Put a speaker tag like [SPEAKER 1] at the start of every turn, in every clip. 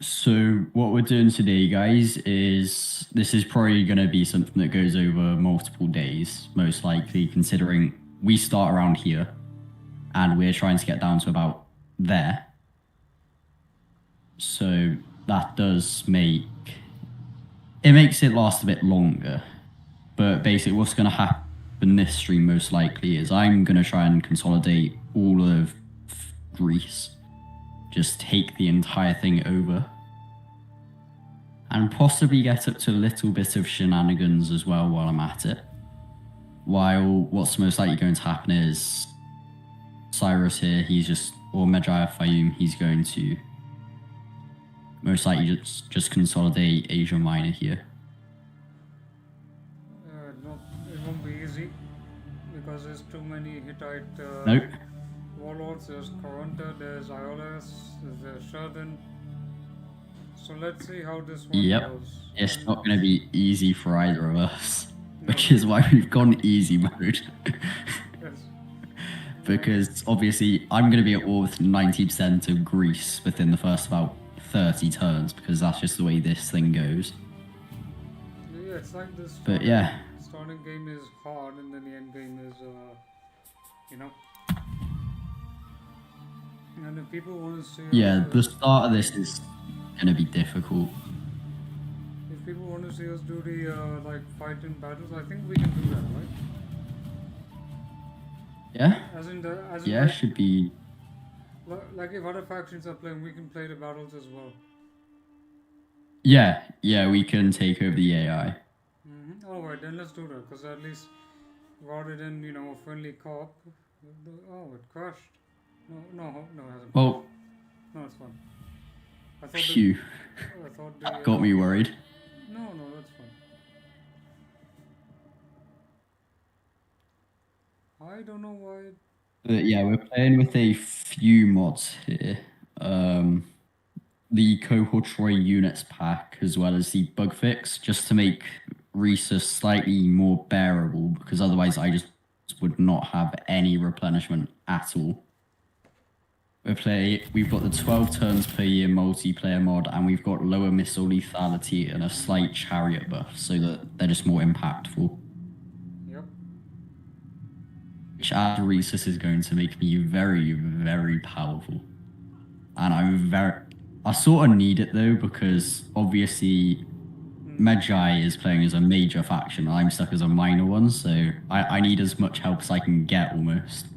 [SPEAKER 1] So what we're doing today, guys, is this is probably going to be something that goes over multiple days, most likely, considering we start around here and we're trying to get down to about there. So that does makes it last a bit longer. But basically what's going to happen this stream most likely is I'm going to try and consolidate all of Greece, just take the entire thing over, and possibly get up to a little bit of shenanigans as well while I'm at it. While what's most likely going to happen is Cyrus here, or Medjay Fayum, he's going to most likely just consolidate Asia Minor here.
[SPEAKER 2] No, it won't be easy because there's too many Hittite
[SPEAKER 1] Nope.
[SPEAKER 2] warlords. There's Coronta, there's Iolus, there's Sherden. So let's see how this one goes.
[SPEAKER 1] It's not going to be easy for either of us, which is why we've gone easy mode.
[SPEAKER 2] Yes.
[SPEAKER 1] Because obviously I'm going to be at war with 90% of Greece within the first about 30 turns, because that's just the way this thing goes.
[SPEAKER 2] Yeah, it's like this.
[SPEAKER 1] But yeah.
[SPEAKER 2] Starting game is hard, and then the end game is, you know. And if people want to see.
[SPEAKER 1] Yeah, the start of this is going to be difficult.
[SPEAKER 2] If people want to see us do the like fight in battles, I think we can do that, right?
[SPEAKER 1] Yeah.
[SPEAKER 2] As in
[SPEAKER 1] like, should be.
[SPEAKER 2] Like if other factions are playing, we can play the battles as well.
[SPEAKER 1] Yeah, we can take over the AI.
[SPEAKER 2] Alright, then let's do that, because at least rather than, you know, a friendly co-op. Oh, it crashed. No, it hasn't.
[SPEAKER 1] Well,
[SPEAKER 2] no, it's fine. I thought
[SPEAKER 1] phew. Got me worried.
[SPEAKER 2] No, that's fine. I don't know why.
[SPEAKER 1] But yeah, we're playing with a few mods here. The Cohort Troy units pack, as well as the bug fix, just to make resource slightly more bearable, because otherwise I just would not have any replenishment at all. We've got the 12 turns per year multiplayer mod, and we've got lower missile lethality and a slight chariot buff, so that they're just more impactful.
[SPEAKER 2] Yep.
[SPEAKER 1] Which as resource is going to make me very, very powerful. And I sort of need it though, because obviously Medjay is playing as a major faction and I'm stuck as a minor one, so I need as much help as I can get almost.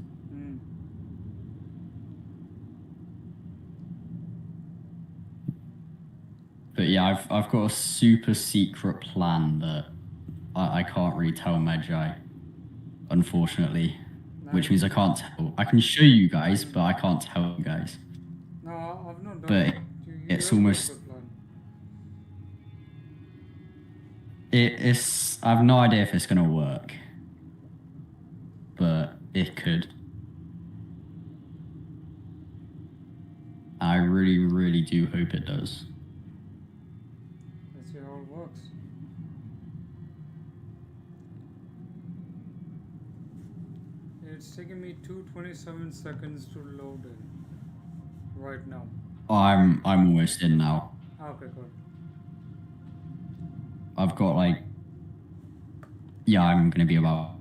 [SPEAKER 1] But yeah, I've got a super secret plan that I can't really tell Medjay, unfortunately. Which means I can't tell. I can show you guys, but I can't tell you guys.
[SPEAKER 2] No, I've not done
[SPEAKER 1] but it's almost. I have no idea if it's gonna work, but it could. I really, really do hope it does.
[SPEAKER 2] Let's see how it works. It's taking me 2:27 seconds to load in right now.
[SPEAKER 1] I'm almost in now.
[SPEAKER 2] Okay, good.
[SPEAKER 1] I've got like, yeah, I'm gonna be about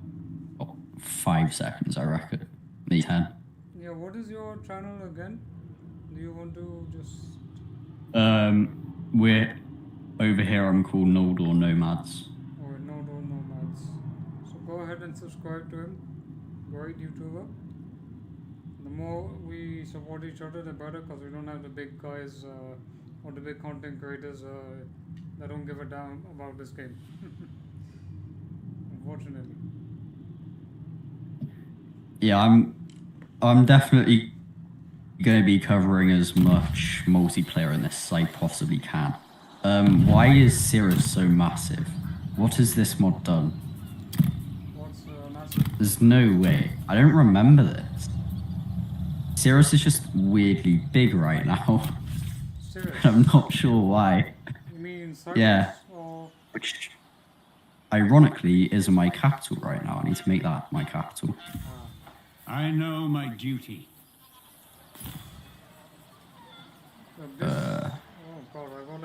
[SPEAKER 1] 5 seconds, I reckon. Maybe 10.
[SPEAKER 2] Yeah, what is your channel again? Do you want to just?
[SPEAKER 1] We're over here. I'm called Noldor Nomads.
[SPEAKER 2] Oh, Noldor Nomads. So go ahead and subscribe to him. Great YouTuber. The more we support each other, the better, because we don't have the big guys or the big content creators that don't give a damn about this game. Unfortunately.
[SPEAKER 1] Yeah, I'm definitely going to be covering as much multiplayer in this as I possibly can. Why is Cirrus so massive? What has this mod done?
[SPEAKER 2] What's massive?
[SPEAKER 1] There's no way. I don't remember this. Cirrus is just weirdly big right now.
[SPEAKER 2] Serious?
[SPEAKER 1] I'm not sure why.
[SPEAKER 2] You mean Cyrus?
[SPEAKER 1] Yeah.
[SPEAKER 2] Or...
[SPEAKER 1] Which, ironically, is my capital right now. I need to make that my capital.
[SPEAKER 3] I know my duty.
[SPEAKER 2] Oh,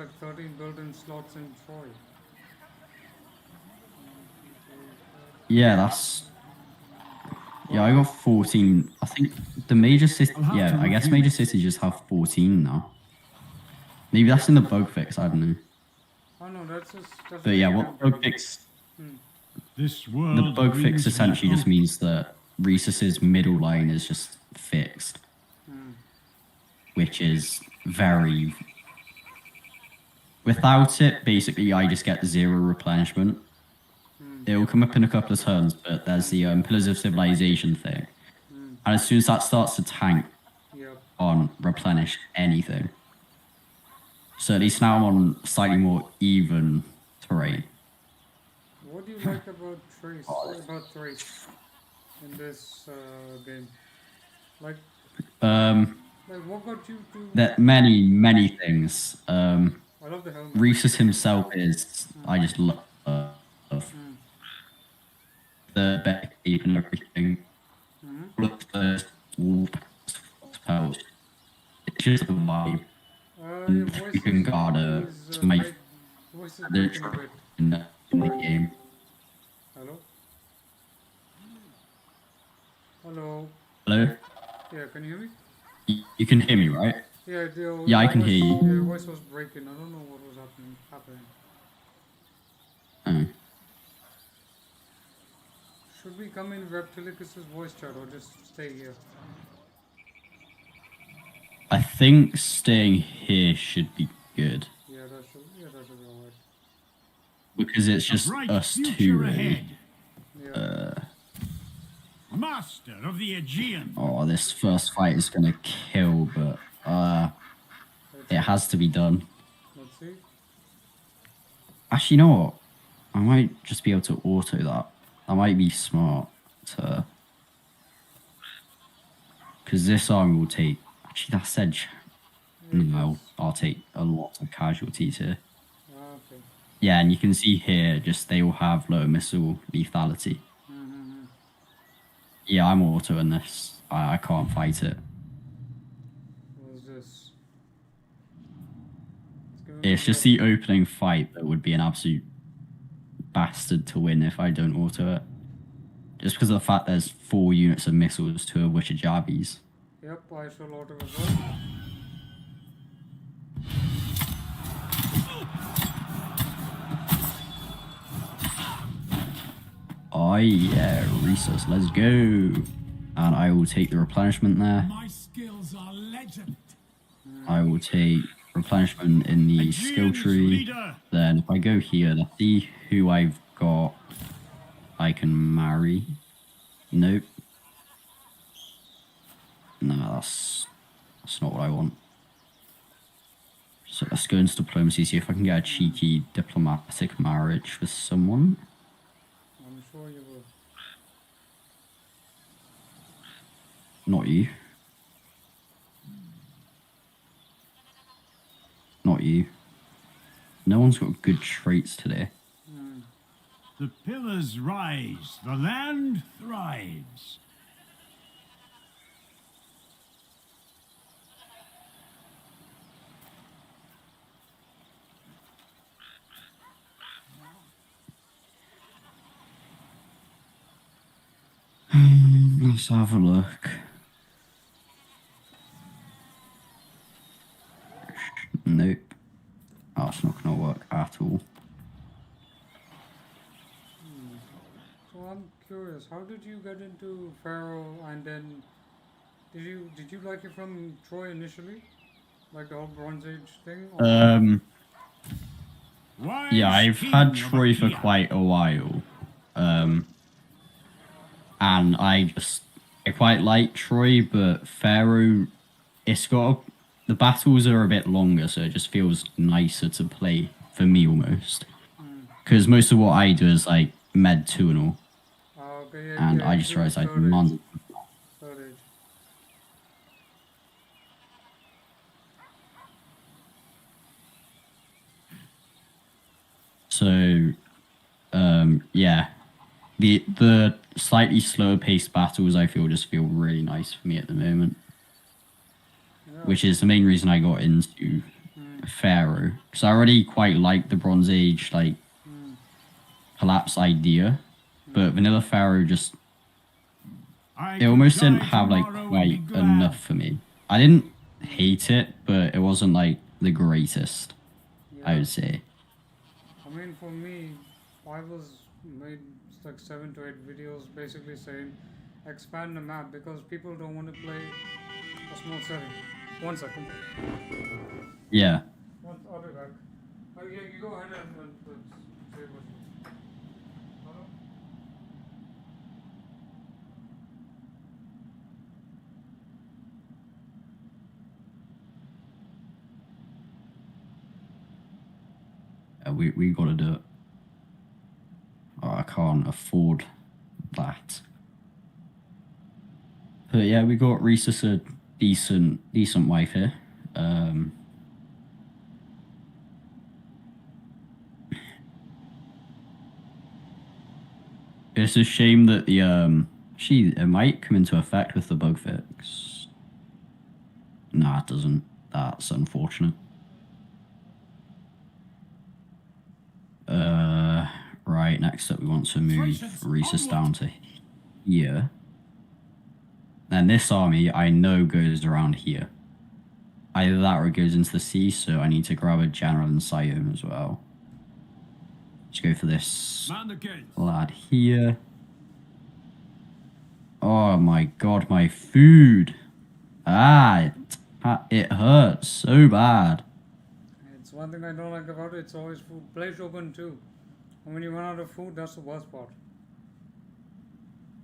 [SPEAKER 2] like 13 built-in slots in Troy.
[SPEAKER 1] Yeah, that's. Yeah, I got 14. I think the major city. Yeah, I guess major cities just have 14 now. Maybe that's in the bug fix. I don't know.
[SPEAKER 2] Oh no, that's just. That's
[SPEAKER 1] But yeah, what bug fix?
[SPEAKER 3] This
[SPEAKER 1] The
[SPEAKER 3] world
[SPEAKER 1] bug fix
[SPEAKER 3] brings me
[SPEAKER 1] essentially just
[SPEAKER 3] hope.
[SPEAKER 1] means that Rhesus's middle line is just fixed, which is very. Without it, basically, I just get 0 replenishment. It will come up in a couple of turns, but there's the Pillars of Civilization thing. And as soon as that starts to tank,
[SPEAKER 2] Yep.
[SPEAKER 1] on replenish anything. So at least now I'm on slightly more even terrain.
[SPEAKER 2] What do you like about Thrace in this game? Like what got you to?
[SPEAKER 1] That many things.
[SPEAKER 2] I love the helmet.
[SPEAKER 1] Rhesus himself is I just love the back cape and everything. All of the wall spells. It's just a vibe.
[SPEAKER 2] Your voice
[SPEAKER 1] You can guard my
[SPEAKER 2] voice is breaking a bit.
[SPEAKER 1] in the game.
[SPEAKER 2] Hello? Hello?
[SPEAKER 1] Hello?
[SPEAKER 2] Yeah, can you hear me?
[SPEAKER 1] You can hear me, right?
[SPEAKER 2] Yeah,
[SPEAKER 1] Yeah, I can hear you.
[SPEAKER 2] Yeah, your voice was breaking. I don't know what was happening.
[SPEAKER 1] Oh.
[SPEAKER 2] Should we come in Reptilicus's voice chat or just stay here?
[SPEAKER 1] I think staying here should be good.
[SPEAKER 2] Yeah, that should be alright.
[SPEAKER 1] Because it's just
[SPEAKER 3] Bright
[SPEAKER 1] us
[SPEAKER 3] future
[SPEAKER 1] two, really.
[SPEAKER 3] ahead.
[SPEAKER 2] Yeah.
[SPEAKER 3] Master of the Aegean.
[SPEAKER 1] Oh, this first fight is gonna kill, but it has to be done.
[SPEAKER 2] Let's see.
[SPEAKER 1] Actually, you know what? I might just be able to auto that. That might be smart to... Because this army will take... Actually, that said... No, I'll take a lot of casualties here.
[SPEAKER 2] Okay.
[SPEAKER 1] Yeah, and you can see here, just they will have low missile lethality. Yeah, I'm autoing this. I can't fight it.
[SPEAKER 2] What is this?
[SPEAKER 1] It's just the opening fight that would be an absolute bastard to win if I don't auto it. Just because of the fact there's 4 units of missiles, 2 of which are jabbies.
[SPEAKER 2] Yep, I shall auto as well.
[SPEAKER 1] Oh yeah, Rhesus, let's go. And I will take the replenishment there.
[SPEAKER 3] My skills are legend.
[SPEAKER 1] I will take replenishment in the skill tree.
[SPEAKER 3] Leader.
[SPEAKER 1] Then if I go here, let's see who I've got I can marry. Nope. No, that's not what I want. So let's go into diplomacy, see if I can get a cheeky diplomatic marriage with someone.
[SPEAKER 2] I'm sure you will.
[SPEAKER 1] Not you. Not you. No one's got good traits today.
[SPEAKER 3] The pillars rise, the land thrives.
[SPEAKER 1] Let's have a look. Nope. That's not going to work at all.
[SPEAKER 2] So I'm curious, how did you get into Pharaoh, and then did you like it from Troy initially, like the whole Bronze Age thing? Or
[SPEAKER 3] Wise
[SPEAKER 1] Yeah, I've
[SPEAKER 3] king
[SPEAKER 1] had
[SPEAKER 3] of
[SPEAKER 1] Troy for
[SPEAKER 3] Achaea.
[SPEAKER 1] quite a while. And I quite like Troy, but Pharaoh, the battles are a bit longer, so it just feels nicer to play for me almost. Because most of what I do is like med 2 and all,
[SPEAKER 2] okay, yeah,
[SPEAKER 1] and
[SPEAKER 2] yeah,
[SPEAKER 1] I just
[SPEAKER 2] it's
[SPEAKER 1] realized I
[SPEAKER 2] Third Age.
[SPEAKER 1] demanded.
[SPEAKER 2] Third Age.
[SPEAKER 1] So, yeah, the slightly slower paced battles I feel just feel really nice for me at the moment,
[SPEAKER 2] Yeah.
[SPEAKER 1] which is the main reason I got into Pharaoh because I already quite like the Bronze Age like collapse idea, but Vanilla Pharaoh just
[SPEAKER 3] I
[SPEAKER 1] it
[SPEAKER 3] could
[SPEAKER 1] almost didn't
[SPEAKER 3] die
[SPEAKER 1] have like
[SPEAKER 3] tomorrow and be
[SPEAKER 1] quite
[SPEAKER 3] glad.
[SPEAKER 1] enough for me. I didn't hate it, but it wasn't like the greatest. I
[SPEAKER 2] Yeah.
[SPEAKER 1] would say.
[SPEAKER 2] I mean, for me, I was made like 7 to 8 videos basically saying expand the map because people don't want to play a small setting. 1 second.
[SPEAKER 1] Yeah.
[SPEAKER 2] I'll be back. Oh, yeah, you go ahead and say what you. Hello?
[SPEAKER 1] We gotta do it. Oh, I can't afford that. But yeah, we got Reese's a decent wife here. It's a shame that the it might come into effect with the bug fix. Nah, it doesn't. That's unfortunate. Right, next up we want to move
[SPEAKER 3] Thracians,
[SPEAKER 1] Reese's
[SPEAKER 3] onward!
[SPEAKER 1] down to here. And this army I know goes around here. Either that or it goes into the sea, so I need to grab a general in Siam as well. Let's go for this
[SPEAKER 3] Man the gates.
[SPEAKER 1] lad here. Oh my god, my food. It hurts so bad.
[SPEAKER 2] It's one thing I don't like about it, it's always food. Play Shogun too. And when you run out of food, that's the worst part.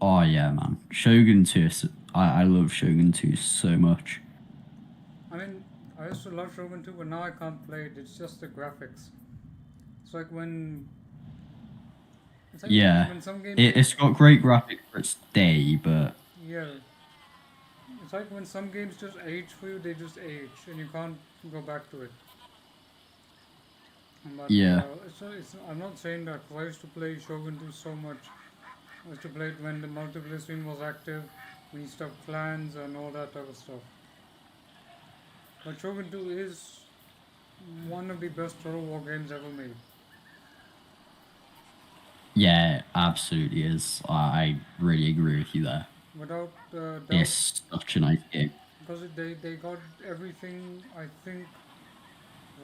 [SPEAKER 1] Oh yeah, man. Shogun 2, I love Shogun 2 so much.
[SPEAKER 2] I mean, I used to love Shogun 2, but now I can't play it. It's just the graphics. It's like when. It's like
[SPEAKER 1] Yeah,
[SPEAKER 2] when some games.
[SPEAKER 1] it's got great graphics for its day, but
[SPEAKER 2] Yeah. It's like when some games just age for you, they just age, and you can't go back to it. But,
[SPEAKER 1] yeah.
[SPEAKER 2] I'm not saying that, 'cause I used to play Shogun 2 so much. I used to play it when the multiplayer screen was active, when you stuff clans and all that type of stuff. But Shogun 2 is one of the best Total War games ever made.
[SPEAKER 1] Yeah, it absolutely is. I really agree with you there.
[SPEAKER 2] Without doubt,
[SPEAKER 1] It's such a nice game.
[SPEAKER 2] because they got everything, I think,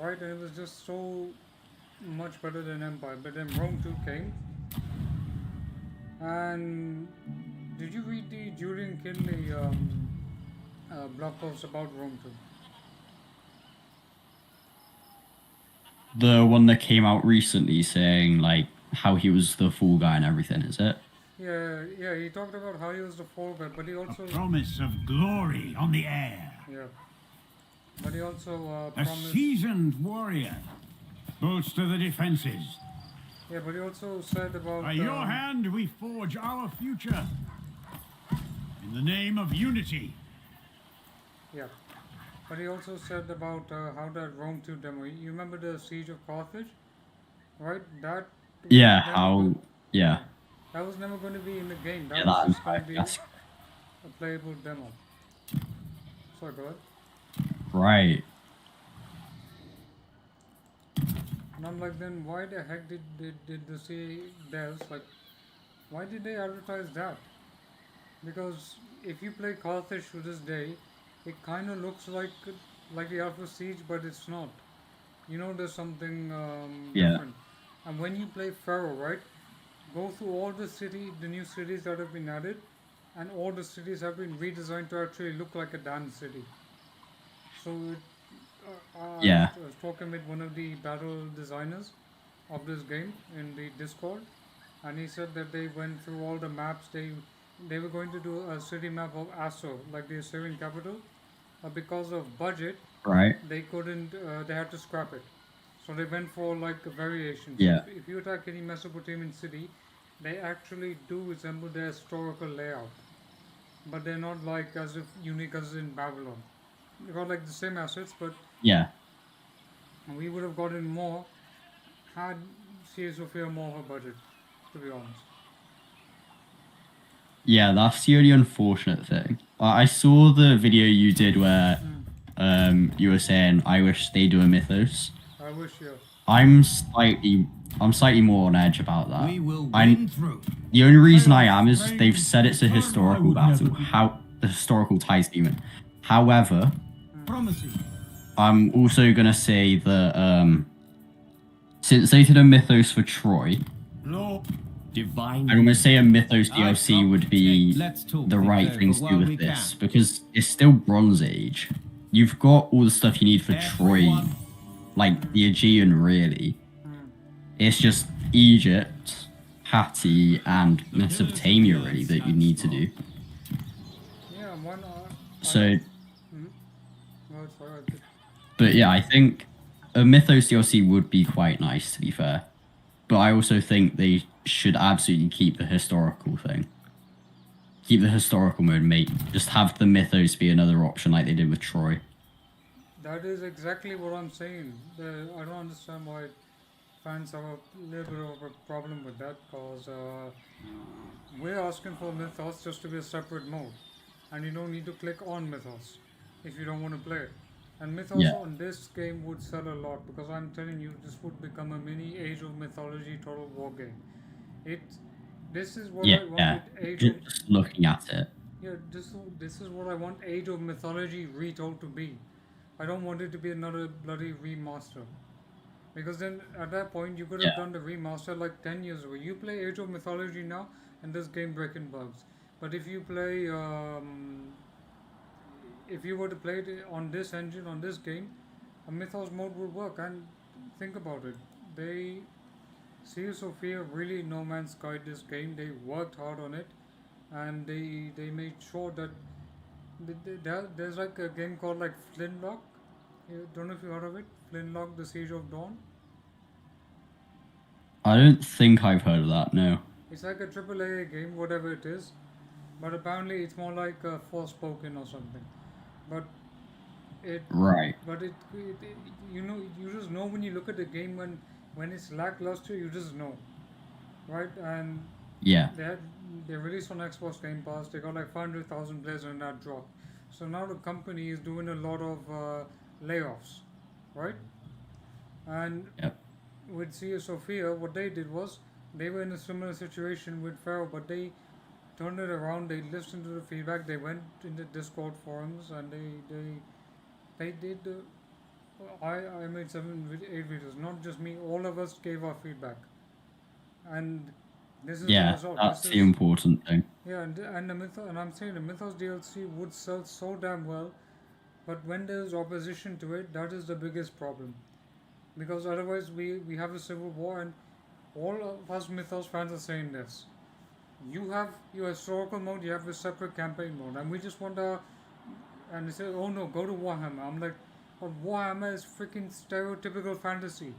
[SPEAKER 2] right, and it was just so much better than Empire. But then Rome 2 came, and did you read the Julian Kinley blog post about Rome 2?
[SPEAKER 1] The one that came out recently saying like how he was the fool guy and everything, is it?
[SPEAKER 2] Yeah, he talked about how he was the fall guy, but he also
[SPEAKER 3] A promise of glory on the air.
[SPEAKER 2] yeah, but he also
[SPEAKER 3] A
[SPEAKER 2] promised
[SPEAKER 3] seasoned warrior. Bolster the defenses.
[SPEAKER 2] yeah, but he also said about
[SPEAKER 3] By your hand we forge our future. In the name of unity.
[SPEAKER 2] yeah, but he also said about how that Rome 2 demo. You remember the siege of Carthage, right? That was
[SPEAKER 1] Yeah,
[SPEAKER 2] never
[SPEAKER 1] how
[SPEAKER 2] go-
[SPEAKER 1] yeah.
[SPEAKER 2] that was never going to be in the game. That
[SPEAKER 1] Yeah,
[SPEAKER 2] was
[SPEAKER 1] that
[SPEAKER 2] just going to be
[SPEAKER 1] that's
[SPEAKER 2] a playable demo. Sorry, go ahead.
[SPEAKER 1] right.
[SPEAKER 2] And I'm like, then why the heck did the CA devs, like, why did they advertise that? Because if you play Carthage to this day, it kind of looks like the Alpha Siege, but it's not. You know, there's something
[SPEAKER 1] Yeah.
[SPEAKER 2] different. And when you play Pharaoh, right, go through all the new cities that have been added, and all the cities have been redesigned to actually look like a Dan city. So
[SPEAKER 1] Yeah.
[SPEAKER 2] I was talking with one of the battle designers of this game in the Discord, and he said that they went through all the maps. They were going to do a city map of Assur, like the Assyrian capital, but because of budget,
[SPEAKER 1] Right.
[SPEAKER 2] they couldn't. They had to scrap it. So they went for like a variation.
[SPEAKER 1] Yeah.
[SPEAKER 2] So if you attack any Mesopotamian city, they actually do resemble their historical layout, but they're not like as if unique as in Babylon. They got like the same assets, but
[SPEAKER 1] Yeah.
[SPEAKER 2] we would have gotten more had CA Sophia more of a budget, to be honest.
[SPEAKER 1] Yeah, that's the only unfortunate thing. I saw the video you did where you were saying I wish they do a Mythos.
[SPEAKER 2] I wish you.
[SPEAKER 1] I'm slightly more on edge about that.
[SPEAKER 3] We will win through.
[SPEAKER 1] The only reason I am is they've said it's a historical battle. How the historical ties demon. However, I'm also gonna say that since they did a Mythos for Troy,
[SPEAKER 3] Divine.
[SPEAKER 1] I'm gonna say a Mythos DLC would be the right thing to do with this because it's still Bronze Age. You've got all the stuff you need for Troy, like the Aegean, really. It's just Egypt, Hatti, and Mesopotamia, really, that you need to do.
[SPEAKER 2] Yeah, one.
[SPEAKER 1] So,
[SPEAKER 2] No, sorry.
[SPEAKER 1] but yeah, I think a Mythos DLC would be quite nice, to be fair. But I also think they should absolutely keep the historical thing. Keep the historical mode, mate. Just have the Mythos be another option like they did with Troy.
[SPEAKER 2] That is exactly what I'm saying. I don't understand why fans have a little bit of a problem with that, because we're asking for Mythos just to be a separate mode, and you don't need to click on Mythos if you don't want to play it. And Mythos on this game would sell a lot, because I'm telling you, this would become a mini Age of Mythology Total War game. This is what I wanted.
[SPEAKER 1] Just looking at it.
[SPEAKER 2] Yeah, this is what I want Age of Mythology retold to be. I don't want it to be another bloody remaster. Because then at that point you could have done the remaster like 10 years ago. You play Age of Mythology now and this game breaking bugs. But if you play, if you were to play it on this engine, on this game, a Mythos mode would work. And think about it. Sea of Sophia really No Man's Sky this game. They worked hard on it. And they made sure that there's like a game called like Flintlock. You don't know if you heard of it? Flintlock: The Siege of Dawn.
[SPEAKER 1] I don't think I've heard of that, no.
[SPEAKER 2] It's like a AAA game, whatever it is. But apparently it's more like a Forspoken or something. But you know, you just know when you look at the game when it's lackluster, you just know. Right? And
[SPEAKER 1] yeah.
[SPEAKER 2] They released on Xbox Game Pass. They got like 500,000 players and that dropped. So now the company is doing a lot of layoffs, right? And with Sea of Sophia, what they did was they were in a similar situation with Pharaoh, but they turned it around. They listened to the feedback. They went in the Discord forums and they did. I made 8 videos, not just me. All of us gave our feedback, and this is the result.
[SPEAKER 1] That's the important thing.
[SPEAKER 2] Yeah, and I'm saying the Mythos DLC would sell so damn well, but when there's opposition to it, that is the biggest problem. Because otherwise we have a civil war, and all of us Mythos fans are saying this. You have your historical mode, you have a separate campaign mode, and we just want and they say, oh no, go to Warhammer. I'm like, but Warhammer is freaking stereotypical fantasy.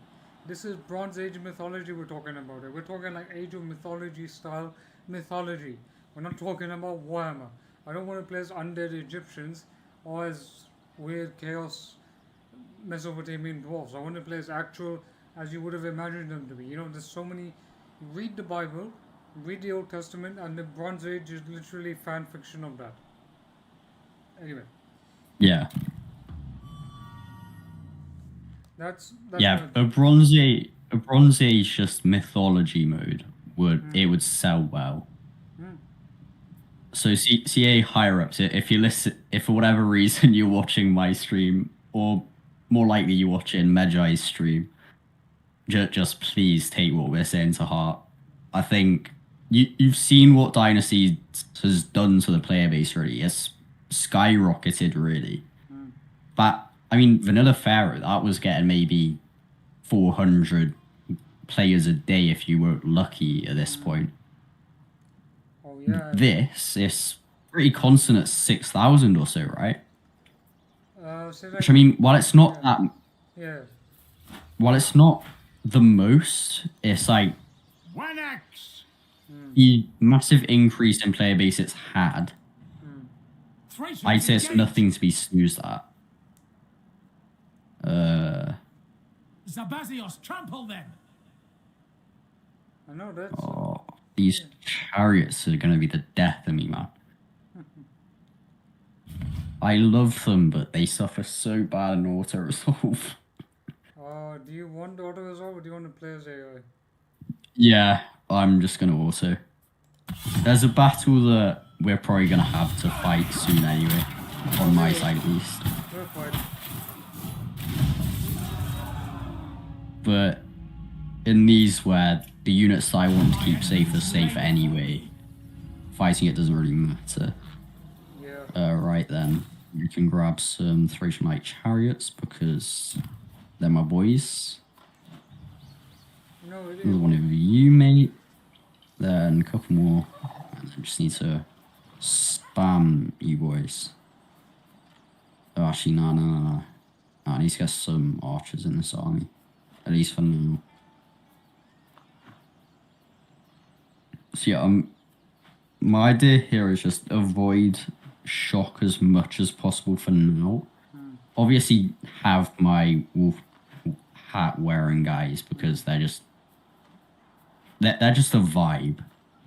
[SPEAKER 2] This is Bronze Age mythology we're talking about. We're talking like Age of Mythology style mythology. We're not talking about Warhammer. I don't want to play as undead Egyptians or as weird chaos Mesopotamian dwarves. I want to play as actual, as you would have imagined them to be. You know, there's so many. Read the Bible, read the Old Testament, and the Bronze Age is literally fan fiction of that. Anyway.
[SPEAKER 1] Yeah.
[SPEAKER 2] That's
[SPEAKER 1] a Bronze Age just mythology mode would sell well. So CA higher ups, if for whatever reason you're watching my stream, or more likely you're watching Medjai's stream, just please take what we're saying to heart. I think you've seen what Dynasties has done to the player base already. It's skyrocketed really. But I mean, Vanilla Pharaoh, that was getting maybe 400 players a day if you were lucky at this point.
[SPEAKER 2] Oh yeah.
[SPEAKER 1] This is pretty constant at 6,000 or so, right? Which I mean, while it's not while it's not the most, it's like the massive increase in player base it's had. I'd say it's nothing to be snoozed at.
[SPEAKER 3] Zabazios, trample them.
[SPEAKER 2] I know that.
[SPEAKER 1] Oh, these chariots are going to be the death of me, man. I love them, but they suffer so bad in auto resolve.
[SPEAKER 2] Do you want auto resolve or do you want to play as AI?
[SPEAKER 1] Yeah, I'm just gonna auto. There's a battle that we're probably gonna have to fight soon anyway, on my side at least.
[SPEAKER 2] We're fine.
[SPEAKER 1] But in these where the units that I want to keep safe are safe anyway, fighting it doesn't really matter.
[SPEAKER 2] Yeah.
[SPEAKER 1] Right then, you can grab some Thracian Light Chariots because they're my boys.
[SPEAKER 2] You know,
[SPEAKER 1] Another one of you, mate. Then a couple more. And then just need to spam you boys. Oh, actually, no. I need to get some archers in this army. At least for now. So yeah, my idea here is just avoid shock as much as possible for now. Obviously have my wolf hat wearing guys because they're just a vibe.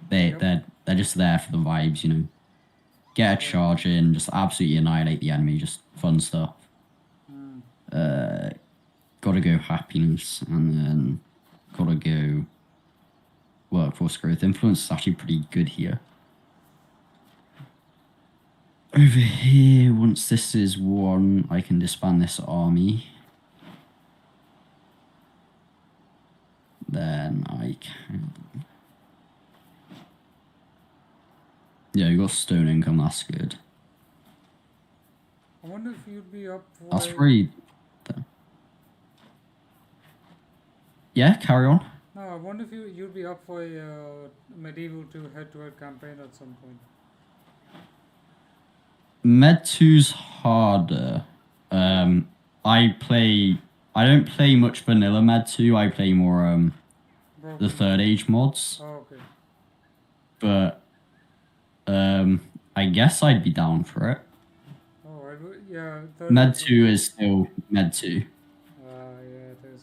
[SPEAKER 1] They're just there for the vibes, you know. Get a charge in, just absolutely annihilate the enemy, just fun stuff. Gotta go happiness, and then gotta go workforce growth. Influence is actually pretty good here. Over here, once this is won, I can disband this army. Then I can... Yeah, you got stone income, that's good.
[SPEAKER 2] I wonder if you'd be up for...
[SPEAKER 1] That's pretty... Yeah, carry on.
[SPEAKER 2] No, I wonder if you'd be up for a medieval to head-to-head campaign at some point.
[SPEAKER 1] Med 2's harder. I don't play much vanilla Med 2, I play more the Third Age mods.
[SPEAKER 2] Oh, okay.
[SPEAKER 1] But I guess I'd be down for it.
[SPEAKER 2] Alright, yeah.
[SPEAKER 1] Med 2 is still Med 2.
[SPEAKER 2] Yeah, it is.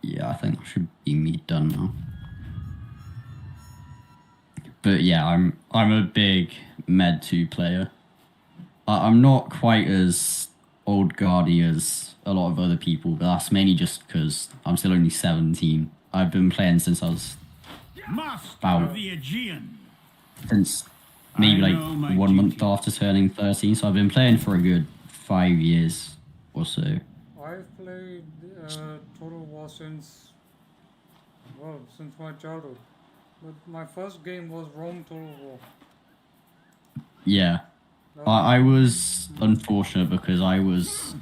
[SPEAKER 1] Yeah, I think that should be me done now. But yeah, I'm a big Med 2 player. I'm not quite as old guardy as a lot of other people, but that's mainly just because I'm still only 17. I've been playing since I was about
[SPEAKER 3] the Aegean.
[SPEAKER 1] Since maybe like 1 month after turning 13, so I've been playing for a good 5 years or so.
[SPEAKER 2] I've played Total War since my childhood. But my first game was Rome Total War.
[SPEAKER 1] Yeah. I was unfortunate because I was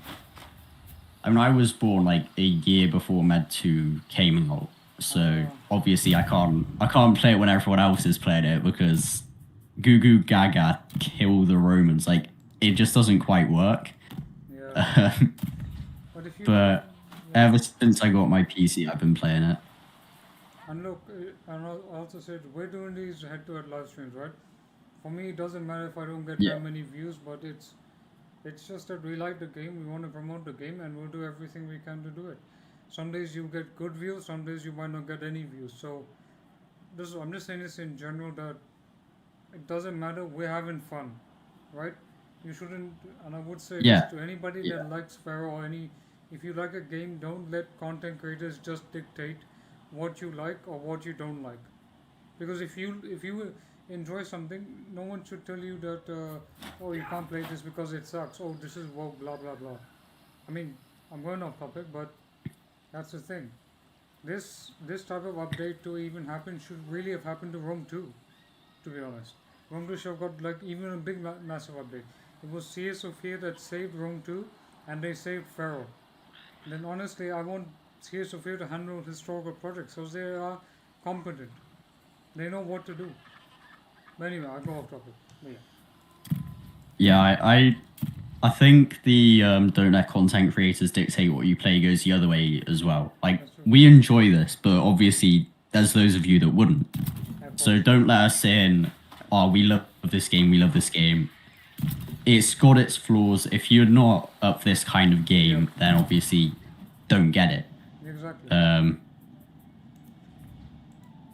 [SPEAKER 1] born like a year before Med 2 came out. So obviously I can't play it when everyone else is playing it because Goo Goo Gaga kill the Romans. Like it just doesn't quite work.
[SPEAKER 2] Yeah.
[SPEAKER 1] But ever since I got my PC, I've been playing it.
[SPEAKER 2] And look, and I also said we're doing these head-to-head live streams, right? For me, it doesn't matter if I don't get that many views, but it's just that we like the game, we want to promote the game, and we'll do everything we can to do it. Some days you get good views, some days you might not get any views. So, I'm just saying this in general that it doesn't matter. We're having fun, right? You shouldn't, and I would say this to anybody that likes Pharaoh or if you like a game, don't let content creators just dictate what you like or what you don't like. Because if you enjoy something, no one should tell you that oh, you can't play this because it sucks. Oh, this is woke, blah blah blah. I mean, I'm going off topic, but that's the thing. This type of update to even happen should really have happened to Rome 2, to be honest. Rome 2 should have got like even a big massive update. It was CS of here that saved Rome 2, and they saved Pharaoh. Then honestly, I want CS of here to handle historical projects because they are competent. They know what to do. But anyway, I'll go off topic.
[SPEAKER 1] Yeah, I think the don't let content creators dictate what you play goes the other way as well. Like, we enjoy this, but obviously there's those of you that wouldn't. So don't let us in, oh, we love this game, we love this game. It's got its flaws. If you're not up this kind of game, then obviously don't get it.
[SPEAKER 2] Exactly.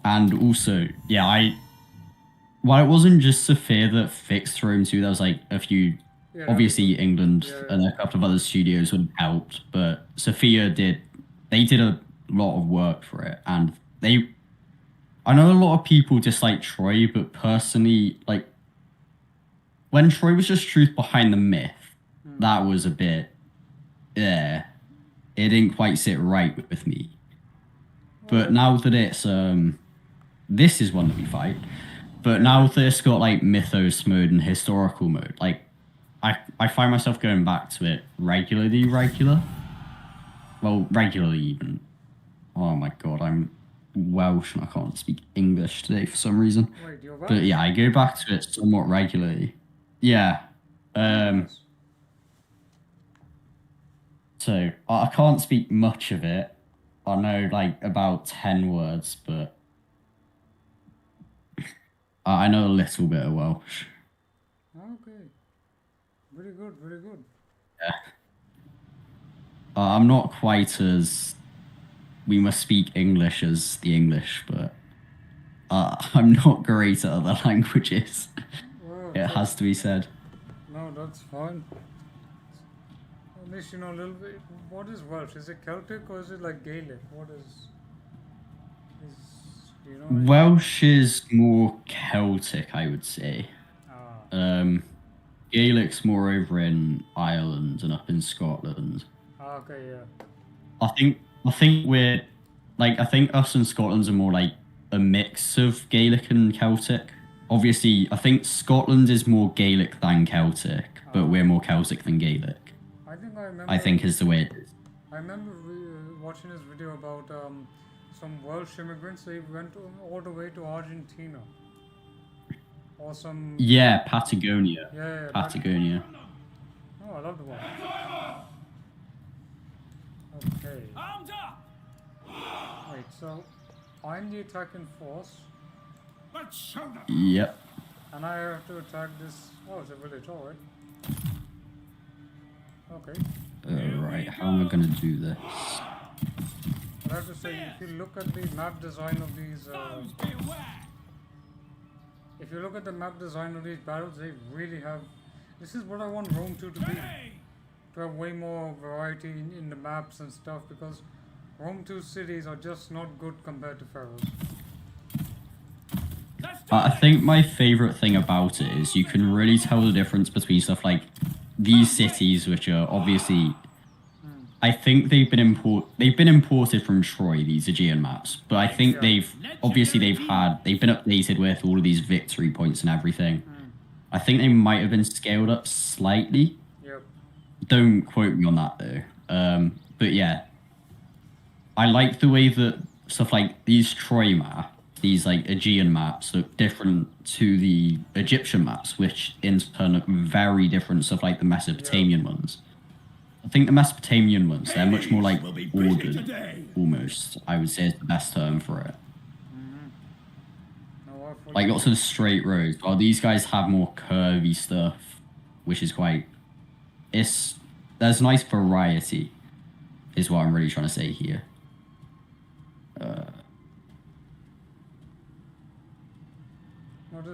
[SPEAKER 1] And also, yeah, Well, it wasn't just Sophia that fixed Rome 2. There was like a few.
[SPEAKER 2] Yeah,
[SPEAKER 1] Obviously, England
[SPEAKER 2] yeah.
[SPEAKER 1] and a couple of other studios would have helped, but Sophia did. They did a lot of work for it, and they. I know a lot of people dislike Troy, but personally, like when Troy was just truth behind the myth, that was a bit. Yeah, it didn't quite sit right with me. But now that it's this is one that we fight. But now that it's got like mythos mode and historical mode, like I find myself going back to it regularly. Well, regularly even. Oh my god, I'm Welsh and I can't speak English today for some reason.
[SPEAKER 2] Wait, you're Welsh?
[SPEAKER 1] But yeah, I go back to it somewhat regularly. Yeah.
[SPEAKER 2] Yes.
[SPEAKER 1] So I can't speak much of it. I know like about 10 words, but I know a little bit of Welsh.
[SPEAKER 2] Okay. Very good, very good.
[SPEAKER 1] Yeah. I'm not quite as we must speak English as the English, but I'm not great at other languages.
[SPEAKER 2] Well,
[SPEAKER 1] It has to be said.
[SPEAKER 2] no, that's fine. At least you know a little bit. What is Welsh? Is it Celtic or is it like Gaelic? What is do you know?
[SPEAKER 1] Welsh is more Celtic, I would say. Gaelic's more over in Ireland and up in Scotland.
[SPEAKER 2] Okay, yeah.
[SPEAKER 1] I think we're like I think us and Scotland's are more like a mix of Gaelic and Celtic. Obviously, I think Scotland is more Gaelic than Celtic, but we're more Celtic than Gaelic.
[SPEAKER 2] I think I remember.
[SPEAKER 1] I think is the way it is.
[SPEAKER 2] I remember watching this video about some Welsh immigrants. They went all the way to Argentina. Or some.
[SPEAKER 1] Yeah, Patagonia.
[SPEAKER 2] Yeah,
[SPEAKER 1] Patagonia.
[SPEAKER 2] Oh, I love the one. Okay.
[SPEAKER 3] Armed up!
[SPEAKER 2] Wait, so I'm the attacking force,
[SPEAKER 3] Let's show them!
[SPEAKER 1] Yep.
[SPEAKER 2] and I have to attack this. Oh, it's a village, alright. Okay.
[SPEAKER 1] Right, how am I gonna do this?
[SPEAKER 2] But I have to say, if you look at the map design of these,
[SPEAKER 3] Foes beware!
[SPEAKER 2] if you look at the map design of these battles, they really have. This is what I want Rome 2 to be.
[SPEAKER 3] Ready!
[SPEAKER 2] To have way more variety in the maps and stuff, because Rome 2 cities are just not good compared to Pharaoh's.
[SPEAKER 3] Let's do
[SPEAKER 1] I
[SPEAKER 3] it!
[SPEAKER 1] think my favorite thing about it is you can really tell the difference between stuff like these cities, which are obviously, I think they've been imported from Troy, these Aegean maps, but I think they've been updated with all of these victory points and everything. I think they might have been scaled up slightly.
[SPEAKER 2] Yep.
[SPEAKER 1] Don't quote me on that though. But yeah, I like the way that stuff like these Troy maps, these like Aegean maps look different to the Egyptian maps, which in turn look very different, stuff like the Mesopotamian ones. I think the Mesopotamian ones, they're much more like ordered, almost, I would say is the best term for it.
[SPEAKER 2] No,
[SPEAKER 1] Like lots of straight roads, while these guys have more curvy stuff, which is quite... There's nice variety, is what I'm really trying to say here.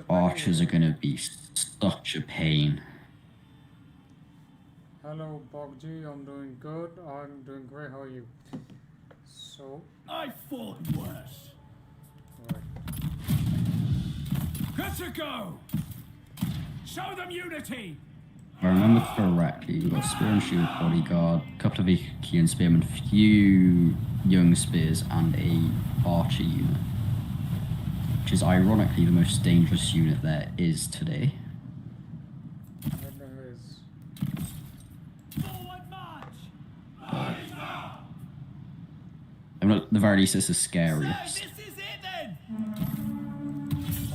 [SPEAKER 1] Archers are gonna be such a pain.
[SPEAKER 2] Hello, Bogji. I'm doing good. I'm doing great. How are you? So,
[SPEAKER 3] I fought worse.
[SPEAKER 2] right.
[SPEAKER 3] Good to go! Show them unity!
[SPEAKER 1] If I remember correctly, we've got spear and shield bodyguard, a couple of Achaean spearmen, few young spears, and a archer unit. Which is ironically the most dangerous unit there is today.
[SPEAKER 2] What the hell is?
[SPEAKER 3] Forward march!
[SPEAKER 1] I'm not, at the very least, this is scariest.
[SPEAKER 3] This is it then!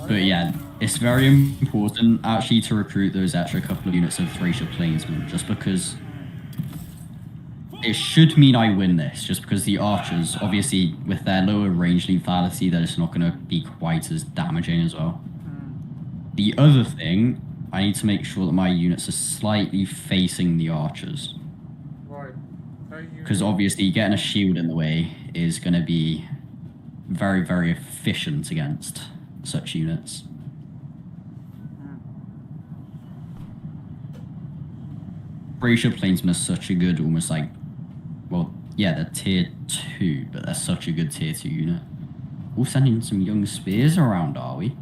[SPEAKER 1] But yeah, it's very important actually to recruit those extra couple of units of Thracia Plainsmen, just because it should mean I win this, just because the archers, obviously, with their lower range lethality, they're just not going to be quite as damaging as well. The other thing, I need to make sure that my units are slightly facing the archers,
[SPEAKER 2] Right.
[SPEAKER 1] because obviously getting a shield in the way is going to be very, very efficient against such units. Thracia Plainsmen are such a good, almost like, well, yeah, they're tier 2, but they're such a good tier 2 unit. We're sending some young spears around, are we?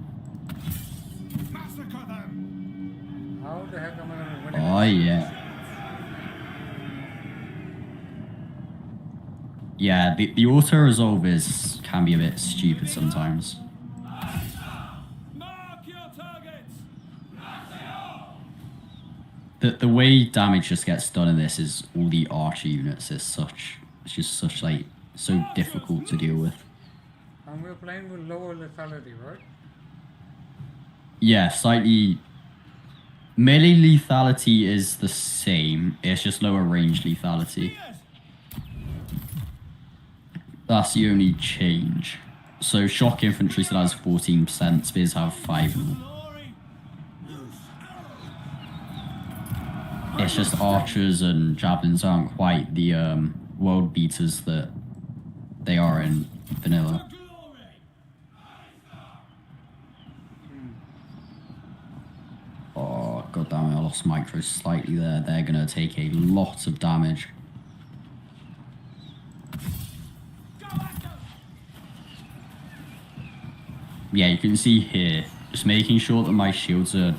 [SPEAKER 3] Massacre them!
[SPEAKER 2] How the heck am I gonna win
[SPEAKER 1] Oh,
[SPEAKER 2] it?
[SPEAKER 1] yeah. Yeah, the auto-resolve can be a bit stupid sometimes.
[SPEAKER 3] Mark your targets!
[SPEAKER 1] The way damage just gets done in this is all the archer units it's just such like so difficult to deal with.
[SPEAKER 2] And we're playing with lower lethality, right?
[SPEAKER 1] Yeah, slightly melee lethality is the same, it's just lower range lethality. That's the only change. So shock infantry still has 14%, spears have 5%. It's just archers and javelins aren't quite the world beaters that they are in vanilla. Oh, god damn it, I lost micro slightly there. They're gonna take a lot of damage. Yeah, you can see here, just making sure that my shields are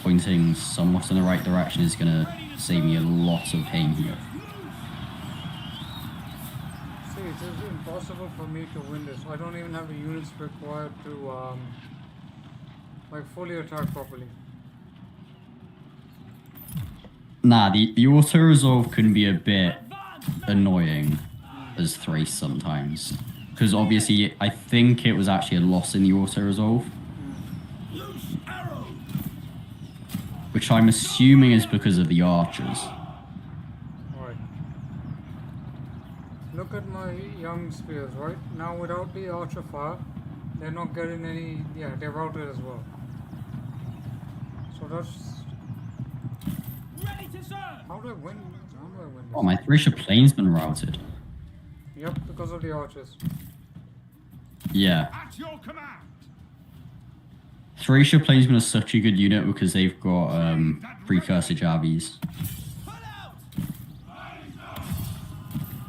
[SPEAKER 1] pointing somewhat in the right direction is gonna save me a lot of pain here.
[SPEAKER 2] See, it is impossible for me to win this. I don't even have the units required to like fully attack properly.
[SPEAKER 1] Nah, the auto-resolve can be a bit annoying as Thrace sometimes. Because obviously, I think it was actually a loss in the auto-resolve. Which I'm assuming is because of the archers.
[SPEAKER 2] Alright. Look at my young spears, right? Now without the archer fire, they're not getting any, yeah, they're routed as well. So that's...
[SPEAKER 3] Ready to serve!
[SPEAKER 2] How do I win? How do I win this?
[SPEAKER 1] Oh, my Thracia Plainsman routed.
[SPEAKER 2] Yep, because of the archers.
[SPEAKER 1] Yeah.
[SPEAKER 3] At your command!
[SPEAKER 1] Thracia Plainsmen are such a good unit because they've got precursor Javies.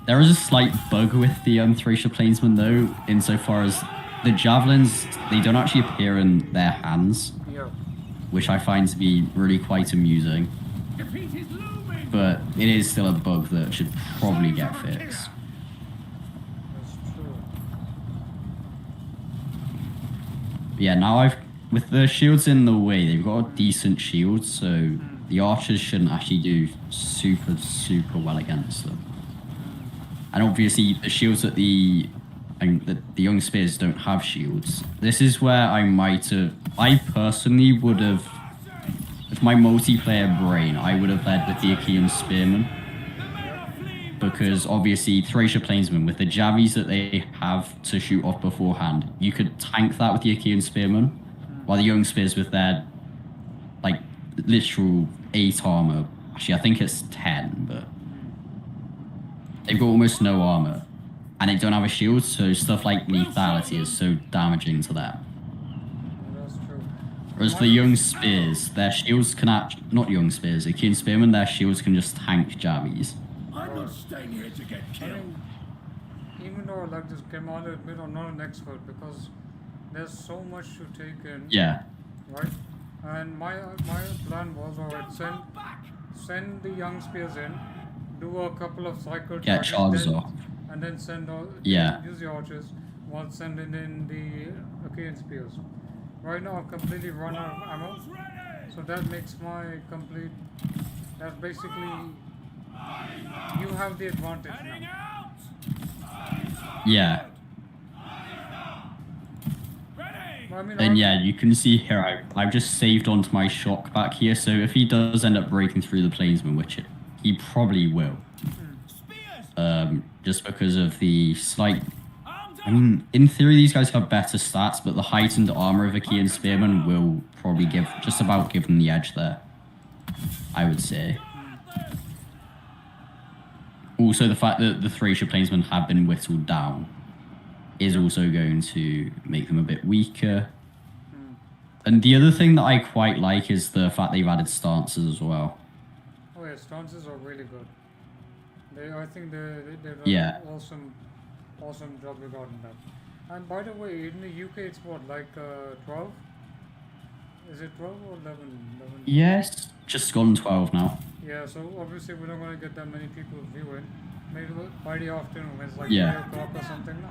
[SPEAKER 1] There is a slight bug with the Thracia Plainsmen though, insofar as the javelins, they don't actually appear in their hands,
[SPEAKER 2] Yeah.
[SPEAKER 1] which I find to be really quite amusing.
[SPEAKER 3] Defeat is looming!
[SPEAKER 1] But it is still a bug that should probably get fixed.
[SPEAKER 2] That's true.
[SPEAKER 1] Yeah, now with the shields in the way, they've got a decent shield, so the archers shouldn't actually do super well against them. And obviously, the shields that the young spears don't have shields. This is where I personally would have, with my multiplayer brain, I would have led with the Achaean Spearmen. Because obviously, Thracia Plainsmen, with the Javies that they have to shoot off beforehand, you could tank that with the Achaean Spearmen, while the young spears with their, like, literal 8 armor, actually I think it's 10, but they've got almost no armor, and they don't have a shield, so stuff like lethality is so damaging to them.
[SPEAKER 2] That's true.
[SPEAKER 1] Whereas the young spears, their shields can not young spears, Achaean Spearmen, their shields can just tank Javies.
[SPEAKER 3] I'm not staying here to get
[SPEAKER 2] I
[SPEAKER 3] killed.
[SPEAKER 2] mean, even though I like this game, I'll admit I'm not an expert because there's so much to take in,
[SPEAKER 1] Yeah,
[SPEAKER 2] right? And my plan was, alright, send the young spears in, do a couple of cycle
[SPEAKER 1] get charges
[SPEAKER 2] then,
[SPEAKER 1] off.
[SPEAKER 2] and then send all,
[SPEAKER 1] Yeah.
[SPEAKER 2] use the archers while sending in the Achaean spears. Right now I've completely run out of ammo, so that makes my complete, that's basically, you have the advantage now.
[SPEAKER 1] Yeah.
[SPEAKER 2] I mean,
[SPEAKER 1] And yeah, you can see here, I've just saved onto my shock back here, so if he does end up breaking through the Plainsman, which he probably will, just because of the slight... I mean, in theory, these guys have better stats, but the heightened armor of Achaean Spearmen will probably just about give them the edge there, I would say. Also, the fact that the Thracia Plainsmen have been whittled down is also going to make them a bit weaker. And the other thing that I quite like is the fact they've added stances as well.
[SPEAKER 2] Oh yeah, yeah, stances are really good. I think they done
[SPEAKER 1] Yeah.
[SPEAKER 2] an awesome job regarding that. And by the way, in the UK, it's what, like 12? Is it 12 or 11? 11?
[SPEAKER 1] Yes, just gone 12 now.
[SPEAKER 2] Yeah, so obviously we're not going to get that many people viewing. Maybe by the afternoon when it's like
[SPEAKER 1] Yeah.
[SPEAKER 2] 3 o'clock or something, no?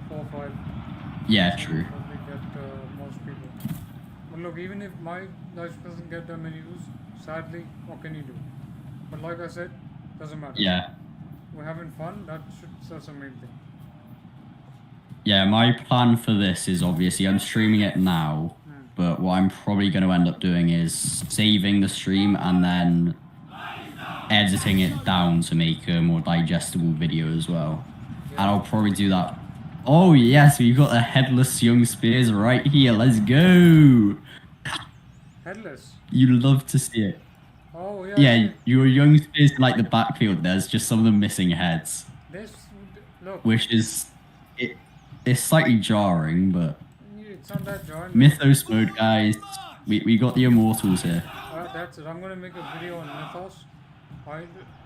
[SPEAKER 2] 4 or 5.
[SPEAKER 1] Yeah,
[SPEAKER 2] So
[SPEAKER 1] true.
[SPEAKER 2] probably get most people. But look, even if my live doesn't get that many views, sadly, what can you do? But like I said, doesn't matter.
[SPEAKER 1] Yeah.
[SPEAKER 2] We're having fun, that's the main thing.
[SPEAKER 1] Yeah, my plan for this is obviously I'm streaming it now, but what I'm probably going to end up doing is saving the stream and then editing it down to make a more digestible video as well. And I'll probably do that. Oh yes, we've got the headless young spears right here. Let's go.
[SPEAKER 2] Headless.
[SPEAKER 1] You love to see it.
[SPEAKER 2] Oh yeah.
[SPEAKER 1] Yeah, your young spears in like the backfield. There's just some of them missing heads,
[SPEAKER 2] This look.
[SPEAKER 1] which is it's slightly jarring, but
[SPEAKER 2] It's not that jarring.
[SPEAKER 1] Mythos mode, guys. We got the immortals here.
[SPEAKER 2] That's it. I'm gonna make a video on Mythos.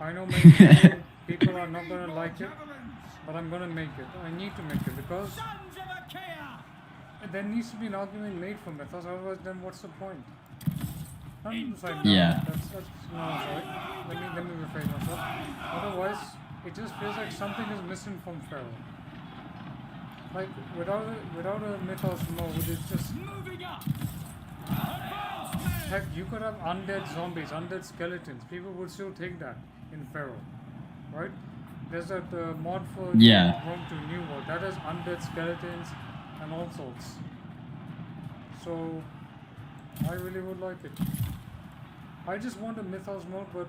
[SPEAKER 2] I know many people are not gonna like it, but I'm gonna make it. I need to make it because there needs to be an argument made for Mythos. Otherwise, then what's the point? I'm sorry, no,
[SPEAKER 1] Yeah.
[SPEAKER 2] That's no. Sorry. Let me rephrase myself. Otherwise, it just feels like something is missing from Pharaoh. Like without a Mythos mode, it's just. Heck, you could have undead zombies, undead skeletons. People would still take that in Pharaoh, right? There's that mod for
[SPEAKER 1] Yeah.
[SPEAKER 2] Rome to New World that has undead skeletons and all sorts. So I really would like it. I just want a Mythos mode, but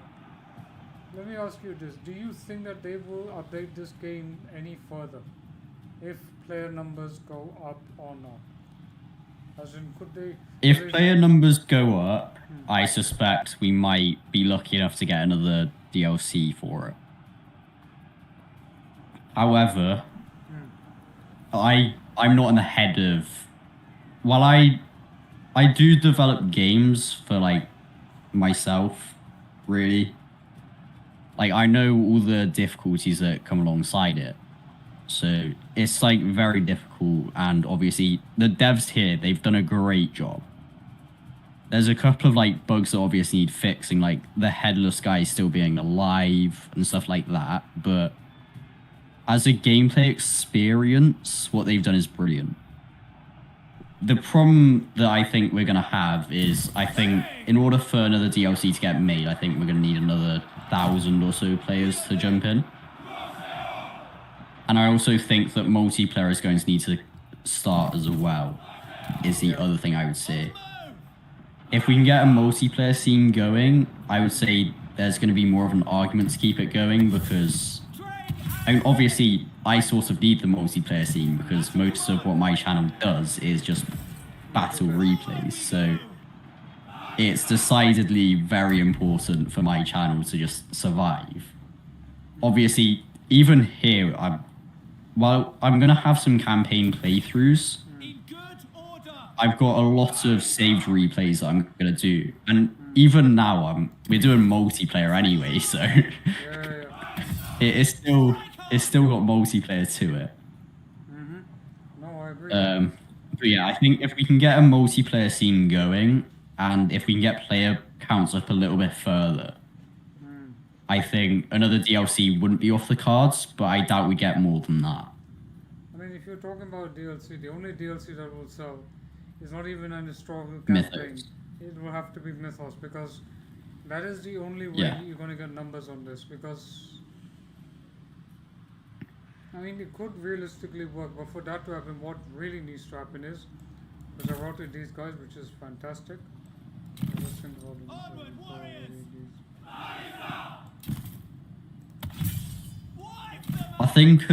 [SPEAKER 2] let me ask you this: do you think that they will update this game any further if player numbers go up or not? As in, could they?
[SPEAKER 1] If player numbers go up, I suspect we might be lucky enough to get another DLC for it. However, I'm not in the head of. While I do develop games for like myself, really. Like I know all the difficulties that come alongside it. So it's like very difficult, and obviously the devs here, they've done a great job. There's a couple of like bugs that obviously need fixing, like the headless guy still being alive and stuff like that, but as a gameplay experience, what they've done is brilliant. The problem that I think we're going to have is, I think in order for another DLC to get made, I think we're going to need another 1,000 or so players to jump in. And I also think that multiplayer is going to need to start as well, is the other thing I would say. If we can get a multiplayer scene going, I would say there's going to be more of an argument to keep it going, because I mean, obviously I sort of need the multiplayer scene because most of what my channel does is just battle replays. So it's decidedly very important for my channel to just survive. Obviously, even here, I'm going to have some campaign playthroughs. I've got a lot of saved replays that I'm going to do. And even now, we're doing multiplayer anyway, so it's still got multiplayer to it.
[SPEAKER 2] No, I agree.
[SPEAKER 1] But yeah, I think if we can get a multiplayer scene going, and if we can get player counts up a little bit further, I think another DLC wouldn't be off the cards, but I doubt we get more than that.
[SPEAKER 2] I mean, if you're talking about DLC, the only DLC that will sell is not even an historical campaign.
[SPEAKER 1] Mythos.
[SPEAKER 2] It will have to be Mythos, because that is the only way you're going to get numbers on this. Because I mean, it could realistically work, but for that to happen, what really needs to happen is, because I routed these guys, which is fantastic.
[SPEAKER 1] I think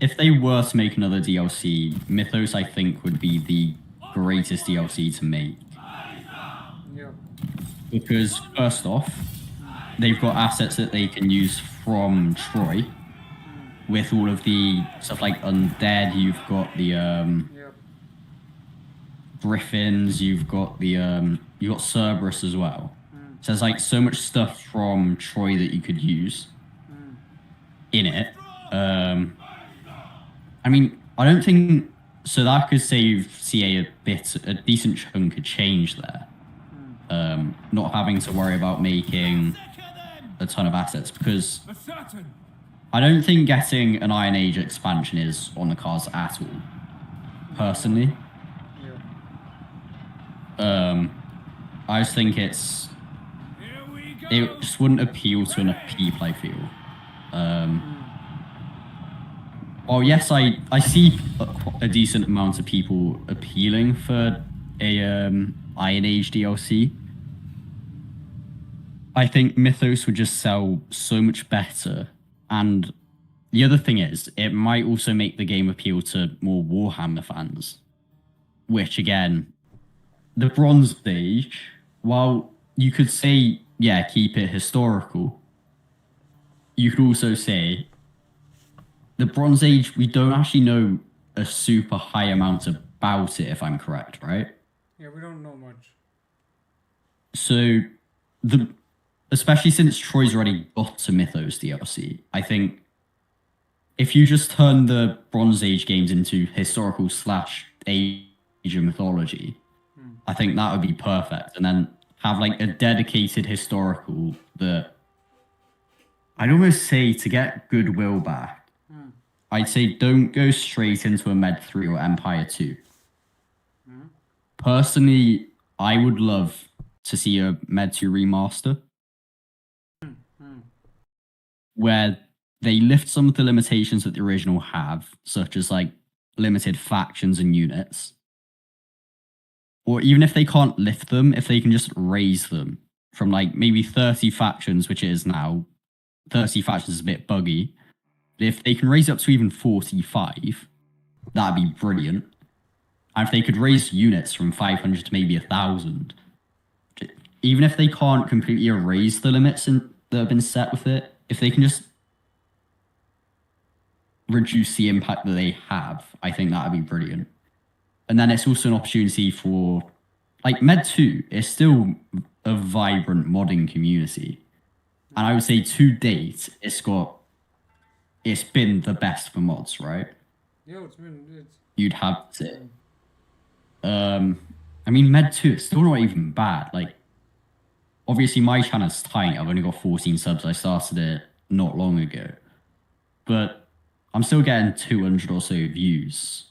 [SPEAKER 1] if they were to make another DLC, Mythos, I think, would be the greatest DLC to make.
[SPEAKER 2] Yeah.
[SPEAKER 1] Because, first off, they've got assets that they can use from Troy. With all of the stuff like undead, you've got the griffins, you've got the you've got Cerberus as well. So there's like so much stuff from Troy that you could use in it. I mean, I don't think so. That could save CA a decent chunk of change there. Not having to worry about making a ton of assets, because I don't think getting an Iron Age expansion is on the cards at all. Personally, I just think it just wouldn't appeal to enough people, I feel. Well, yes, I see a decent amount of people appealing for a Iron Age DLC. I think Mythos would just sell so much better. And the other thing is, it might also make the game appeal to more Warhammer fans. Which, again, the Bronze Age, while you could say, yeah, keep it historical, you could also say the Bronze Age, we don't actually know a super high amount about it, if I'm correct, right?
[SPEAKER 2] Yeah, we don't know much.
[SPEAKER 1] So, especially since Troy's already got a Mythos DLC, I think if you just turn the Bronze Age games into historical / Age of Mythology, I think that would be perfect. And then have like a dedicated historical that I'd almost say, to get goodwill back, I'd say don't go straight into a Med 3 or Empire 2. Personally, I would love to see a Med 2 remaster where they lift some of the limitations that the original have, such as like limited factions and units. Or even if they can't lift them, if they can just raise them from like maybe 30 factions, which it is now. 30 factions is a bit buggy. But if they can raise up to even 45, that'd be brilliant. And if they could raise units from 500 to maybe 1,000, even if they can't completely erase the limits that have been set with it, if they can just reduce the impact that they have, I think that'd be brilliant. And then it's also an opportunity for, like, Med 2 is still a vibrant modding community. And I would say to date, it's been the best for mods, right?
[SPEAKER 2] Yeah,
[SPEAKER 1] You'd have to. I mean, Med 2, it's still not even bad. Like, obviously my channel's tiny. I've only got 14 subs. I started it not long ago. But I'm still getting 200 or so views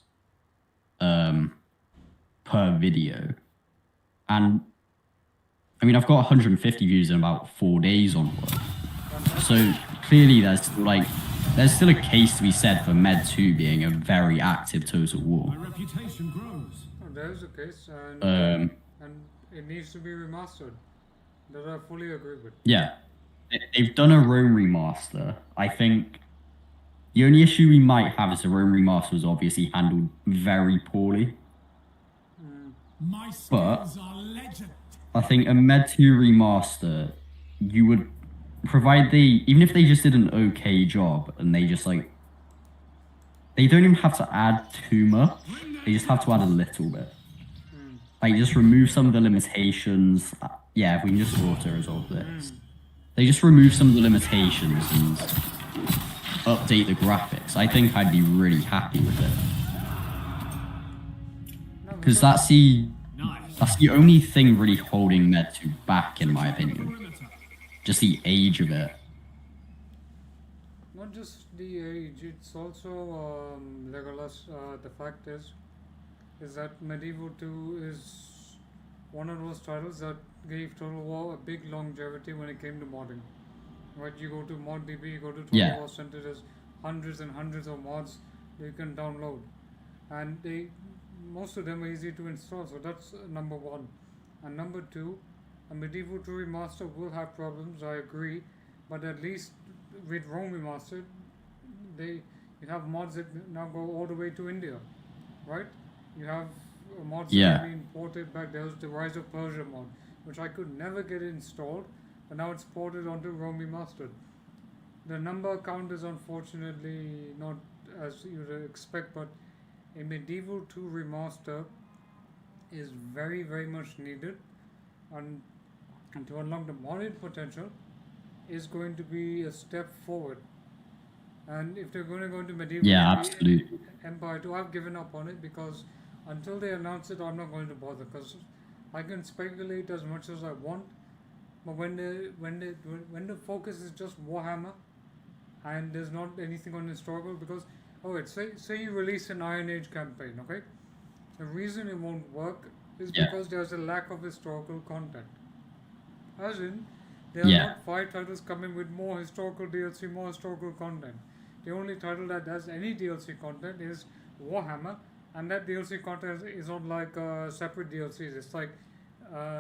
[SPEAKER 1] per video. And I mean, I've got 150 views in about 4 days onward. So clearly there's still a case to be said for Med 2 being a very active Total War.
[SPEAKER 3] My reputation grows.
[SPEAKER 2] Oh, there is a case, and it needs to be remastered. That I fully agree with.
[SPEAKER 1] Yeah. They've done a Rome remaster. I think the only issue we might have is the Rome remaster was obviously handled very poorly.
[SPEAKER 3] My
[SPEAKER 1] But
[SPEAKER 3] skills are legend.
[SPEAKER 1] I think a Med 2 remaster, you would provide even if they just did an okay job and they just like, they don't even have to add too much, they just have to add a little bit. Like, just remove some of the limitations. Yeah, if we can just auto-resolve this. They just remove some of the limitations and update the graphics. I think I'd be really happy with it. Because that's the only thing really holding Med 2 back, in my opinion. Just the age of it.
[SPEAKER 2] Not just the age, it's also Legolas. The fact is that Medieval 2 is one of those titles that gave Total War a big longevity when it came to modding. Right, you go to ModDB, you go to Total War Center, there's hundreds and hundreds of mods that you can download, and most of them are easy to install. So that's number one. And number two, a Medieval 2 remaster will have problems, I agree, but at least with Rome remastered, you have mods that now go all the way to India, right? You have mods that have been ported back. There was the Rise of Persia mod, which I could never get installed, but now it's ported onto Rome remastered. The number count is unfortunately not as you would expect, but a Medieval 2 remaster is very, very much needed. And and to unlock the modded potential is going to be a step forward. And if they're going to go into medieval
[SPEAKER 1] Yeah,
[SPEAKER 2] 3,
[SPEAKER 1] absolutely.
[SPEAKER 2] Empire 2, I've given up on it because until they announce it, I'm not going to bother because I can speculate as much as I want. But when the focus is just Warhammer and there's not anything on historical, because say you release an Iron Age campaign, okay? The reason it won't work is
[SPEAKER 1] Yeah.
[SPEAKER 2] because there's a lack of historical content. As in, there are
[SPEAKER 1] Yeah.
[SPEAKER 2] not 5 titles coming with more historical DLC, more historical content. The only title that has any DLC content is Warhammer, and that DLC content is not like separate DLCs. It's like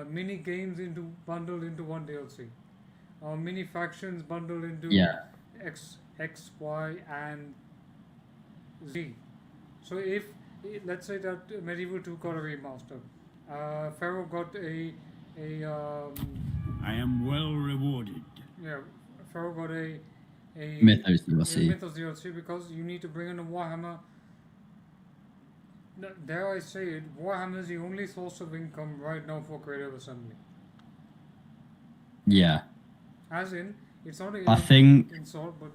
[SPEAKER 2] mini games bundled into one DLC, or mini factions bundled into
[SPEAKER 1] Yeah.
[SPEAKER 2] X, Y, and Z. So if let's say that Medieval 2 got a remaster, Pharaoh got a
[SPEAKER 3] I am well rewarded.
[SPEAKER 2] yeah, Pharaoh got a
[SPEAKER 1] Mythos DLC.
[SPEAKER 2] Mythos DLC because you need to bring in a Warhammer. Dare I say it, Warhammer is the only source of income right now for Creative Assembly.
[SPEAKER 1] Yeah.
[SPEAKER 2] As in, it's not
[SPEAKER 1] I think.
[SPEAKER 2] insult, but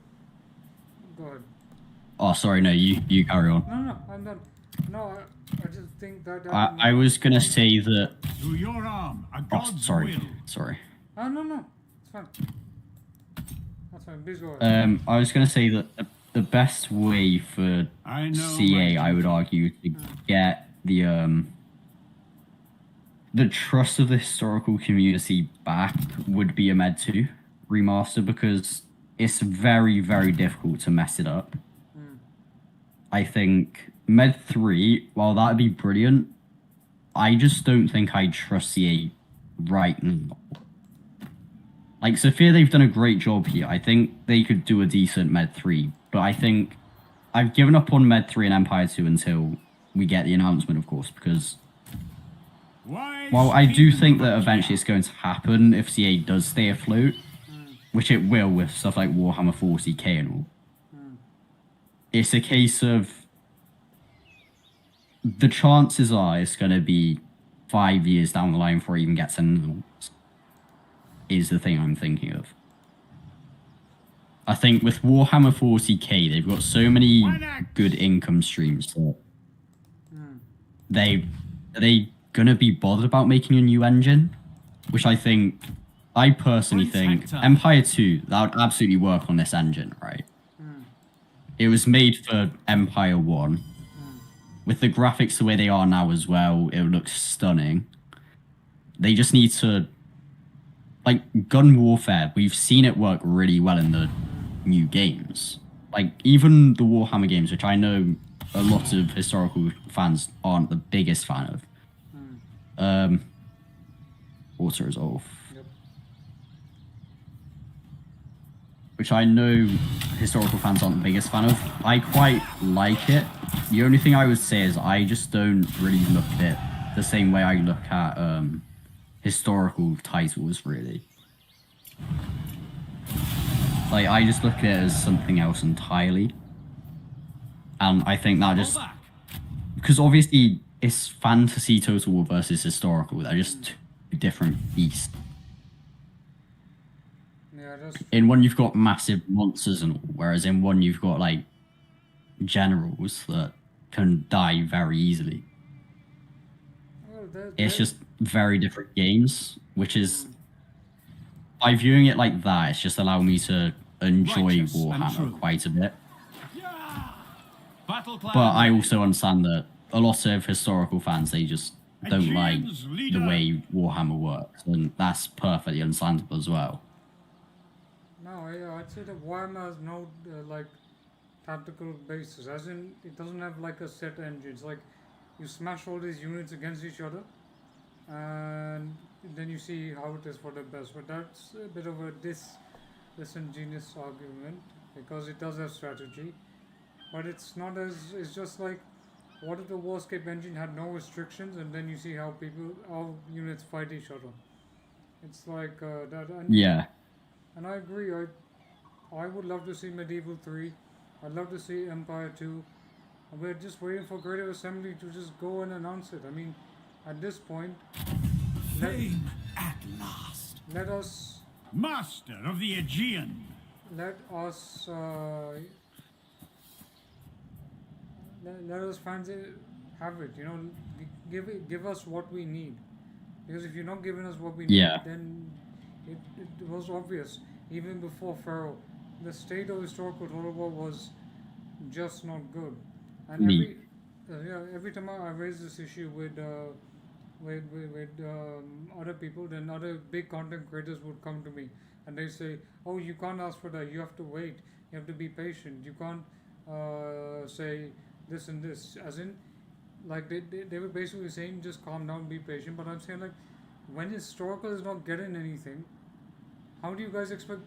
[SPEAKER 2] go ahead.
[SPEAKER 1] Oh, sorry. No, you carry on.
[SPEAKER 2] No, I'm done. No, I just think that.
[SPEAKER 1] I was gonna say that.
[SPEAKER 3] To your arm, a
[SPEAKER 1] Oh,
[SPEAKER 3] god's
[SPEAKER 1] sorry.
[SPEAKER 3] will.
[SPEAKER 1] Sorry.
[SPEAKER 2] No, it's fine. That's fine. Please go ahead.
[SPEAKER 1] I was gonna say that the best way for
[SPEAKER 3] I know
[SPEAKER 1] CA,
[SPEAKER 3] my
[SPEAKER 1] I would argue, to get the trust of the historical community back would be a Med 2 remaster because it's very, very difficult to mess it up. I think Med 3, while that'd be brilliant, I just don't think I trust CA right now. Like, Sophia, they've done a great job here. I think they could do a decent Med 3, but I think I've given up on Med 3 and Empire 2 until we get the announcement, of course, because while I do think that eventually it's going to happen if CA does stay afloat, which it will with stuff like Warhammer 40k and all, it's a case of the chances are it's going to be 5 years down the line before it even gets announced, is the thing I'm thinking of. I think with Warhammer 40k, they've got so many good income streams that are they gonna be bothered about making a new engine? Which I personally think Empire 2, that would absolutely work on this engine, right? It was made for Empire 1. With the graphics the way they are now as well, it looks stunning. They just need to, like, gun warfare, we've seen it work really well in the new games. Like, even the Warhammer games, which I know a lot of historical fans aren't the biggest fan of. Auto resolve.
[SPEAKER 2] Yep.
[SPEAKER 1] Which I know historical fans aren't the biggest fan of. I quite like it. The only thing I would say is I just don't really look at it the same way I look at historical titles, really. Like, I just look at it as something else entirely. And I think that just... Because obviously, it's fantasy Total War versus historical. They're just two different beasts.
[SPEAKER 2] Yeah, that's
[SPEAKER 1] In one, you've got massive monsters and all, whereas in one, you've got, like, generals that can die very easily. It's just very different games, which is... By viewing it like that, it's just allowed me to enjoy Warhammer quite a bit. But I also understand that a lot of historical fans, they just don't like the way Warhammer works, and that's perfectly understandable as well.
[SPEAKER 2] No, I'd say that Warhammer has no like tactical basis, as in it doesn't have like a set engine. It's like you smash all these units against each other, and then you see how it is for the best. But that's a bit of a disingenuous argument because it does have strategy, but it's not as it's just like what if the Warscape engine had no restrictions, and then you see how units fight each other. It's like that.
[SPEAKER 1] Yeah.
[SPEAKER 2] And I agree. I would love to see Medieval 3. I'd love to see Empire 2. And we're just waiting for Creative Assembly to just go and announce it. I mean, at this point,
[SPEAKER 3] Fame at last.
[SPEAKER 2] let us
[SPEAKER 3] Master of the Aegean.
[SPEAKER 2] let us let us have it. You know, give us what we need. Because if you're not giving us what we need,
[SPEAKER 1] Yeah.
[SPEAKER 2] then it was obvious even before Pharaoh. The state of historical total war was just not good, and
[SPEAKER 1] Me.
[SPEAKER 2] every time I raise this issue with other people, then other big content creators would come to me and they say, "Oh, you can't ask for that. You have to wait. You have to be patient. You can't say this and this." As in, like they were basically saying, "Just calm down, be patient." But I'm saying, like, when historical is not getting anything, how do you guys expect?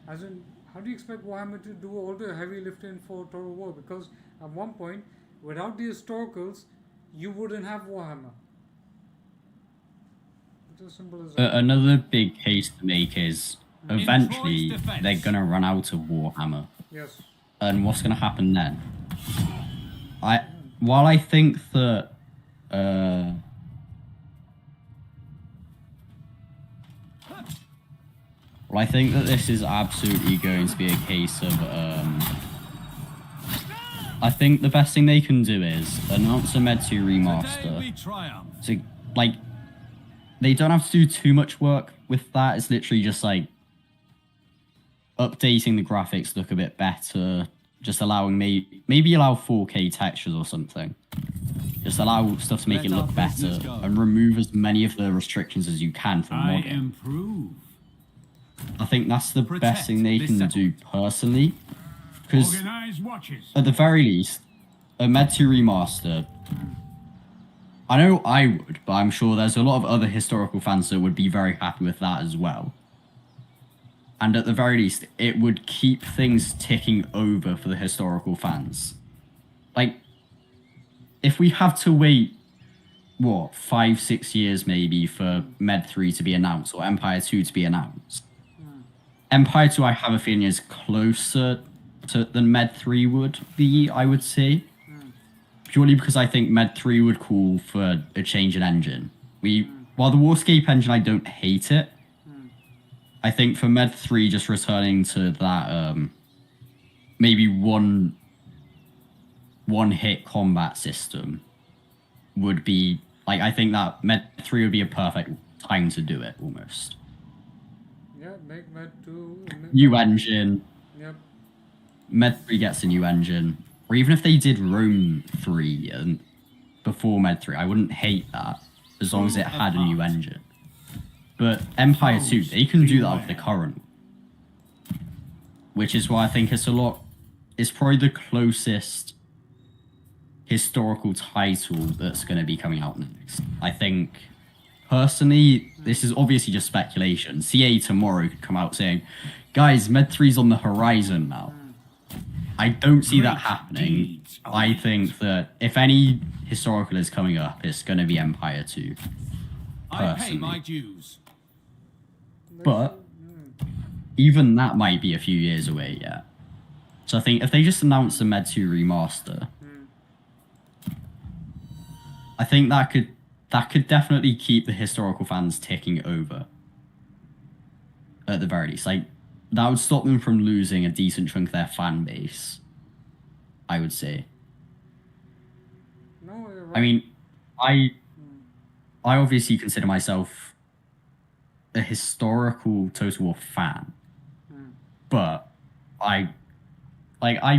[SPEAKER 2] As in, how do you expect Warhammer to do all the heavy lifting for Total War? Because at one point, without the historicals, you wouldn't have Warhammer. It's as simple as that.
[SPEAKER 1] Another big case to make is
[SPEAKER 3] Troy's
[SPEAKER 1] eventually
[SPEAKER 3] defense.
[SPEAKER 1] they're gonna run out of Warhammer,
[SPEAKER 2] Yes.
[SPEAKER 1] and what's gonna happen then? While I think that well, I think that this is absolutely going to be a case of I think the best thing they can do is announce a Med 2
[SPEAKER 3] Today
[SPEAKER 1] remaster.
[SPEAKER 3] we triumph.
[SPEAKER 1] So, like, they don't have to do too much work with that. It's literally just like updating the graphics, look a bit better, just allowing maybe allow 4K textures or something. Just allow stuff to make it
[SPEAKER 3] Let our
[SPEAKER 1] look better
[SPEAKER 3] business go.
[SPEAKER 1] and remove as many of the restrictions as you can from
[SPEAKER 3] I
[SPEAKER 1] modding.
[SPEAKER 3] improve.
[SPEAKER 1] I think that's the
[SPEAKER 3] Protect
[SPEAKER 1] best thing they
[SPEAKER 3] this
[SPEAKER 1] can do
[SPEAKER 3] settlement.
[SPEAKER 1] personally, because
[SPEAKER 3] Organize watches.
[SPEAKER 1] at the very least, a Med 2 remaster. I know I would, but I'm sure there's a lot of other historical fans that would be very happy with that as well. And at the very least, it would keep things ticking over for the historical fans. Like, if we have to wait, what, 5-6 years maybe for Med 3 to be announced or Empire 2 to be announced, Empire 2, I have a feeling, is closer than Med 3 would be, I would say. Purely because I think Med 3 would call for a change in engine. While the Warscape engine, I don't hate it, I think for Med 3, just returning to that maybe one hit combat system would be, like, I think that Med 3 would be a perfect time to do it, almost.
[SPEAKER 2] Yeah, make Med 2.
[SPEAKER 1] New engine.
[SPEAKER 2] Yep.
[SPEAKER 1] Med 3 gets a new engine. Or even if they did Rome 3 and before Med 3, I wouldn't hate that, as long as it had a new engine. But Empire 2, they can do that with the current. Which is why I think it's probably the closest historical title that's going to be coming out next. I think, personally, this is obviously just speculation. CA tomorrow could come out saying, guys, Med 3's on the horizon now. I don't see that happening. I think that if any historical is coming up, it's going to be Empire 2.
[SPEAKER 3] I pay my dues.
[SPEAKER 1] But even that might be a few years away yet. So I think if they just announce the Med 2 remaster, I think that could definitely keep the historical fans ticking over. At the very least, like, that would stop them from losing a decent chunk of their fan base, I would say.
[SPEAKER 2] No, you're right.
[SPEAKER 1] I mean, I obviously consider myself a historical Total War fan, but I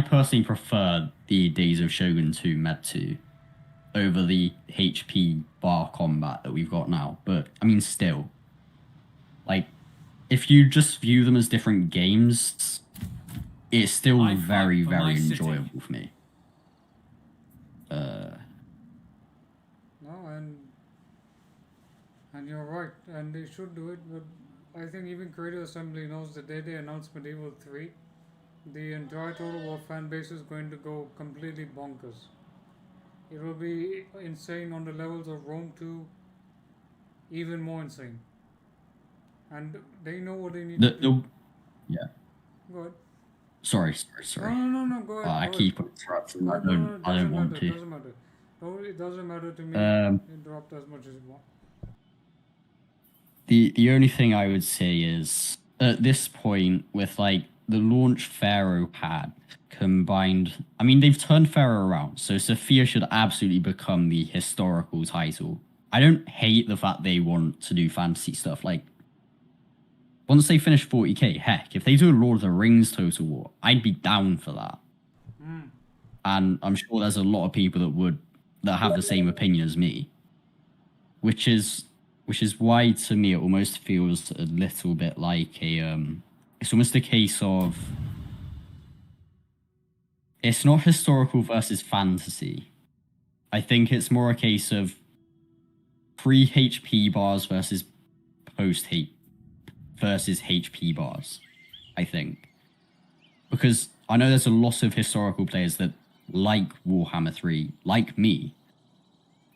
[SPEAKER 1] personally prefer the Days of Shogun 2 Med 2 over the HP bar combat that we've got now. But I mean, still, like, if you just view them as different games, it's still very, very enjoyable for me.
[SPEAKER 2] No, and you're right, and they should do it, but I think even Creative Assembly knows the day they announce Medieval 3, the entire Total War fan base is going to go completely bonkers. It will be insane on the levels of Rome 2, even more insane. And they know what they need to do.
[SPEAKER 1] Yeah.
[SPEAKER 2] Go ahead.
[SPEAKER 1] Sorry.
[SPEAKER 2] No, go ahead.
[SPEAKER 1] I
[SPEAKER 2] go
[SPEAKER 1] keep
[SPEAKER 2] ahead.
[SPEAKER 1] interrupting.
[SPEAKER 2] No,
[SPEAKER 1] I don't want to.
[SPEAKER 2] It doesn't matter. No, it doesn't matter to me. Interrupt as much as you want.
[SPEAKER 1] the only thing I would say is at this point with like the launch Pharaoh had combined, I mean they've turned Pharaoh around, so Sophia should absolutely become the historical title. I don't hate the fact they want to do fantasy stuff. Like once they finish 40k, heck, if they do a Lord of the Rings Total War, I'd be down for that. And I'm sure there's a lot of people that have the same opinion as me. Which is why to me it almost feels a little bit like it's almost a case of it's not historical versus fantasy. I think it's more a case of pre-HP bars versus versus HP bars, I think. Because I know there's a lot of historical players that like Warhammer 3, like me,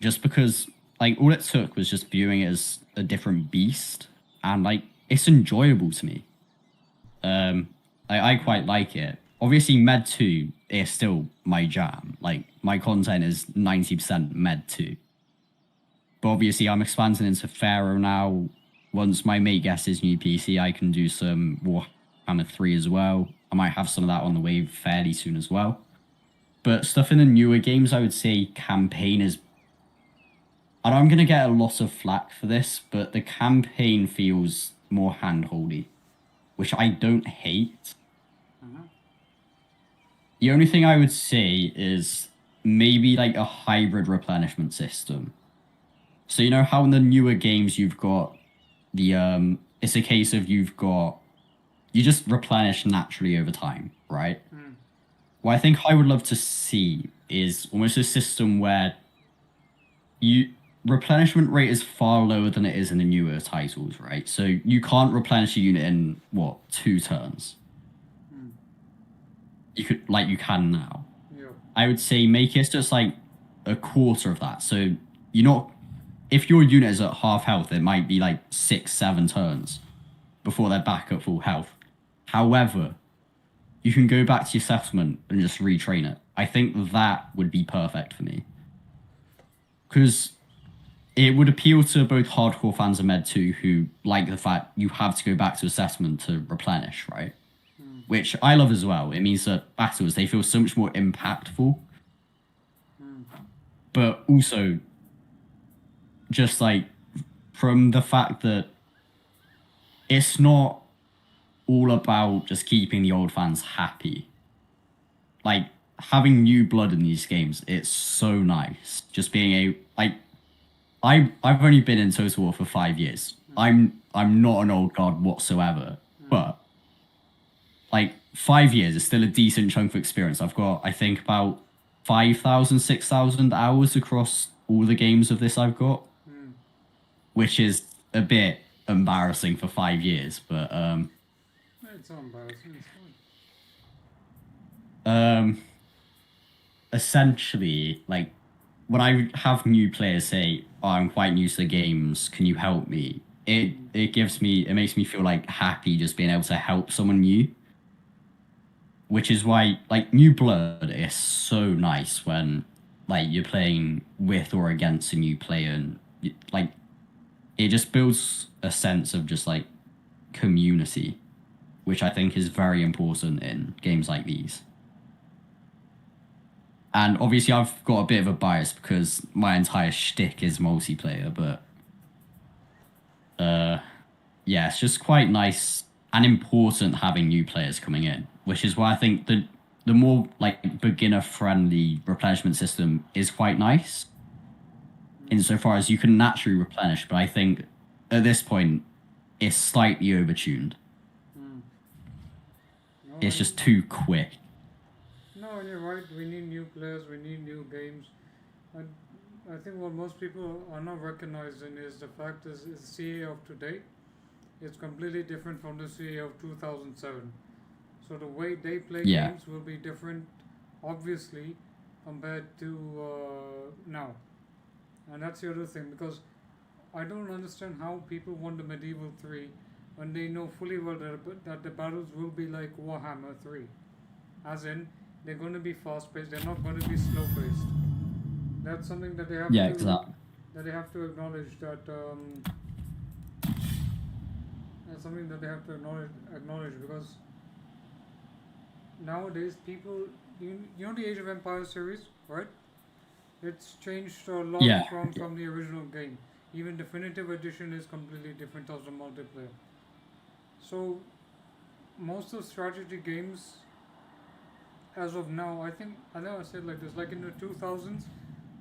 [SPEAKER 1] just because like all it took was just viewing it as a different beast, and like it's enjoyable to me. I quite like it. Obviously, Med 2 is still my jam. Like my content is 90% Med 2. But obviously, I'm expanding into Pharaoh now. Once my mate gets his new PC, I can do some Warhammer 3 as well. I might have some of that on the way fairly soon as well. But stuff in the newer games, I would say campaign is... And I'm going to get a lot of flack for this, but the campaign feels more hand-holdy, which I don't hate. The only thing I would say is maybe like a hybrid replenishment system. So you know how in the newer games you've got the it's a case of you just replenish naturally over time, right? What I think I would love to see is almost a system where replenishment rate is far lower than it is in the newer titles, right? So you can't replenish a unit in 2 turns. You can now.
[SPEAKER 2] Yeah.
[SPEAKER 1] I would say make it just like a quarter of that. So you're not, if your unit is at half health, it might be like 6-7 turns before they're back at full health. However, you can go back to your settlement and just retrain it. I think that would be perfect for me. Because it would appeal to both hardcore fans of Med 2 who like the fact you have to go back to a settlement to replenish, right? Which I love as well. It means that battles, they feel so much more impactful. But also, just like, from the fact that it's not all about just keeping the old fans happy. Like, having new blood in these games, it's so nice. Just being I've only been in Total War for 5 years. I'm not an old guard whatsoever, but like 5 years is still a decent chunk of experience. I've got, I think, about 5,000, 6,000 hours across all the games of this I've got, which is a bit embarrassing for 5 years, but
[SPEAKER 2] It's not embarrassing. It's fine.
[SPEAKER 1] Essentially, like when I have new players say, "Oh, I'm quite new to the games, can you help me?" It makes me feel like happy just being able to help someone new. Which is why, like, new blood is so nice when, like, you're playing with or against a new player, and like, it just builds a sense of just like community, which I think is very important in games like these. And obviously, I've got a bit of a bias because my entire shtick is multiplayer, but yeah, it's just quite nice and important having new players coming in, which is why I think the more like beginner-friendly replenishment system is quite nice, insofar as you can naturally replenish. But I think at this point, it's slightly overtuned. It's just too quick.
[SPEAKER 2] No, you're right. We need new players. We need new games. And I think what most people are not recognizing is the fact is CA of today is completely different from the CA of 2007. So the way they play games will be different, obviously, compared to now. And that's the other thing, because I don't understand how people want the Medieval 3 when they know fully well that the battles will be like Warhammer 3. As in, they're going to be fast-paced, they're not going to be slow-paced. That's something that they have
[SPEAKER 1] Exactly.
[SPEAKER 2] that they have to acknowledge, that That's something that they have to acknowledge because nowadays people, you know the Age of Empires series, right? It's changed a lot
[SPEAKER 1] Yeah.
[SPEAKER 2] from the original game. Even Definitive Edition is completely different as the multiplayer. So most of strategy games as of now, I know I said like this, like in the 2000s,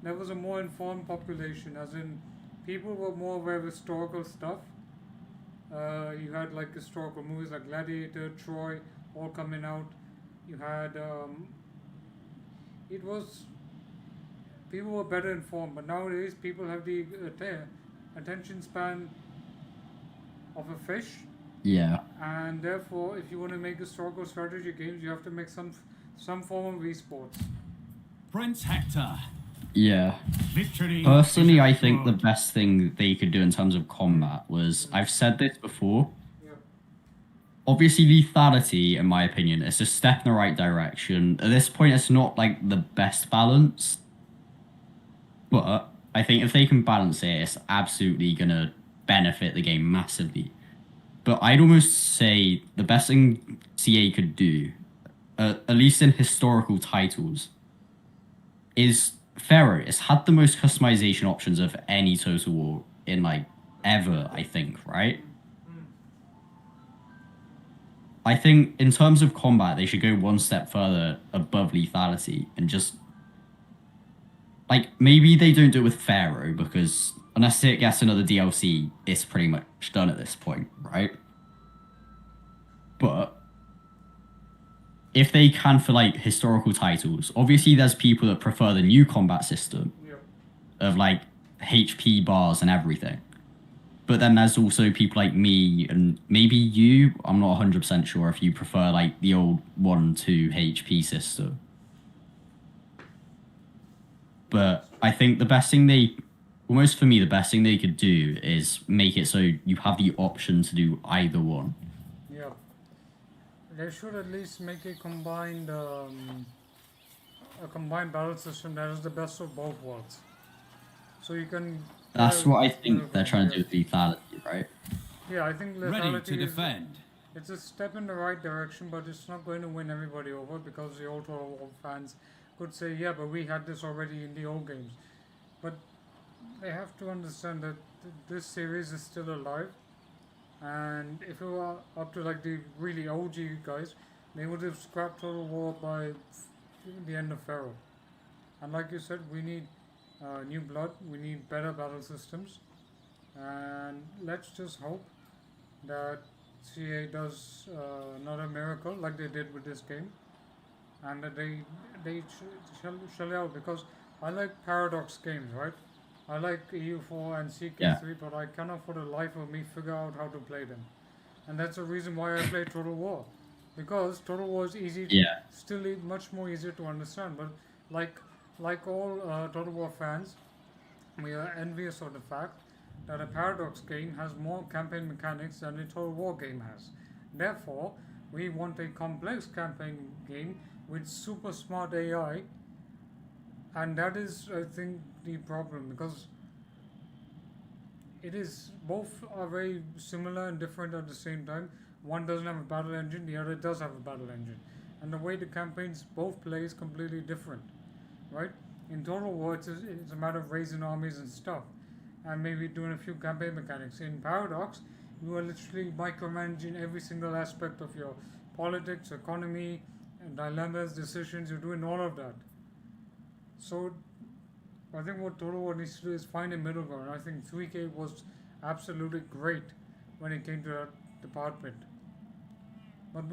[SPEAKER 2] there was a more informed population, as in people were more aware of historical stuff. You had like historical movies like Gladiator, Troy, all coming out. You had it was people were better informed, but nowadays people have the attention span of a fish,
[SPEAKER 1] Yeah.
[SPEAKER 2] and therefore, if you want to make historical strategy games, you have to make some form of esports.
[SPEAKER 3] Prince Hector.
[SPEAKER 1] Yeah.
[SPEAKER 3] Victory.
[SPEAKER 1] Personally,
[SPEAKER 3] is
[SPEAKER 1] I think the
[SPEAKER 3] assured.
[SPEAKER 1] best thing they could do in terms of combat was, I've said this before,
[SPEAKER 2] Yeah.
[SPEAKER 1] obviously lethality, in my opinion, is a step in the right direction. At this point, it's not like the best balance, but I think if they can balance it, it's absolutely gonna benefit the game massively. But I'd almost say the best thing CA could do, at least in historical titles, is Pharaoh. It's had the most customization options of any Total War in like ever, I think, right? I think in terms of combat, they should go one step further above lethality and just like maybe they don't do it with Pharaoh because unless it gets another DLC, it's pretty much done at this point, right? But if they can for like historical titles, obviously there's people that prefer the new combat system
[SPEAKER 2] Yeah.
[SPEAKER 1] of like HP bars and everything. But then there's also people like me and maybe you. I'm not 100% sure if you prefer like the old 1-2 HP system. But I think the best thing almost for me, the best thing they could do is make it so you have the option to do either one.
[SPEAKER 2] Yeah. They should at least make a combined battle system that is the best of both worlds. So you can.
[SPEAKER 1] That's what I think they're trying to
[SPEAKER 2] Yeah.
[SPEAKER 1] do with lethality, right?
[SPEAKER 2] Yeah, I think
[SPEAKER 3] Ready
[SPEAKER 2] lethality
[SPEAKER 3] to
[SPEAKER 2] is
[SPEAKER 3] defend.
[SPEAKER 2] it's a step in the right direction, but it's not going to win everybody over because the old Total War fans could say, yeah, but we had this already in the old games. But they have to understand that this series is still alive, and if it were up to like the really OG guys, they would have scrapped Total War by the end of Pharaoh. And like you said, we need new blood, we need better battle systems, and let's just hope that CA does another miracle like they did with this game, and that shall out because I like Paradox games, right? I like EU4 and CK3,
[SPEAKER 1] Yeah.
[SPEAKER 2] but I cannot for the life of me figure out how to play them, and that's the reason why I play Total War, because Total War is
[SPEAKER 1] Yeah.
[SPEAKER 2] still much more easier to understand. But like all Total War fans, we are envious of the fact that a Paradox game has more campaign mechanics than a Total War game has. Therefore, we want a complex campaign game with super smart AI, and that is, I think, the problem because it is both are very similar and different at the same time. One doesn't have a battle engine, the other does have a battle engine, and the way the campaigns both play is completely different, right? In Total War, it's a matter of raising armies and stuff, and maybe doing a few campaign mechanics. In Paradox, you are literally micromanaging every single aspect of your politics, economy, and dilemmas, decisions. You're doing all of that. So I think what Total War needs to do is find a middle ground. I think 3K was absolutely great when it came to that department. But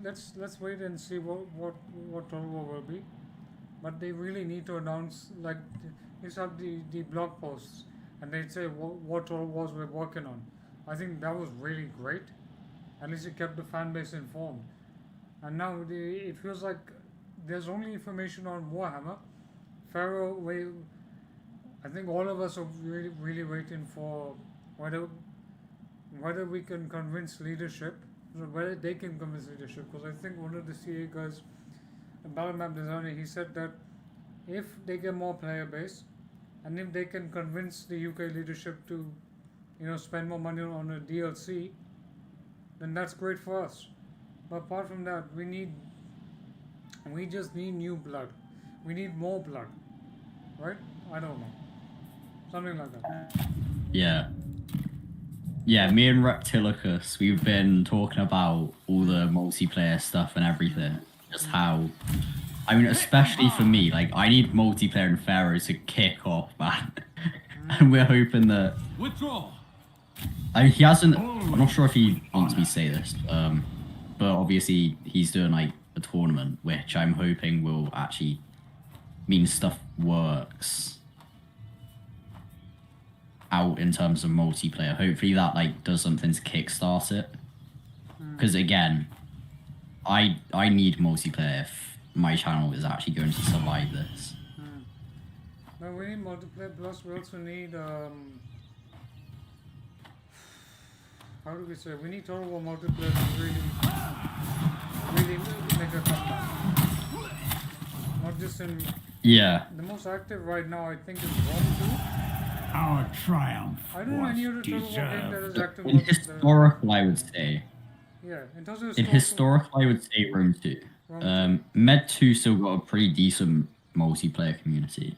[SPEAKER 2] let's wait and see what Total War will be. But they really need to announce, like, these have the blog posts, and they'd say what Total Wars we're working on. I think that was really great. At least it kept the fan base informed. And now it feels like there's only information on Warhammer. Pharaoh, I think all of us are really waiting for whether we can convince leadership, whether they can convince leadership. Because I think one of the CA guys, the battle map designer, he said that if they get more player base, and if they can convince the UK leadership to, spend more money on a DLC, then that's great for us. But apart from that, we just need new blood. We need more blood, right? I don't know, something like that.
[SPEAKER 1] Yeah. Yeah, me and Reptilicus, we've been talking about all the multiplayer stuff and everything. Just how, I mean, especially for me, like, I need multiplayer in Pharaoh to kick off, man. And we're hoping that...
[SPEAKER 3] Withdraw.
[SPEAKER 1] I mean, he hasn't... I'm not sure if he wants me to say this, but obviously he's doing, like, a tournament, which I'm hoping will actually mean stuff works out in terms of multiplayer. Hopefully that like does something to kickstart it. Because again, I need multiplayer if my channel is actually going to survive this.
[SPEAKER 2] No, we need multiplayer, plus we also need how do we say, we need Total War multiplayer to really make a comeback. Not just in...
[SPEAKER 1] Yeah.
[SPEAKER 2] The most active right now, I think, is Rome 2.
[SPEAKER 3] Our triumph
[SPEAKER 2] I don't know
[SPEAKER 3] was
[SPEAKER 2] any other Total War game that is
[SPEAKER 3] deserved.
[SPEAKER 2] active
[SPEAKER 1] In
[SPEAKER 2] multiplayer.
[SPEAKER 1] historical, I would say.
[SPEAKER 2] Yeah, in terms of
[SPEAKER 1] In historical, I would say Rome 2. Med 2 still got a pretty decent multiplayer community.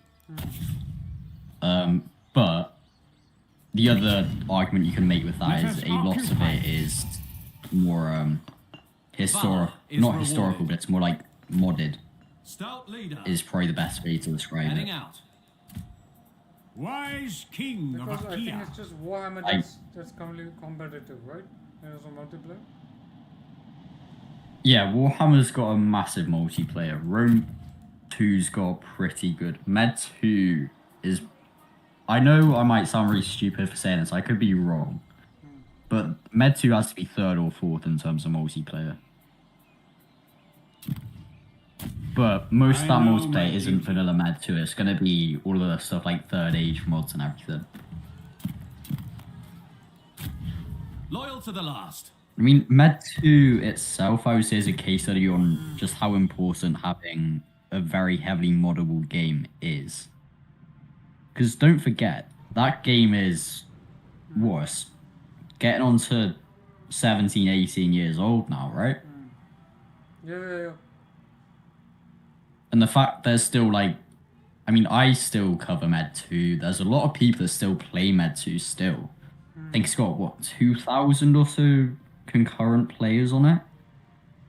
[SPEAKER 1] But the other argument you can make with that is a lot of it is more not historical, but it's more like modded.
[SPEAKER 3] Stout leader.
[SPEAKER 1] Is probably the best way to describe
[SPEAKER 3] Heading
[SPEAKER 1] it.
[SPEAKER 3] out. Wise king of
[SPEAKER 2] Because I think
[SPEAKER 3] Achaea.
[SPEAKER 2] it's just Warhammer that's currently competitive, right? And also multiplayer.
[SPEAKER 1] Yeah, Warhammer's got a massive multiplayer. Rome 2's got pretty good. Med 2 is... I know I might sound really stupid for saying this, I could be wrong. But Med 2 has to be third or fourth in terms of multiplayer. But most of that multiplayer isn't vanilla Med 2, it's going to be all of the stuff like Third Age mods and everything.
[SPEAKER 3] Loyal to the last.
[SPEAKER 1] I mean, Med 2 itself, I would say, is a case study on just how important having a very heavily moddable game is. Because don't forget, that game is, what, getting on to 17, 18 years old now, right?
[SPEAKER 2] Yeah.
[SPEAKER 1] And the fact there's still, like, I mean, I still cover Med 2. There's a lot of people that still play Med 2 still. I think it's got, what, 2,000 or so concurrent players on it?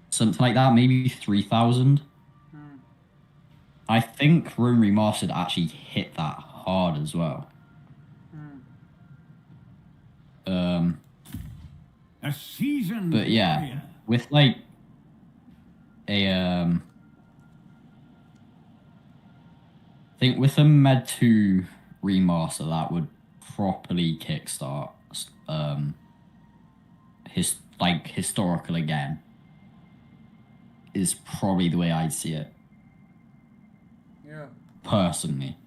[SPEAKER 1] Something like that, maybe 3,000. I think Rome Remastered actually hit that hard as well.
[SPEAKER 3] A seasoned
[SPEAKER 1] But yeah,
[SPEAKER 3] warrior.
[SPEAKER 1] with like a I think with a Med 2 remaster that would properly kickstart historical again is probably the way I'd see it.
[SPEAKER 2] Yeah.
[SPEAKER 1] Personally.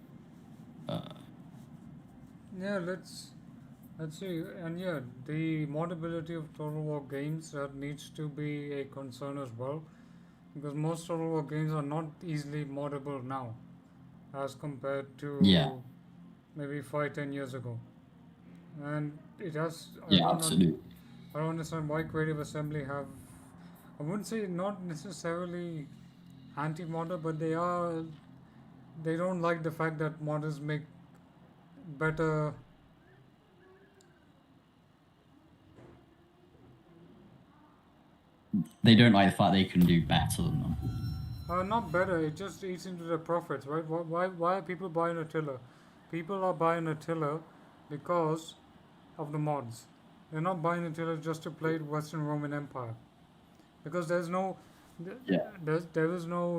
[SPEAKER 2] Yeah, let's see. And yeah, the moddability of Total War games, that needs to be a concern as well, because most Total War games are not easily moddable now as compared to maybe 5-10 years ago. And it has...
[SPEAKER 1] Absolutely.
[SPEAKER 2] I don't understand why Creative Assembly have... I wouldn't say not necessarily anti-modder, but they don't like the fact that modders make better...
[SPEAKER 1] They don't like the fact they can do better than them.
[SPEAKER 2] Not better, it just eats into the profits, right? Why are people buying Attila? People are buying Attila because of the mods. They're not buying Attila just to play Western Roman Empire. Because there is no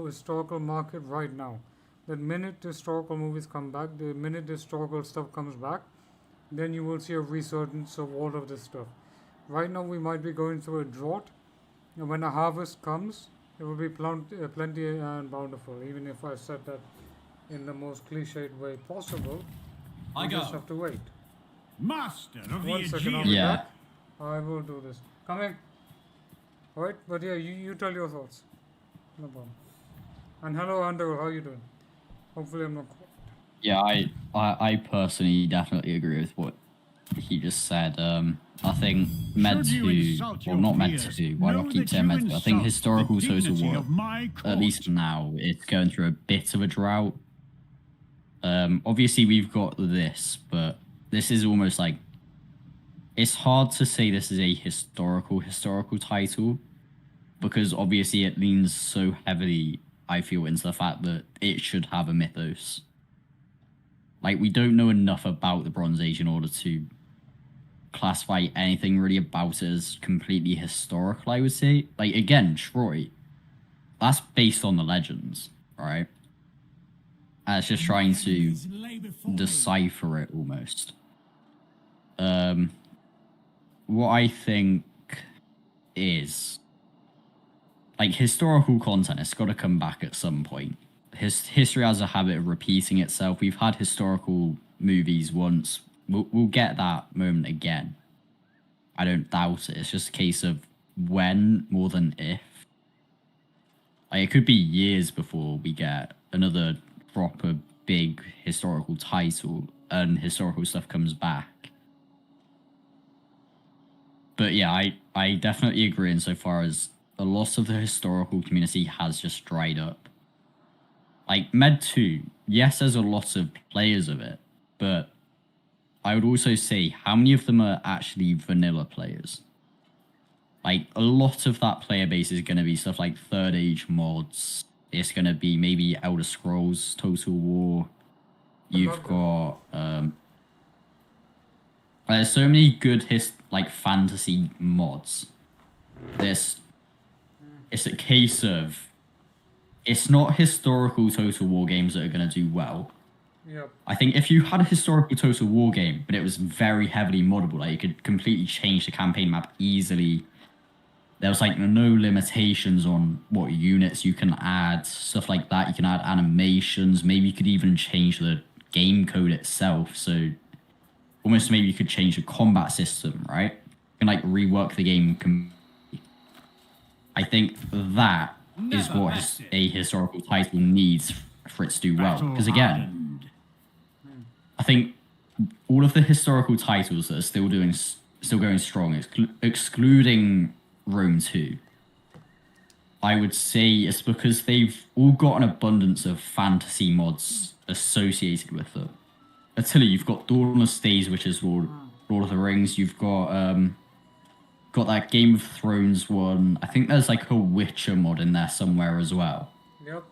[SPEAKER 2] historical market right now. The minute historical movies come back, the minute historical stuff comes back, then you will see a resurgence of all of this stuff. Right now we might be going through a drought, and when a harvest comes, it will be plenty and bountiful, even if I said that in the most cliched way possible. We just have to wait.
[SPEAKER 3] Master of the
[SPEAKER 2] 1 second, I'll
[SPEAKER 3] Aegean.
[SPEAKER 2] be back. I will do this. Coming. Alright, but yeah, you tell your thoughts. No problem. And hello, Andrew, how are you doing? Hopefully I'm not...
[SPEAKER 1] Yeah, I personally definitely agree with what he just said, I think Med
[SPEAKER 3] Should you
[SPEAKER 1] 2,
[SPEAKER 3] insult
[SPEAKER 1] or
[SPEAKER 3] your
[SPEAKER 1] not Med
[SPEAKER 3] peers,
[SPEAKER 1] 2, why do I
[SPEAKER 3] know
[SPEAKER 1] keep
[SPEAKER 3] that
[SPEAKER 1] saying
[SPEAKER 3] you
[SPEAKER 1] Med 2? I think
[SPEAKER 3] insult
[SPEAKER 1] historical
[SPEAKER 3] the
[SPEAKER 1] Total
[SPEAKER 3] dignity
[SPEAKER 1] War,
[SPEAKER 3] of my
[SPEAKER 1] at least
[SPEAKER 3] court.
[SPEAKER 1] now, it's going through a bit of a drought. Obviously we've got this, but this is almost like, it's hard to say this is a historical title, because obviously it leans so heavily, I feel, into the fact that it should have a mythos. Like, we don't know enough about the Bronze Age in order to classify anything really about it as completely historical, I would say. Like, again, Troy, that's based on the legends, right? And it's just trying to decipher it almost. What I think is, like, historical content, it's got to come back at some point. History has a habit of repeating itself. We've had historical movies once. We'll get that moment again. I don't doubt it. It's just a case of when more than if. Like, it could be years before we get another proper big historical title and historical stuff comes back. But yeah, I definitely agree insofar as a lot of the historical community has just dried up. Like, Med 2, yes, there's a lot of players of it, but I would also say how many of them are actually vanilla players? Like, a lot of that player base is going to be stuff like Third Age mods. It's going to be maybe Elder Scrolls Total War. You've got there's so many good like fantasy mods. It's a case of, it's not historical Total War games that are going to do well.
[SPEAKER 2] Yep.
[SPEAKER 1] I think if you had a historical Total War game, but it was very heavily moddable, like you could completely change the campaign map easily. There was like no limitations on what units you can add, stuff like that. You can add animations. Maybe you could even change the game code itself. So almost maybe you could change the combat system, right? You can like rework the game. I think that is what a historical title needs for it to do well. Because again, I think all of the historical titles that are still going strong, excluding Rome 2, I would say it's because they've all got an abundance of fantasy mods associated with them. Attila, you've got Dawnless Days, which is Lord of the Rings. You've got that Game of Thrones one. I think there's like a Witcher mod in there somewhere as well.
[SPEAKER 2] Yep.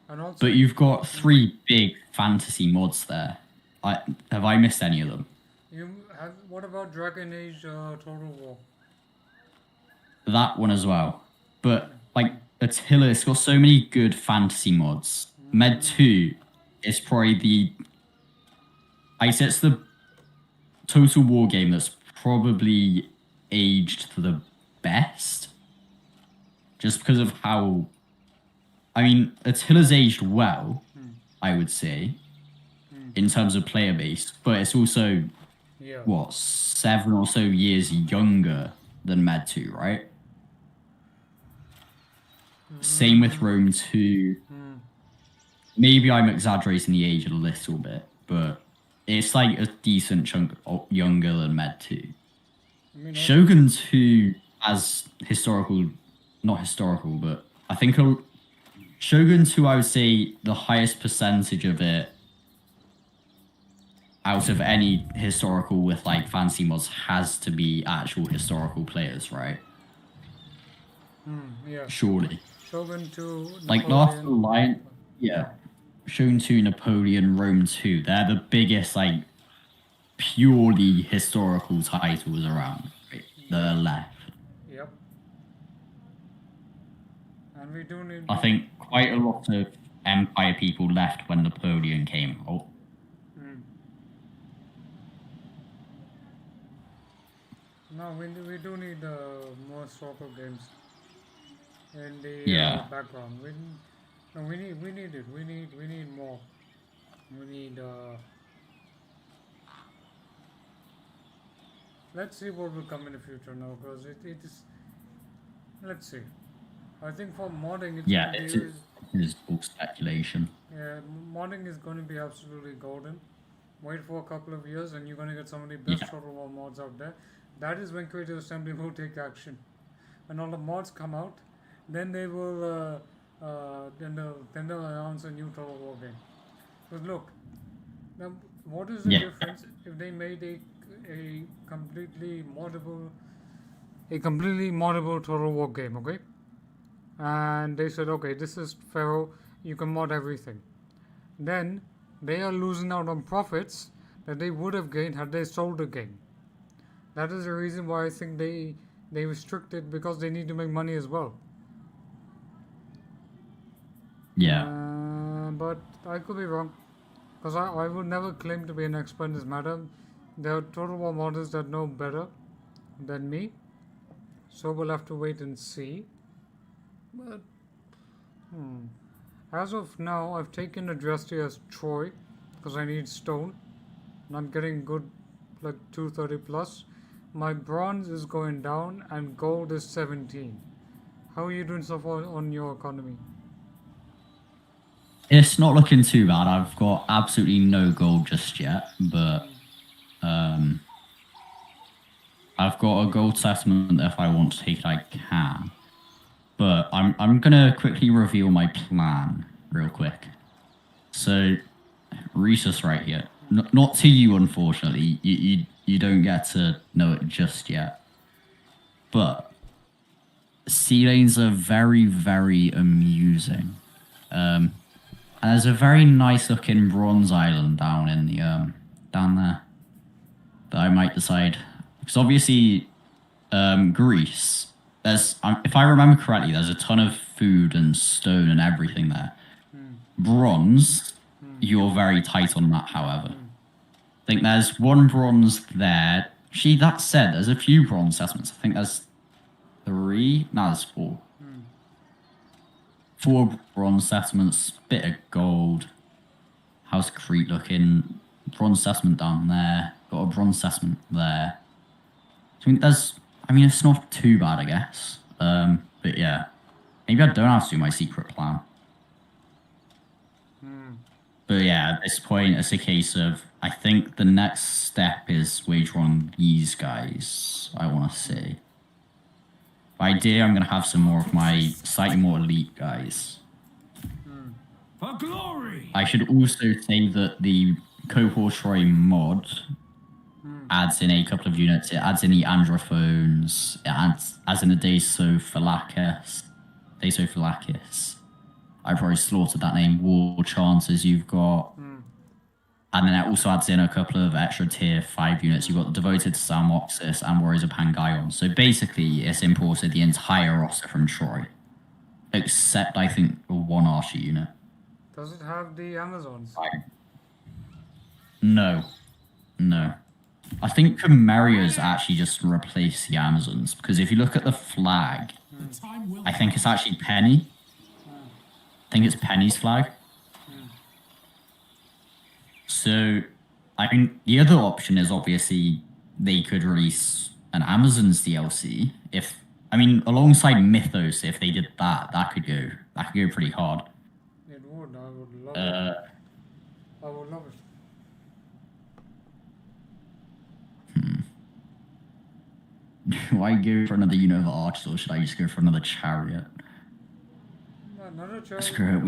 [SPEAKER 2] And also,
[SPEAKER 1] but you've got 3 big fantasy mods there. Have I missed any of them?
[SPEAKER 2] What about Dragon Age Total War?
[SPEAKER 1] That one as well. But like Attila, it's got so many good fantasy mods. Med 2 is probably I say it's the Total War game that's probably aged the best. Just because of how, I mean, Attila's aged well, I would say, in terms of player base, but it's also, what, 7 or so years younger than Med 2, right? Same with Rome 2. Maybe I'm exaggerating the age a little bit, but it's like a decent chunk younger than Med 2. Shogun 2 as not historical, but I think Shogun 2, I would say the highest percentage of it out of any historical with like fancy mods has to be actual historical players, right?
[SPEAKER 2] Yeah.
[SPEAKER 1] Surely.
[SPEAKER 2] Shogun 2,
[SPEAKER 1] like Last Alliance, yeah. Shogun 2, Napoleon, Rome 2, they're the biggest like purely historical titles around, right? That are left.
[SPEAKER 2] Yep. And we do need,
[SPEAKER 1] I think quite a lot of Empire people left when Napoleon came out.
[SPEAKER 2] No, we do need more historical games in the background. We need it. We need more. We need. Let's see what will come in the future now, because it is. Let's see. I think for modding,
[SPEAKER 1] It is all speculation.
[SPEAKER 2] Yeah, modding is going to be absolutely golden. wait for a couple of years, and you're gonna get some of the best
[SPEAKER 1] Yeah.
[SPEAKER 2] Total War mods out there. That is when Creative Assembly will take action. When all the mods come out, then they will then they'll announce a new Total War game. But look, now what is the
[SPEAKER 1] Yeah.
[SPEAKER 2] difference if they made a completely moddable Total War game, okay? And they said, okay, this is Pharaoh, you can mod everything. Then they are losing out on profits that they would have gained had they sold the game. That is the reason why I think they restrict it, because they need to make money as well.
[SPEAKER 1] Yeah.
[SPEAKER 2] But I could be wrong, because I would never claim to be an expert in this matter. There are Total War modders that know better than me, so we'll have to wait and see. But as of now, I've taken a dressy as Troy because I need stone, and I'm getting good, like 230 plus. My bronze is going down and gold is 17. How are you doing so far on your economy?
[SPEAKER 1] It's not looking too bad. I've got absolutely no gold just yet, but I've got a gold settlement. If I want to take it, I can. But I'm gonna quickly reveal my plan real quick. So, Reese's right here. Not to you, unfortunately. You don't get to know it just yet. But sea lanes are very, very amusing. And there's a very nice looking bronze island down in the down there that I might decide, because obviously Greece, there's if I remember correctly, there's a ton of food and stone and everything there. Bronze, you're very tight on that, however. I think there's one bronze there. Actually, that said, there's a few bronze settlements. I think there's 3. No, there's 4. 4 bronze settlements, bit of gold. How's Crete looking? Bronze settlement down there. Got a bronze settlement there. I mean, it's not too bad, I guess. But yeah, maybe I don't have to do my secret plan. But yeah, at this point, it's a case of, I think the next step is wager on these guys, I want to see. By idea, I'm going to have some more of my slightly more elite guys.
[SPEAKER 3] For glory!
[SPEAKER 1] I should also say that the Cohort Troy mod adds in a couple of units. It adds in the Androphones. It adds in the Dasophilakis. I probably slaughtered that name. War Chances you've got. And then it also adds in a couple of extra tier 5 units. You've got Devoted to Salmoxis and Warriors of Pangaion. So basically, it's imported the entire roster from Troy. Except, I think, one Archer unit.
[SPEAKER 2] Does it have the Amazons?
[SPEAKER 1] No. I think Chimeria's actually just replaced the Amazons. Because if you look at the flag, I think it's actually Penny. I think it's Penny's flag. So, I mean, the other option is obviously they could release an Amazons DLC. Alongside Mythos, if they did that, that could go pretty hard.
[SPEAKER 2] It would. I would love it. I would love it.
[SPEAKER 1] Do I go for another Unova Archers, or should I just go for another Chariot?
[SPEAKER 2] Another chariot.
[SPEAKER 1] Screw it,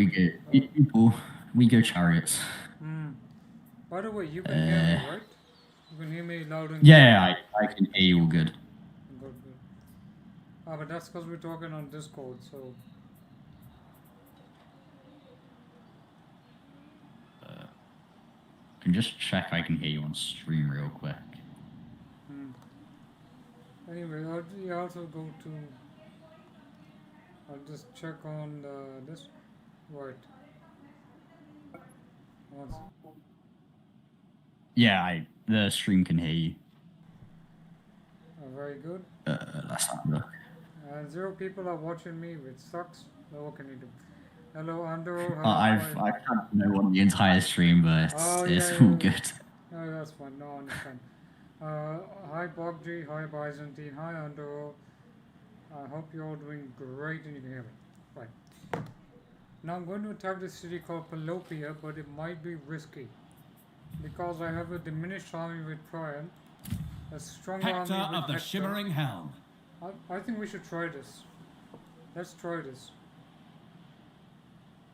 [SPEAKER 1] we go Chariots.
[SPEAKER 2] By the way, you can hear me, right? You can hear me loud and
[SPEAKER 1] Yeah, I can hear you all good.
[SPEAKER 2] Good. But that's because we're talking on Discord, so...
[SPEAKER 1] I can just check I can hear you on stream real quick.
[SPEAKER 2] Anyway, I'll also go to... I'll just check on this. Right. Once.
[SPEAKER 1] Yeah, the stream can hear you.
[SPEAKER 2] Very good.
[SPEAKER 1] Let's have a look.
[SPEAKER 2] 0 people are watching me, which sucks. But what can you do? Hello, Andro.
[SPEAKER 1] I've had no one the entire stream, but it's all good.
[SPEAKER 2] No, that's fine. No, I understand. Hi, Boggy. Hi, Byzantine. Hi, Andro. I hope you're all doing great and you can hear me. Right. Now I'm going to attack this city called Pelopia, but it might be risky. because I have a diminished army with Priam, a strong
[SPEAKER 3] Hector
[SPEAKER 2] army with
[SPEAKER 3] of the
[SPEAKER 2] Hector.
[SPEAKER 3] Shimmering Helm.
[SPEAKER 2] I think we should try this. Let's try this.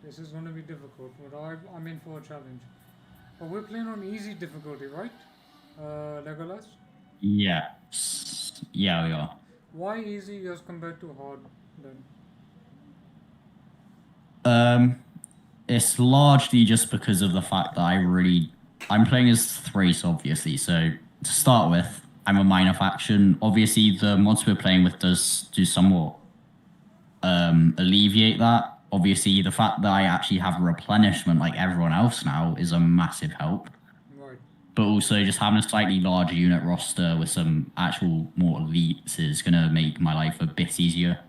[SPEAKER 2] This is going to be difficult, but I'm in for a challenge. But we're playing on easy difficulty, right? Legolas?
[SPEAKER 1] Yeah. Yeah, we are.
[SPEAKER 2] Why easy as compared to hard then?
[SPEAKER 1] It's largely just because of the fact that I'm playing as Thrace, obviously. So to start with, I'm a minor faction. Obviously, the mods we're playing with do somewhat alleviate that. Obviously, the fact that I actually have replenishment like everyone else now is a massive help.
[SPEAKER 2] Right.
[SPEAKER 1] But also, just having a slightly larger unit roster with some actual more elites is going to make my life a bit easier.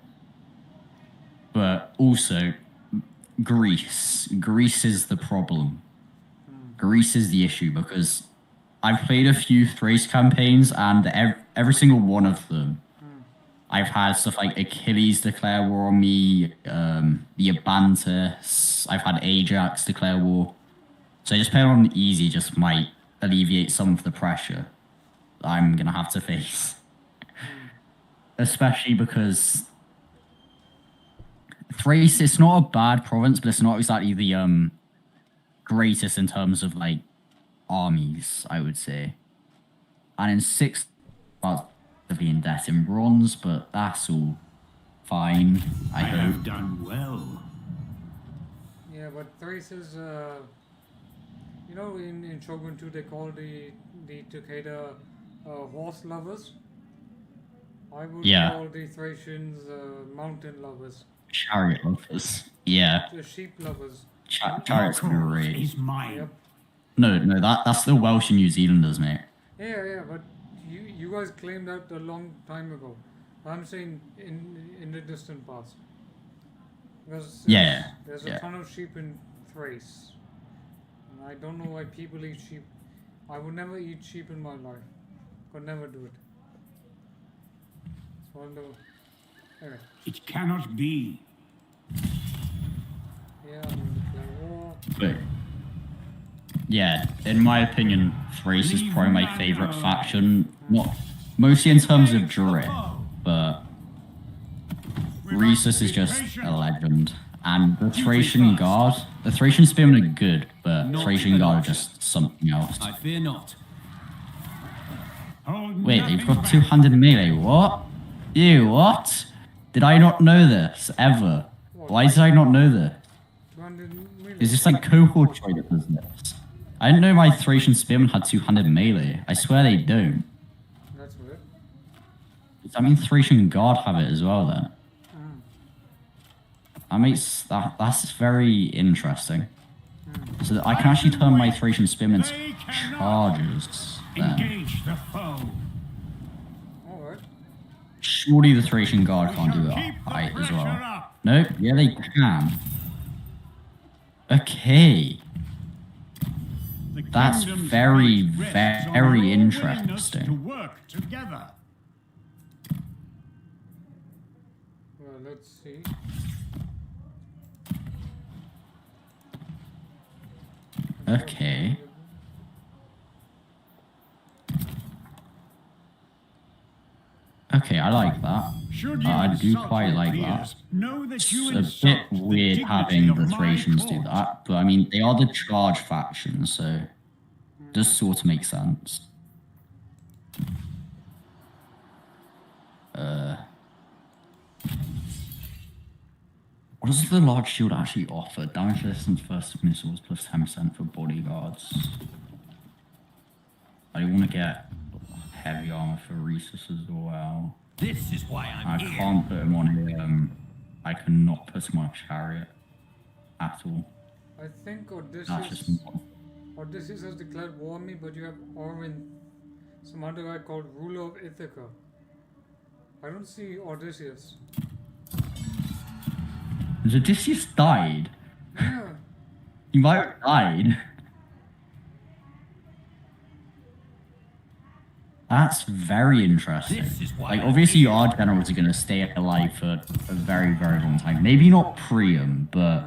[SPEAKER 1] But also, Greece. Greece is the problem. Greece is the issue because I've played a few Thrace campaigns and every single one of them, I've had stuff like Achilles declare war on me, the Abantus, I've had Ajax declare war. So just playing on easy just might alleviate some of the pressure that I'm going to have to face. Especially because Thrace, it's not a bad province, but it's not exactly the greatest in terms of like armies, I would say. And in 6th, well, to be in debt in bronze, but that's all fine. I hope.
[SPEAKER 3] have done well.
[SPEAKER 2] Yeah, but Thrace is, you know, in Shogun 2 they call the Takeda horse lovers. I would call the Thracians mountain lovers.
[SPEAKER 1] Chariot lovers. Yeah.
[SPEAKER 2] The sheep lovers.
[SPEAKER 1] Chariot's great.
[SPEAKER 3] Is mine.
[SPEAKER 2] Yep.
[SPEAKER 1] No, that's the Welsh and New Zealanders, mate.
[SPEAKER 2] Yeah, but you guys claimed that a long time ago. I'm saying in the distant past. Because there's a ton of sheep in Thrace. And I don't know why people eat sheep. I would never eat sheep in my life. Could never do it. So I'll do. Anyway.
[SPEAKER 3] It cannot be.
[SPEAKER 2] Yeah, I'm going to declare war.
[SPEAKER 1] But yeah, in my opinion, Thrace is probably my favorite faction. Not mostly in terms of drift, but Rhesus is just a legend. And the Thracian Guard, the Thracian Spearmen are good, but Thracian Guard are just something else.
[SPEAKER 3] I fear not.
[SPEAKER 1] Wait, they've got 200 melee. What? Ew, what? Did I not know this ever? Why did I not know this? Is this like cohort trade that does this? I didn't know my Thracian Spearmen had 200 melee. I swear they don't.
[SPEAKER 2] That's weird.
[SPEAKER 1] Does that mean Thracian Guard have it as well then? That makes that's very interesting. So that I can actually turn my Thracian Spearmen into charges then.
[SPEAKER 3] Engage the foe.
[SPEAKER 2] Alright.
[SPEAKER 1] Surely the Thracian Guard can't do that as well. Nope, yeah they can. Okay. That's very, very interesting.
[SPEAKER 3] To work together.
[SPEAKER 2] Well, let's see.
[SPEAKER 1] Okay. Okay, I like that. I do quite like that. It's a bit weird having the Thracians do that, but I mean, they are the charge faction, so it does sort of make sense. What does the large shield actually offer? Damage resistance versus missiles plus 10% for bodyguards. I want to get heavy armor for Rhesus as well.
[SPEAKER 3] This is why I'm here.
[SPEAKER 1] I can't put him on here. I cannot put him on a chariot at all.
[SPEAKER 2] I think
[SPEAKER 1] That's just not.
[SPEAKER 2] Odysseus has declared war on me, but you have Orwin, some other guy called Ruler of Ithaca. I don't see Odysseus.
[SPEAKER 1] Has Odysseus died?
[SPEAKER 2] Yeah.
[SPEAKER 1] He might have died. That's very interesting. Like, obviously, our generals are going to stay alive for a very, very long time. Maybe not Priam, but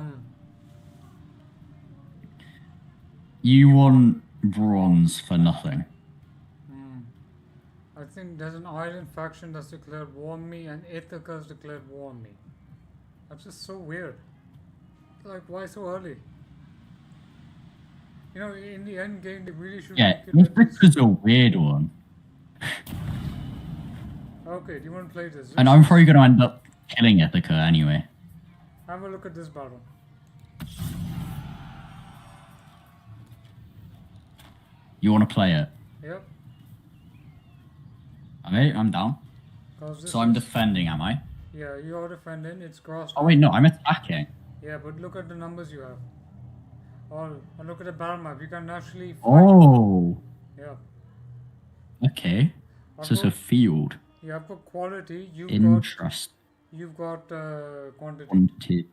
[SPEAKER 1] you want bronze for nothing.
[SPEAKER 2] I think there's an island faction that's declared war on me and Ithaca's declared war on me. That's just so weird. Like, why so early? You know, in the end game, they really should
[SPEAKER 1] Yeah,
[SPEAKER 2] make it
[SPEAKER 1] this is a weird one.
[SPEAKER 2] Okay, do you want to play this?
[SPEAKER 1] And I'm probably going to end up killing Ithaca anyway.
[SPEAKER 2] Have a look at this battle.
[SPEAKER 1] You want to play it?
[SPEAKER 2] Yep.
[SPEAKER 1] Okay, I'm down.
[SPEAKER 2] 'Cause this
[SPEAKER 1] So I'm
[SPEAKER 2] is-
[SPEAKER 1] defending, am I?
[SPEAKER 2] Yeah, you're defending. It's grass.
[SPEAKER 1] Oh wait, no, I'm attacking.
[SPEAKER 2] Yeah, but look at the numbers you have. Oh, and look at the battle map. You can actually fight.
[SPEAKER 1] Oh,
[SPEAKER 2] Yeah.
[SPEAKER 1] okay. So it's a field.
[SPEAKER 2] You have got quality.
[SPEAKER 1] Interest.
[SPEAKER 2] You've got quantity.
[SPEAKER 1] Quantity.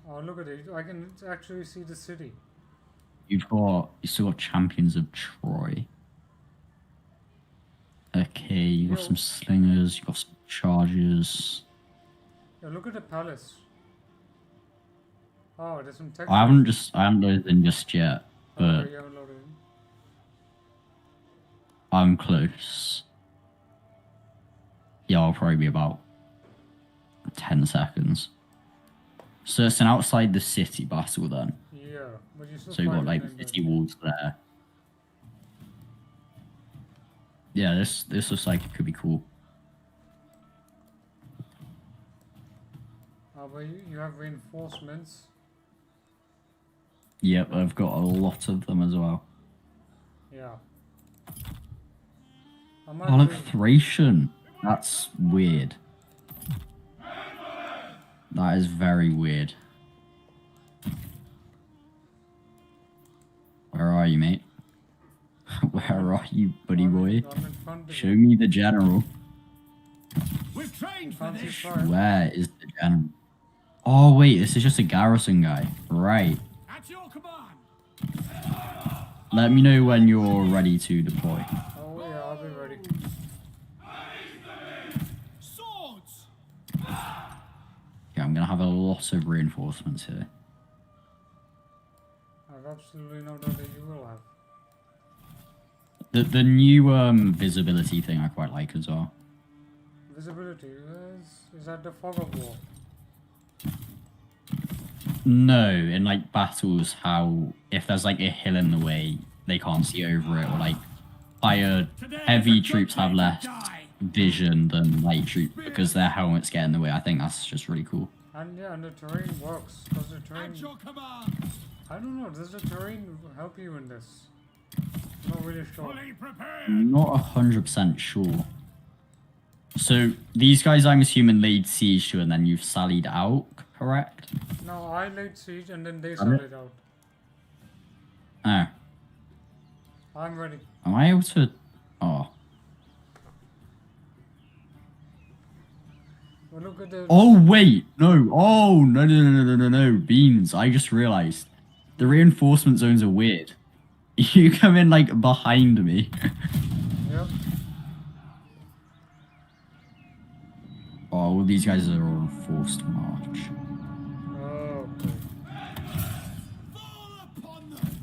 [SPEAKER 2] Oh, look at it. I can actually see the city.
[SPEAKER 1] You still got champions of Troy. Okay, you got
[SPEAKER 2] Yo.
[SPEAKER 1] some slingers, you got some chargers.
[SPEAKER 2] Yeah, look at the palace. Oh, there's some text.
[SPEAKER 1] I haven't loaded in just yet, but
[SPEAKER 2] Okay, you haven't loaded in.
[SPEAKER 1] I'm close. Yeah, I'll probably be about 10 seconds. So it's an outside the city battle then.
[SPEAKER 2] Yeah, but you still
[SPEAKER 1] So you've got
[SPEAKER 2] fighting
[SPEAKER 1] like
[SPEAKER 2] in the-
[SPEAKER 1] city walls there. Yeah, this looks like it could be cool.
[SPEAKER 2] but you have reinforcements.
[SPEAKER 1] Yep, I've got a lot of them as well.
[SPEAKER 2] Yeah. I might
[SPEAKER 1] Oh, look,
[SPEAKER 2] do-
[SPEAKER 1] Thracian. That's weird. That is very weird. Where are you, mate? Where are you, buddy boy?
[SPEAKER 2] I'm in front of
[SPEAKER 1] Show
[SPEAKER 2] you.
[SPEAKER 1] me the general.
[SPEAKER 3] We've trained for
[SPEAKER 2] Fancy
[SPEAKER 3] this.
[SPEAKER 2] fire.
[SPEAKER 1] Where is the general? Oh, wait, this is just a garrison guy. Right.
[SPEAKER 3] At your command.
[SPEAKER 1] Let me know when you're ready to deploy.
[SPEAKER 2] Oh yeah, I'll be ready.
[SPEAKER 3] Swords.
[SPEAKER 1] Yeah, I'm gonna have a lot of reinforcements here.
[SPEAKER 2] I've absolutely no doubt that you will have.
[SPEAKER 1] The new visibility thing I quite like as well.
[SPEAKER 2] Visibility is that the fog of war?
[SPEAKER 1] No, in like battles, how if there's like a hill in the way, they can't see over it, or like higher heavy troops have less vision than light troops because their helmets get in the way. I think that's just really cool.
[SPEAKER 2] And yeah, and the terrain works. Does the terrain?
[SPEAKER 3] At your command.
[SPEAKER 2] I don't know. Does the terrain help you in this? I'm not really sure.
[SPEAKER 3] Fully prepared.
[SPEAKER 1] Not 100% sure. So these guys, I'm assuming, laid siege to, and then you've sallied out, correct?
[SPEAKER 2] No, I laid siege and then they
[SPEAKER 1] Got it.
[SPEAKER 2] sallied out.
[SPEAKER 1] Oh,
[SPEAKER 2] I'm ready.
[SPEAKER 1] am I able to? Oh,
[SPEAKER 2] Well, look at the.
[SPEAKER 1] oh wait, no, oh no, Beans. I just realized the reinforcement zones are weird. You come in like behind me.
[SPEAKER 2] Yep.
[SPEAKER 1] Oh, well, these guys are on forced march.
[SPEAKER 2] Oh, okay.
[SPEAKER 3] Fall upon them.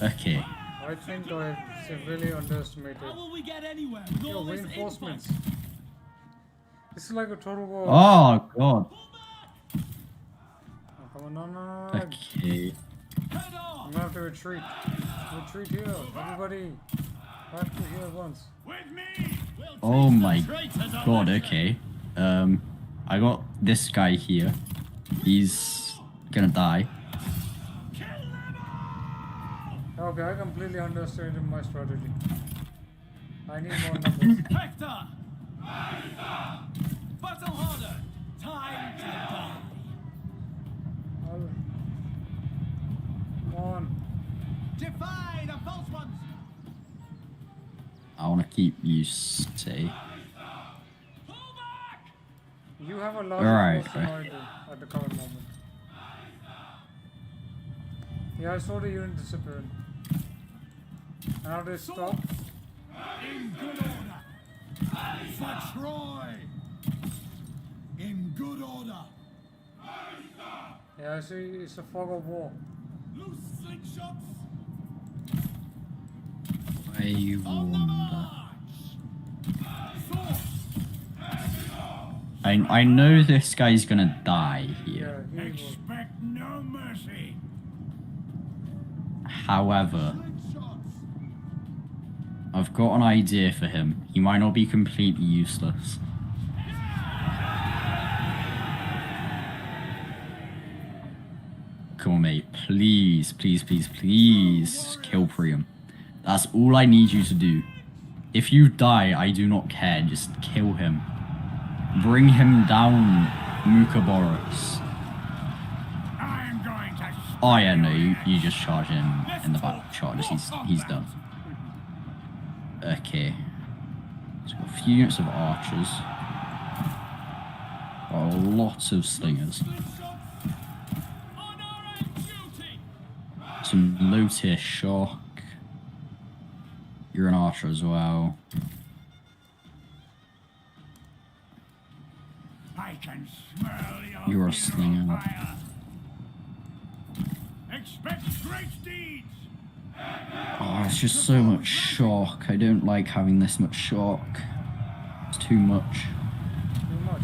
[SPEAKER 1] Okay.
[SPEAKER 2] I think I severely underestimated.
[SPEAKER 3] How will we get anywhere with
[SPEAKER 2] Yo,
[SPEAKER 3] all this
[SPEAKER 2] reinforcements.
[SPEAKER 3] influx?
[SPEAKER 2] This is like a total war.
[SPEAKER 1] Oh god.
[SPEAKER 2] Oh, come on, no.
[SPEAKER 1] Okay.
[SPEAKER 3] Head
[SPEAKER 2] I'm
[SPEAKER 3] on.
[SPEAKER 2] gonna have to retreat. Retreat here. Everybody. Back to here at once.
[SPEAKER 3] With me. We'll
[SPEAKER 1] Oh
[SPEAKER 3] teach the
[SPEAKER 1] my
[SPEAKER 3] traitors a
[SPEAKER 1] god.
[SPEAKER 3] lesson.
[SPEAKER 1] Okay. I got this guy here. He's gonna die.
[SPEAKER 3] Kill them all.
[SPEAKER 2] Okay, I completely underestimated my strategy. I need more numbers.
[SPEAKER 3] Hector. Battle harder. Time to die.
[SPEAKER 2] Come on.
[SPEAKER 3] Defy the false ones.
[SPEAKER 1] I want to keep you safe.
[SPEAKER 3] Pull back.
[SPEAKER 2] You have a larger
[SPEAKER 1] Alright,
[SPEAKER 2] force than I
[SPEAKER 1] right.
[SPEAKER 2] do at the current moment. Yeah, I saw the unit disappearing. Now they stop.
[SPEAKER 3] In good order. For Troy. In In good order.
[SPEAKER 2] Yeah, I see. It's a fog of war.
[SPEAKER 3] Loose slingshots.
[SPEAKER 1] I
[SPEAKER 3] On the
[SPEAKER 1] wonder.
[SPEAKER 3] march.
[SPEAKER 1] I know this guy's gonna die here.
[SPEAKER 2] Yeah, he will.
[SPEAKER 3] Expect no mercy.
[SPEAKER 1] However,
[SPEAKER 3] Slingshots.
[SPEAKER 1] I've got an idea for him. He might not be completely useless. Come on, mate. Please, please, please, please kill Priam. That's all I need you to do. If you die, I do not care. Just kill him. Bring him down, Mukaboros.
[SPEAKER 3] I am going to.
[SPEAKER 1] Oh yeah, no, you just charge in the back charges. He's done. Okay. So got a few units of archers. Got lots of slingers.
[SPEAKER 3] Honor and duty.
[SPEAKER 1] Some low tier shock. You're an archer as well.
[SPEAKER 3] I can smell your
[SPEAKER 1] You're a
[SPEAKER 3] funeral
[SPEAKER 1] slinger.
[SPEAKER 3] fire. Expect great deeds.
[SPEAKER 1] Oh, it's just so much shock. I don't like having this much shock. It's too much.
[SPEAKER 2] Too much.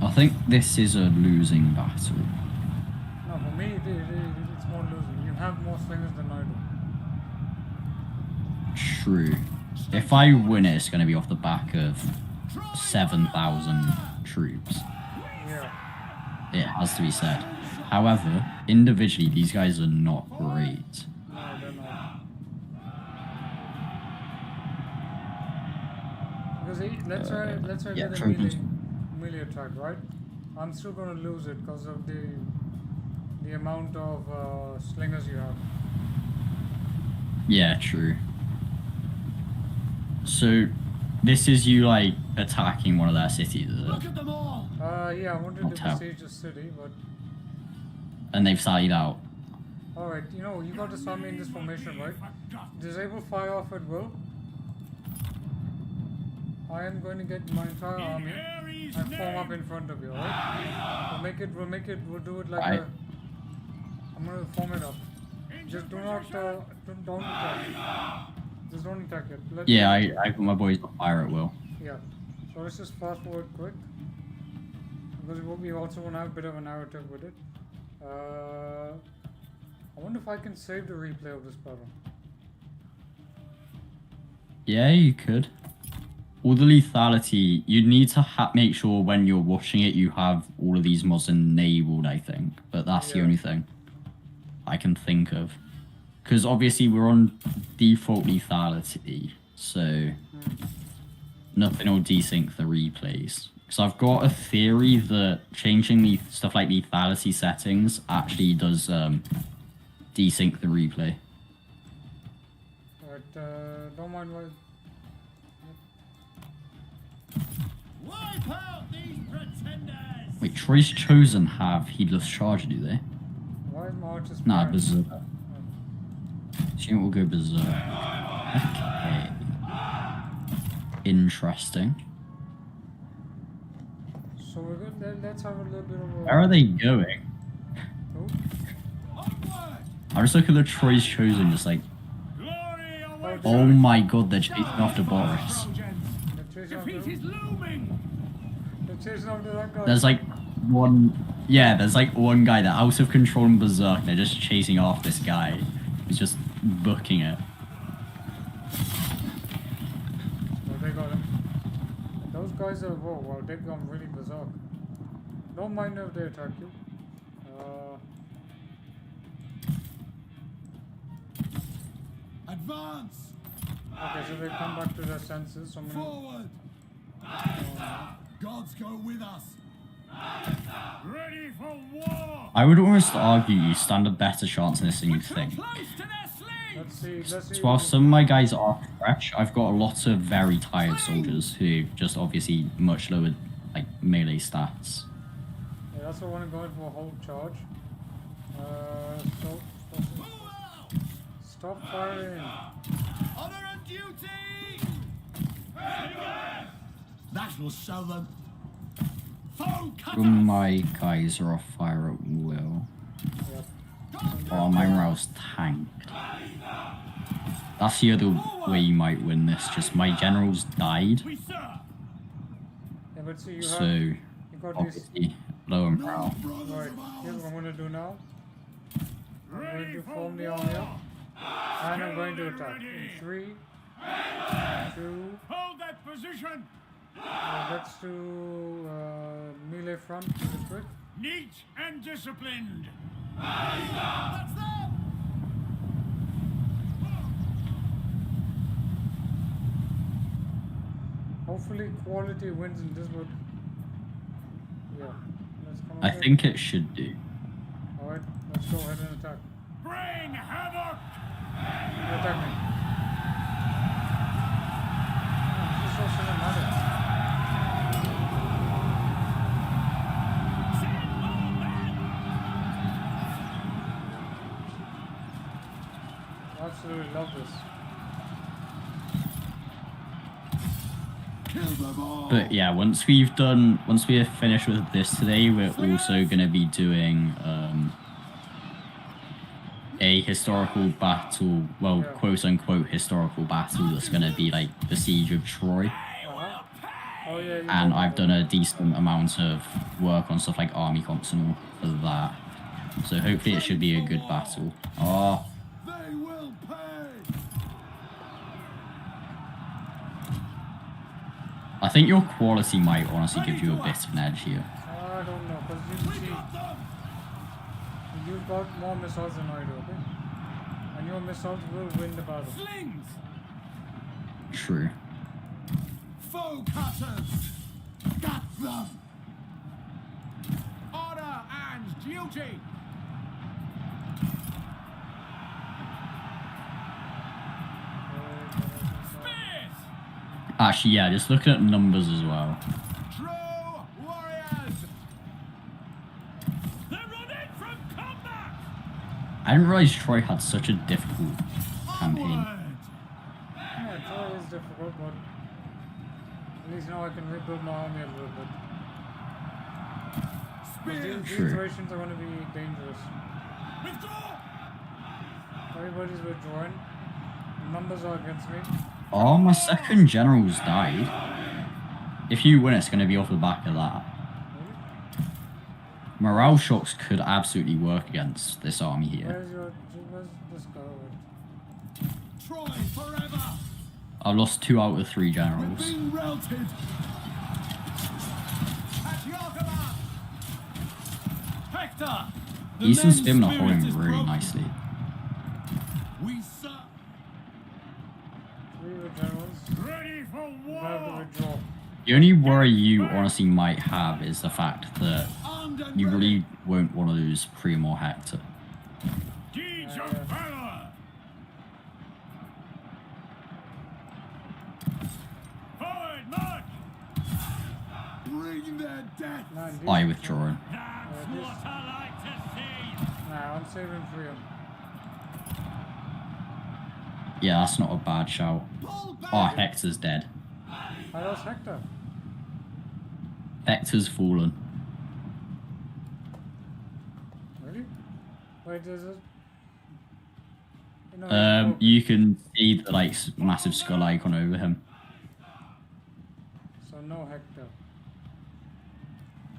[SPEAKER 1] I think this is a losing battle.
[SPEAKER 2] No, for me, it's more losing. You have more slingers than I do.
[SPEAKER 1] True. If I win it, it's going to be off the back of 7,000 troops.
[SPEAKER 2] Yeah.
[SPEAKER 1] It has to be said. However, individually, these guys are not great.
[SPEAKER 2] No, they're not. Because let's try
[SPEAKER 1] yeah,
[SPEAKER 2] get a
[SPEAKER 1] Trojans.
[SPEAKER 2] melee attack, right? I'm still gonna lose it because of the amount of slingers you have.
[SPEAKER 1] Yeah, true. So, this is you, like, attacking one of their cities, is
[SPEAKER 3] Look
[SPEAKER 1] it?
[SPEAKER 3] at them all.
[SPEAKER 2] Yeah, I wanted
[SPEAKER 1] Not
[SPEAKER 2] to
[SPEAKER 1] terrible.
[SPEAKER 2] besiege the city, but
[SPEAKER 1] And they've sallied out.
[SPEAKER 2] alright, you know, you got to start me in this formation, right? Disable fire off at will. I am going to get my entire army and form up in front of you, alright? We'll do it like
[SPEAKER 1] Right.
[SPEAKER 2] I'm gonna form it up. Just do not, don't attack. Just don't attack it.
[SPEAKER 1] Yeah, I got my boys on fire at will.
[SPEAKER 2] Yeah. So let's just fast forward quick. Because we also want to have a bit of a narrative with it. I wonder if I can save the replay of this battle.
[SPEAKER 1] Yeah, you could. All the lethality, you'd need to make sure when you're watching it, you have all of these mods enabled, I think. But that's the
[SPEAKER 2] Yeah.
[SPEAKER 1] only thing I can think of. Because obviously we're on default lethality, so nothing will desync the replays. Because I've got a theory that changing the stuff like lethality settings actually does desync the replay.
[SPEAKER 2] But don't mind what.
[SPEAKER 3] Wipe out these pretenders.
[SPEAKER 1] Wait, Troy's Chosen have heedless charge, do they?
[SPEAKER 2] Why is my archers
[SPEAKER 1] Nah,
[SPEAKER 2] firing?
[SPEAKER 1] berserk. Assume it will go berserk. Okay. Interesting.
[SPEAKER 2] So we're good. Let's have a little bit of a.
[SPEAKER 1] Where are they going?
[SPEAKER 2] Oh,
[SPEAKER 3] Onward.
[SPEAKER 1] I just look at the Troy's Chosen, just like,
[SPEAKER 3] Glory awaits.
[SPEAKER 1] oh my god, they're chasing after Boris.
[SPEAKER 3] Trojans.
[SPEAKER 2] they're chasing
[SPEAKER 3] Defeat
[SPEAKER 2] after.
[SPEAKER 3] is looming.
[SPEAKER 2] They're chasing after that guy.
[SPEAKER 1] There's like one, yeah, there's like one guy that out of control and berserk. They're just chasing off this guy. He's just booking it.
[SPEAKER 2] Oh, they got him. Those guys are whoa, wow, they've gone really berserk. Don't mind if they attack you.
[SPEAKER 3] Advance.
[SPEAKER 2] Okay, so they come back to their senses. So I'm gonna.
[SPEAKER 3] Forward. Gods go with us. Ready for war.
[SPEAKER 1] I would almost argue you stand a better chance in this than you think.
[SPEAKER 3] Close to their sleeves.
[SPEAKER 2] Let's see.
[SPEAKER 1] So while some of my guys are fresh, I've got a lot of very tired soldiers who just obviously much lower like melee stats.
[SPEAKER 2] Yeah, that's what I want to go in for a whole charge. Stop firing.
[SPEAKER 3] Honor and duty. That will show them. Foe
[SPEAKER 1] When my guys are off fire at will.
[SPEAKER 2] Yep.
[SPEAKER 1] Oh, my morale's tanked. That's the other way you might win this. Just my generals died,
[SPEAKER 3] We serve.
[SPEAKER 2] Yeah, but see, you
[SPEAKER 1] so
[SPEAKER 2] got these.
[SPEAKER 1] obviously low morale.
[SPEAKER 2] Right, here's what I'm going to do now. I'm going
[SPEAKER 3] Ready
[SPEAKER 2] to
[SPEAKER 3] for
[SPEAKER 2] form the
[SPEAKER 3] war.
[SPEAKER 2] army up, and I'm going to
[SPEAKER 3] Skilled and
[SPEAKER 2] attack.
[SPEAKER 3] ready.
[SPEAKER 2] In 3, 2,
[SPEAKER 3] Hold that position.
[SPEAKER 2] let's do melee front really quick.
[SPEAKER 3] Neat and disciplined. That's them.
[SPEAKER 2] Hopefully quality wins in this, but yeah, let's come
[SPEAKER 1] I
[SPEAKER 2] up here.
[SPEAKER 1] think it should do.
[SPEAKER 2] Alright, let's go ahead and attack.
[SPEAKER 3] Bring havoc.
[SPEAKER 2] Attack me. Oh, this is so cinematic.
[SPEAKER 3] Send more men.
[SPEAKER 2] Absolutely love this.
[SPEAKER 3] Kill them all.
[SPEAKER 1] But yeah, once we have finished with this today, we're also going to be doing a historical battle, well,
[SPEAKER 2] Yeah.
[SPEAKER 1] quote unquote historical battle that's going to be like the Siege of Troy.
[SPEAKER 2] Uh-huh. Oh yeah, you
[SPEAKER 1] And
[SPEAKER 2] told me
[SPEAKER 1] I've
[SPEAKER 2] about
[SPEAKER 1] done a decent amount of work on stuff like army comps and all for that. So hopefully it should be a good battle. Oh,
[SPEAKER 3] They will pay.
[SPEAKER 1] I think your quality might honestly give you a bit of an edge here.
[SPEAKER 2] I don't know, because you
[SPEAKER 3] We
[SPEAKER 2] see,
[SPEAKER 3] got them.
[SPEAKER 2] you've got more missiles than I do, okay? And your missiles will win the battle.
[SPEAKER 3] Slings.
[SPEAKER 1] True.
[SPEAKER 3] Foe cutters. Got them. Order and duty. Spears.
[SPEAKER 1] Actually, yeah, just looking at numbers as well.
[SPEAKER 3] True warriors. They're running from combat.
[SPEAKER 1] I didn't realize Troy had such a difficult campaign.
[SPEAKER 3] Onward.
[SPEAKER 2] Yeah, Troy is difficult, but at least now I can rebuild my army a little bit. But
[SPEAKER 3] Spears.
[SPEAKER 2] these
[SPEAKER 1] True.
[SPEAKER 2] rations are going to be dangerous.
[SPEAKER 3] Withdraw.
[SPEAKER 2] Everybody's withdrawing. Numbers are against me.
[SPEAKER 1] Oh, my second general's died. If you win, it's going to be off the back of that.
[SPEAKER 2] Really?
[SPEAKER 1] Morale shocks could absolutely work against this army here.
[SPEAKER 2] Where's this guy with?
[SPEAKER 3] Troy forever.
[SPEAKER 1] I've lost 2 out of 3
[SPEAKER 3] We're
[SPEAKER 1] generals.
[SPEAKER 3] being routed. At your command. Hector. the
[SPEAKER 1] East and
[SPEAKER 3] men's
[SPEAKER 1] Stim are
[SPEAKER 3] spirit
[SPEAKER 1] holding
[SPEAKER 3] is
[SPEAKER 1] really
[SPEAKER 3] broken.
[SPEAKER 1] nicely.
[SPEAKER 3] We serve.
[SPEAKER 2] 3 with generals.
[SPEAKER 3] Ready for
[SPEAKER 2] We have to
[SPEAKER 3] war.
[SPEAKER 2] withdraw.
[SPEAKER 1] The only worry you honestly might have is the fact that
[SPEAKER 3] Armed and
[SPEAKER 1] you
[SPEAKER 3] ready.
[SPEAKER 1] really won't want to lose Priam or Hector.
[SPEAKER 3] Deeds
[SPEAKER 2] Yeah.
[SPEAKER 3] of valor. Forward march. Bring their death.
[SPEAKER 2] Nah,
[SPEAKER 1] I
[SPEAKER 2] these-
[SPEAKER 1] withdraw.
[SPEAKER 3] That's
[SPEAKER 2] this-
[SPEAKER 3] what I like to see.
[SPEAKER 2] Nah, I'm saving Priam.
[SPEAKER 1] Yeah, that's not a bad shout.
[SPEAKER 3] Pull back.
[SPEAKER 1] Oh, Hector's dead.
[SPEAKER 2] I lost Hector.
[SPEAKER 1] Hector's fallen.
[SPEAKER 2] Really? Wait, is it? No, he's broken.
[SPEAKER 1] You can see the like massive skull icon over him.
[SPEAKER 2] So no Hector.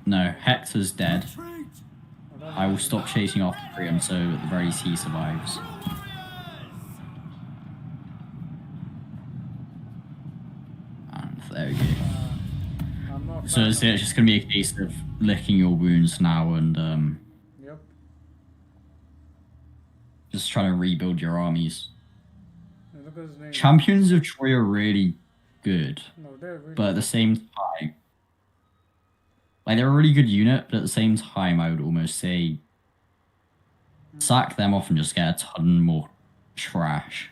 [SPEAKER 1] No, Hector's dead.
[SPEAKER 3] Retreat.
[SPEAKER 2] What else
[SPEAKER 1] I will
[SPEAKER 2] is
[SPEAKER 1] stop chasing after Priam, so at the very least he survives.
[SPEAKER 3] True warriors.
[SPEAKER 1] And there we go.
[SPEAKER 2] it? I'm not.
[SPEAKER 1] So it's just going to be a case of licking your wounds now and
[SPEAKER 2] Yep.
[SPEAKER 1] just trying to rebuild your armies.
[SPEAKER 2] Now look at his name.
[SPEAKER 1] Champions of Troy are really good,
[SPEAKER 2] No, they're really.
[SPEAKER 1] but at the same time, like they're a really good unit, but at the same time, I would almost say sack them off and just get a ton more trash,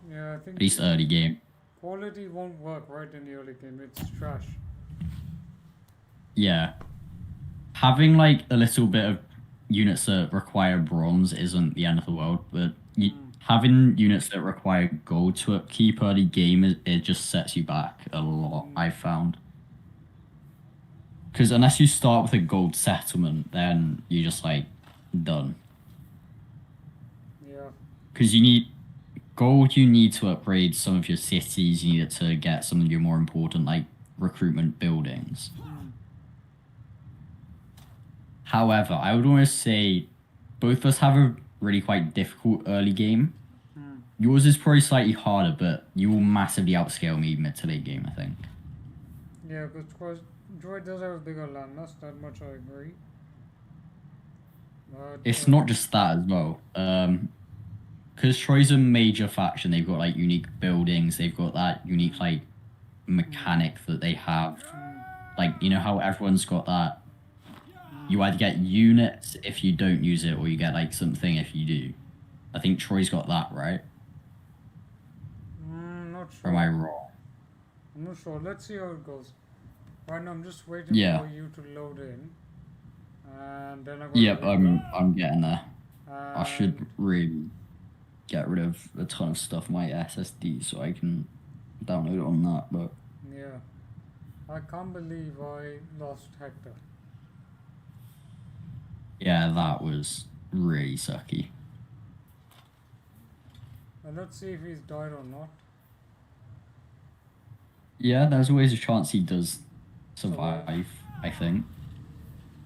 [SPEAKER 2] Yeah, I think
[SPEAKER 1] at least early game.
[SPEAKER 2] quality won't work right in the early game. It's trash.
[SPEAKER 1] Yeah. Having like a little bit of units that require bronze isn't the end of the world, but having units that require gold to upkeep early game, it just sets you back a lot, I've found. Because unless you start with a gold settlement, then you're just like done.
[SPEAKER 2] Yeah.
[SPEAKER 1] Because you need gold, you need to upgrade some of your cities. You need it to get some of your more important like recruitment buildings. However, I would almost say both of us have a really quite difficult early game. Yours is probably slightly harder, but you will massively outscale me mid to late game, I think.
[SPEAKER 2] Yeah, because Droid does have a bigger landmass, that much I agree. But,
[SPEAKER 1] It's not just that as well. Because Troy's a major faction, they've got like unique buildings, they've got that unique like mechanic that they have. Like, you know how everyone's got that? You either get units if you don't use it, or you get like something if you do. I think Troy's got that, right?
[SPEAKER 2] not
[SPEAKER 1] Or
[SPEAKER 2] sure.
[SPEAKER 1] am I wrong?
[SPEAKER 2] I'm not sure. Let's see how it goes. Right now, I'm just waiting
[SPEAKER 1] Yeah.
[SPEAKER 2] for you to load in, and then I'm
[SPEAKER 1] Yep, I'm getting there. I should
[SPEAKER 2] and
[SPEAKER 1] really get rid of a ton of stuff on my SSD so I can download it on that, but
[SPEAKER 2] yeah, I can't believe I lost Hector.
[SPEAKER 1] yeah, that was really sucky.
[SPEAKER 2] And let's see if he's died or not.
[SPEAKER 1] Yeah, there's always a chance he does survive, I think.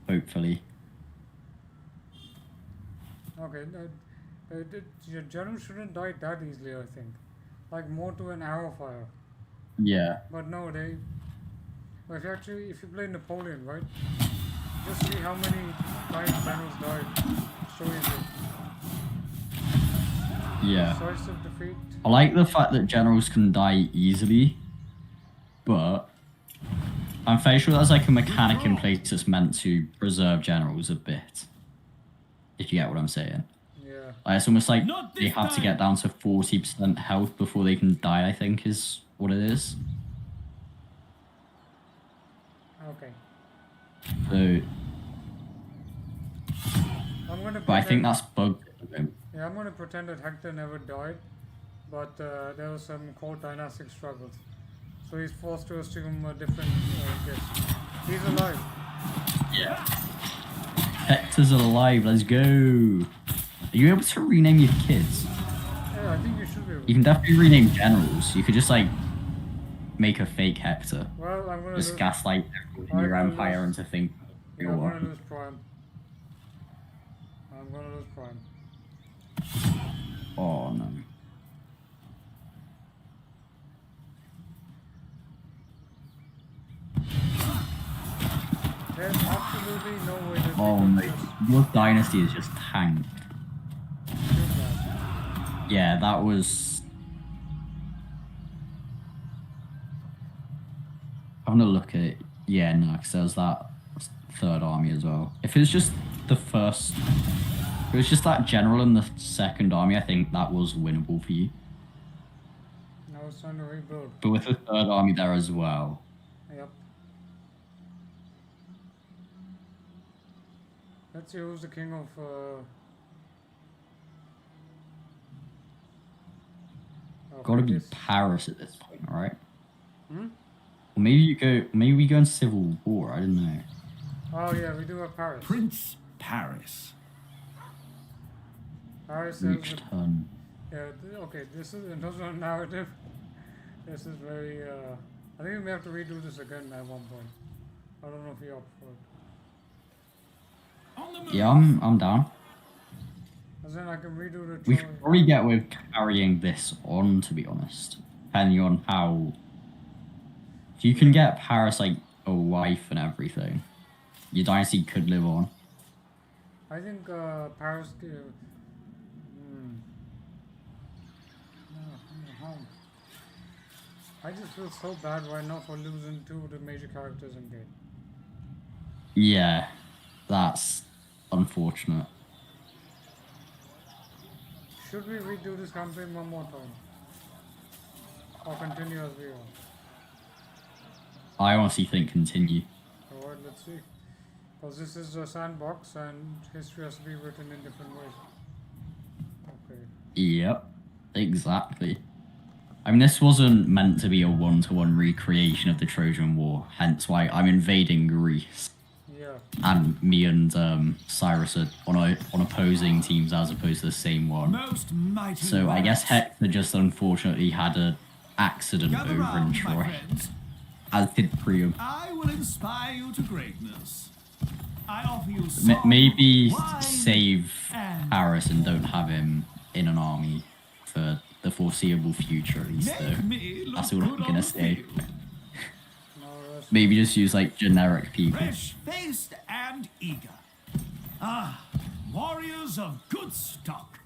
[SPEAKER 1] Hopefully.
[SPEAKER 2] Okay, your general shouldn't die that easily, I think. Like more to an arrow fire.
[SPEAKER 1] Yeah.
[SPEAKER 2] But no, but if you play Napoleon, right? Just see how many times generals died. So easy.
[SPEAKER 1] Yeah.
[SPEAKER 2] Decisive defeat.
[SPEAKER 1] I like the fact that generals can die easily, but I'm fairly sure there's like a mechanic in place that's meant to preserve generals a bit. If you get what I'm saying.
[SPEAKER 2] Yeah.
[SPEAKER 1] Like, it's almost like
[SPEAKER 3] Not
[SPEAKER 1] they
[SPEAKER 3] this
[SPEAKER 1] have to
[SPEAKER 3] time.
[SPEAKER 1] get down to 40% health before they can die, I think is what it is.
[SPEAKER 2] Okay.
[SPEAKER 1] So,
[SPEAKER 2] I'm gonna.
[SPEAKER 1] but I think
[SPEAKER 2] pretend-
[SPEAKER 1] that's bugged.
[SPEAKER 2] Yeah, I'm gonna pretend that Hector never died, but there was some core dynastic struggles, so he's forced to assume a different guess. He's alive.
[SPEAKER 1] Yeah. Hector's alive, let's go. Are you able to rename your kids?
[SPEAKER 2] Yeah, I think you should be able.
[SPEAKER 1] You can definitely rename generals. You could just like make a fake Hector.
[SPEAKER 2] Well, I'm gonna
[SPEAKER 1] Just
[SPEAKER 2] lose.
[SPEAKER 1] gaslight everyone in
[SPEAKER 2] I'm
[SPEAKER 1] your
[SPEAKER 2] gonna
[SPEAKER 1] empire
[SPEAKER 2] lose.
[SPEAKER 1] into thinking
[SPEAKER 2] Yeah,
[SPEAKER 1] you're
[SPEAKER 2] I'm
[SPEAKER 1] one.
[SPEAKER 2] gonna lose Prime. I'm gonna lose Prime.
[SPEAKER 1] Oh no.
[SPEAKER 2] There's absolutely no way that
[SPEAKER 1] Oh
[SPEAKER 2] we
[SPEAKER 1] no.
[SPEAKER 2] could just
[SPEAKER 1] Your dynasty is just tanked.
[SPEAKER 2] do that.
[SPEAKER 1] Yeah, that was. Having a look at it. Yeah, no, because there's that third army as well. If it was just the first. If it was just that general and the second army, I think that was winnable for you.
[SPEAKER 2] Now it's time to rebuild.
[SPEAKER 1] But with the third army there as well.
[SPEAKER 2] Yep. Let's see who's the king of.
[SPEAKER 1] Gotta be
[SPEAKER 2] this-
[SPEAKER 1] Paris at this point, right?
[SPEAKER 2] Hmm?
[SPEAKER 1] Or maybe we go in civil war, I don't know.
[SPEAKER 2] Oh yeah, we do have Paris.
[SPEAKER 3] Prince Paris.
[SPEAKER 2] Paris
[SPEAKER 1] Reach
[SPEAKER 2] is.
[SPEAKER 1] turn.
[SPEAKER 2] Yeah. Okay. This is in terms of narrative. This is very. I think we may have to redo this again at one point. I don't know if you're up for it.
[SPEAKER 3] On the move.
[SPEAKER 1] Yeah, I'm down.
[SPEAKER 2] As in, I can redo the.
[SPEAKER 1] We
[SPEAKER 2] Troy-
[SPEAKER 1] could probably get with carrying this on, to be honest. Depending on how. If you can get Paris like a wife and everything, your dynasty could live on.
[SPEAKER 2] I think Paris. How? I just feel so bad right now for losing two of the major characters in game.
[SPEAKER 1] Yeah, that's unfortunate.
[SPEAKER 2] Should we redo this campaign one more time? Or continue as we are?
[SPEAKER 1] I honestly think continue.
[SPEAKER 2] Alright, let's see. Because this is a sandbox and history has to be written in different ways. Okay.
[SPEAKER 1] Yep, exactly. I mean, this wasn't meant to be a one-to-one recreation of the Trojan War, hence why I'm invading Greece.
[SPEAKER 2] Yeah.
[SPEAKER 1] And me and Cyrus are on opposing teams as opposed to the same one.
[SPEAKER 3] Most mighty
[SPEAKER 1] So I guess
[SPEAKER 3] warriors.
[SPEAKER 1] Hector just unfortunately had an accident
[SPEAKER 3] Gather
[SPEAKER 1] over in
[SPEAKER 3] round, my
[SPEAKER 1] Troy,
[SPEAKER 3] friends.
[SPEAKER 1] as did Priam.
[SPEAKER 3] I will inspire you to greatness. I offer you song,
[SPEAKER 1] Maybe
[SPEAKER 3] wine,
[SPEAKER 1] save
[SPEAKER 3] and
[SPEAKER 1] Paris and don't have him in an army for the foreseeable future at least,
[SPEAKER 3] make
[SPEAKER 1] though.
[SPEAKER 3] me look
[SPEAKER 1] That's all
[SPEAKER 3] good
[SPEAKER 1] I'm
[SPEAKER 3] on
[SPEAKER 1] gonna
[SPEAKER 3] the
[SPEAKER 1] say.
[SPEAKER 3] field.
[SPEAKER 2] No, that's
[SPEAKER 1] Maybe just use like generic people.
[SPEAKER 3] Fresh-faced and eager. Ah, warriors of good stock.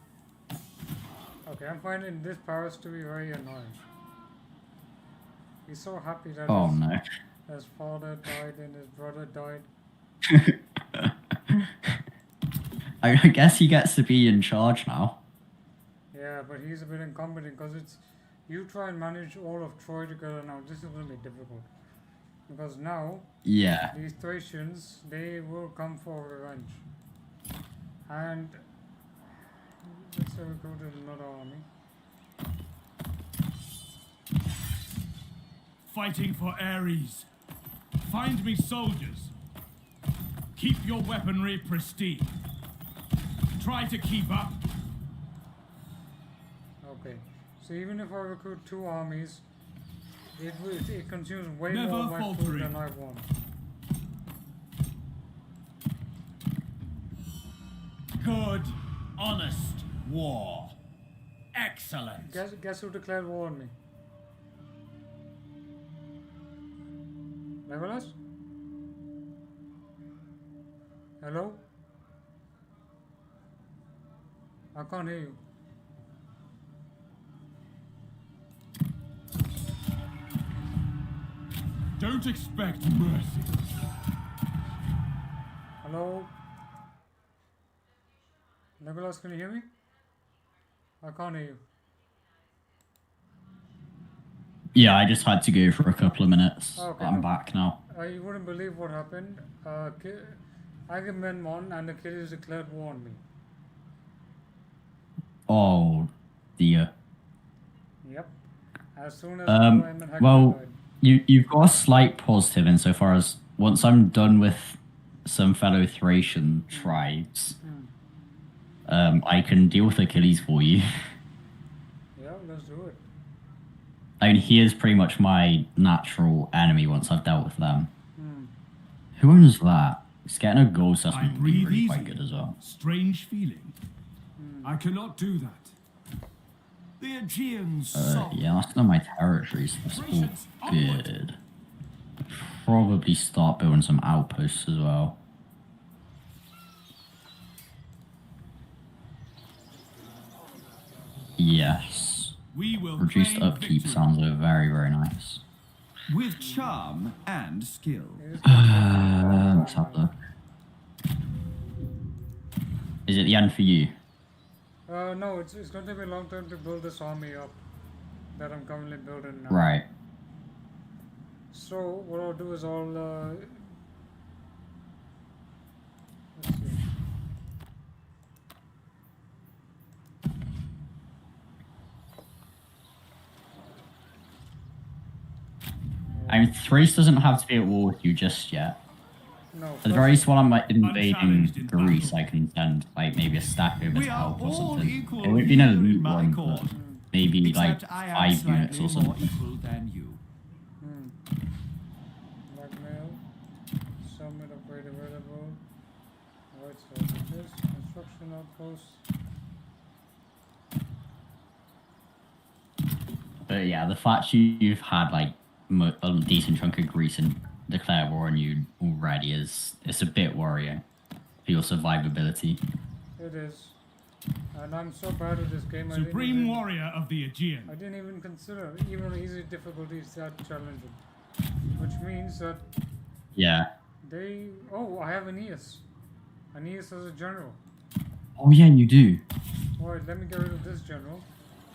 [SPEAKER 2] okay. I'm finding this Paris to be very annoying. He's so happy that
[SPEAKER 1] Oh no.
[SPEAKER 2] his father died and his brother died.
[SPEAKER 1] I guess he gets to be in charge now.
[SPEAKER 2] Yeah, but he's a bit incompetent because it's you try and manage all of Troy together now. This is going to be difficult because now
[SPEAKER 1] Yeah.
[SPEAKER 2] these Thracians they will come for revenge, and let's say we go to another army.
[SPEAKER 3] Fighting for Ares. Find me soldiers. Keep your weaponry pristine. Try to keep up.
[SPEAKER 2] Okay, so even if I recruit 2 armies, it consumes way
[SPEAKER 3] Never
[SPEAKER 2] more of my food
[SPEAKER 3] faltering.
[SPEAKER 2] than I want.
[SPEAKER 3] Good, honest war. Excellent.
[SPEAKER 2] Guess who declared war on me? Legolas? Hello? I can't hear you.
[SPEAKER 3] Don't expect mercy.
[SPEAKER 2] Hello? Legolas, can you hear me? I can't hear you.
[SPEAKER 1] Yeah, I just had to go for a couple of minutes.
[SPEAKER 2] Okay.
[SPEAKER 1] I'm back now.
[SPEAKER 2] You wouldn't believe what happened. Agamemnon and Achilles declared war on me.
[SPEAKER 1] Oh dear.
[SPEAKER 2] Yep. As soon as Priam and Hector
[SPEAKER 1] Well,
[SPEAKER 2] died.
[SPEAKER 1] you've got a slight positive insofar as once I'm done with some fellow Thracian tribes, I can deal with Achilles for you.
[SPEAKER 2] Yeah, let's do it.
[SPEAKER 1] I mean, he is pretty much my natural enemy once I've dealt with them.
[SPEAKER 2] Hmm.
[SPEAKER 1] Who owns that? It's getting a goal
[SPEAKER 3] I
[SPEAKER 1] assessment would be
[SPEAKER 3] breathe
[SPEAKER 1] really
[SPEAKER 3] easy.
[SPEAKER 1] quite good as well.
[SPEAKER 3] Strange feeling. I cannot do that. The Aegeans saw.
[SPEAKER 1] Yeah, that's not my territory, so that's all good. Probably start building some outposts as well. Yes.
[SPEAKER 3] We will
[SPEAKER 1] Reduced
[SPEAKER 3] claim
[SPEAKER 1] upkeep
[SPEAKER 3] victory
[SPEAKER 1] sounds very, very nice.
[SPEAKER 3] with charm and skill.
[SPEAKER 2] It is gonna
[SPEAKER 1] Let's have a look. Is it the end for you?
[SPEAKER 2] no, it's going to take me a long time to build this army up that I'm currently building now.
[SPEAKER 1] Right.
[SPEAKER 2] So what I'll do is I'll let's see.
[SPEAKER 1] I mean, Thrace doesn't have to be at war with you just yet.
[SPEAKER 2] No,
[SPEAKER 1] At the very least, while I'm like, invading
[SPEAKER 3] Unchallenged in
[SPEAKER 1] Greece,
[SPEAKER 3] battle.
[SPEAKER 1] I can send like maybe a stack over
[SPEAKER 3] We
[SPEAKER 1] to
[SPEAKER 3] are
[SPEAKER 1] help or
[SPEAKER 3] all
[SPEAKER 1] something.
[SPEAKER 3] equal
[SPEAKER 1] It won't be no
[SPEAKER 3] here in
[SPEAKER 1] elite
[SPEAKER 3] my
[SPEAKER 1] one,
[SPEAKER 3] court.
[SPEAKER 1] but maybe like
[SPEAKER 3] Except I am
[SPEAKER 1] 5 units or
[SPEAKER 3] slightly more
[SPEAKER 1] something.
[SPEAKER 3] equal than you.
[SPEAKER 2] Blackmail, summit upgrade available. Alright, so this construction outpost.
[SPEAKER 1] But yeah, the fact you've had like a decent chunk of Greece and declare war on you already it's a bit worrying for your survivability.
[SPEAKER 2] It is. And I'm so bad at this game.
[SPEAKER 3] Supreme warrior of the
[SPEAKER 2] I
[SPEAKER 3] Aegean.
[SPEAKER 2] didn't even consider even easy difficulties that challenging. Which means that
[SPEAKER 1] Yeah.
[SPEAKER 2] they... Oh, I have Aeneas. Aeneas as a general.
[SPEAKER 1] Oh yeah, you do.
[SPEAKER 2] Alright, let me get rid of this general.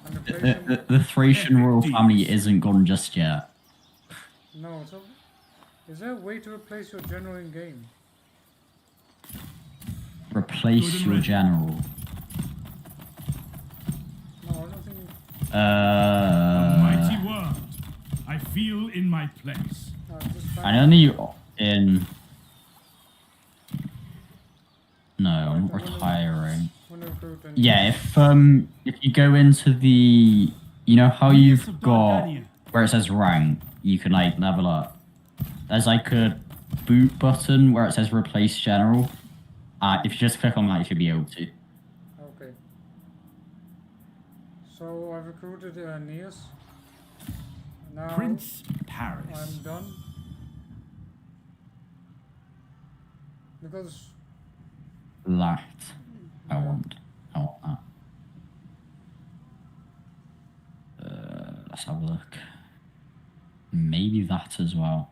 [SPEAKER 2] And
[SPEAKER 1] The,
[SPEAKER 2] replace him...
[SPEAKER 1] the, the Thracian royal family isn't gone just yet.
[SPEAKER 2] No, so... Is there a way to replace your general in game?
[SPEAKER 1] Replace your general.
[SPEAKER 2] No, I don't think...
[SPEAKER 3] A mighty feel in my place.
[SPEAKER 2] Just
[SPEAKER 1] I know you in. No, I'm retiring.
[SPEAKER 2] wanna recruit and
[SPEAKER 1] Yeah, if you go into the, you know how you've got where it says rank, you can like level up. There's like a boot button where it says replace general. If you just click on that, you should be able to.
[SPEAKER 2] Okay. So I've recruited Aeneas. Now
[SPEAKER 3] Prince Paris.
[SPEAKER 2] I'm done. Because
[SPEAKER 1] That I want that. Let's have a look. Maybe that as well.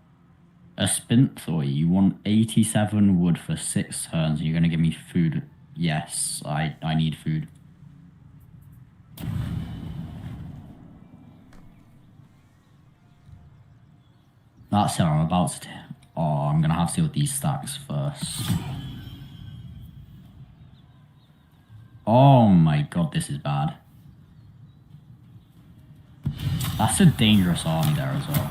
[SPEAKER 1] A Spinthoy, you want 87 wood for 6 turns. You're gonna give me food. Yes, I need food. That's it, I'm about to. Oh, I'm gonna have to deal with these stacks first. Oh my god, this is bad. That's a dangerous army there as well.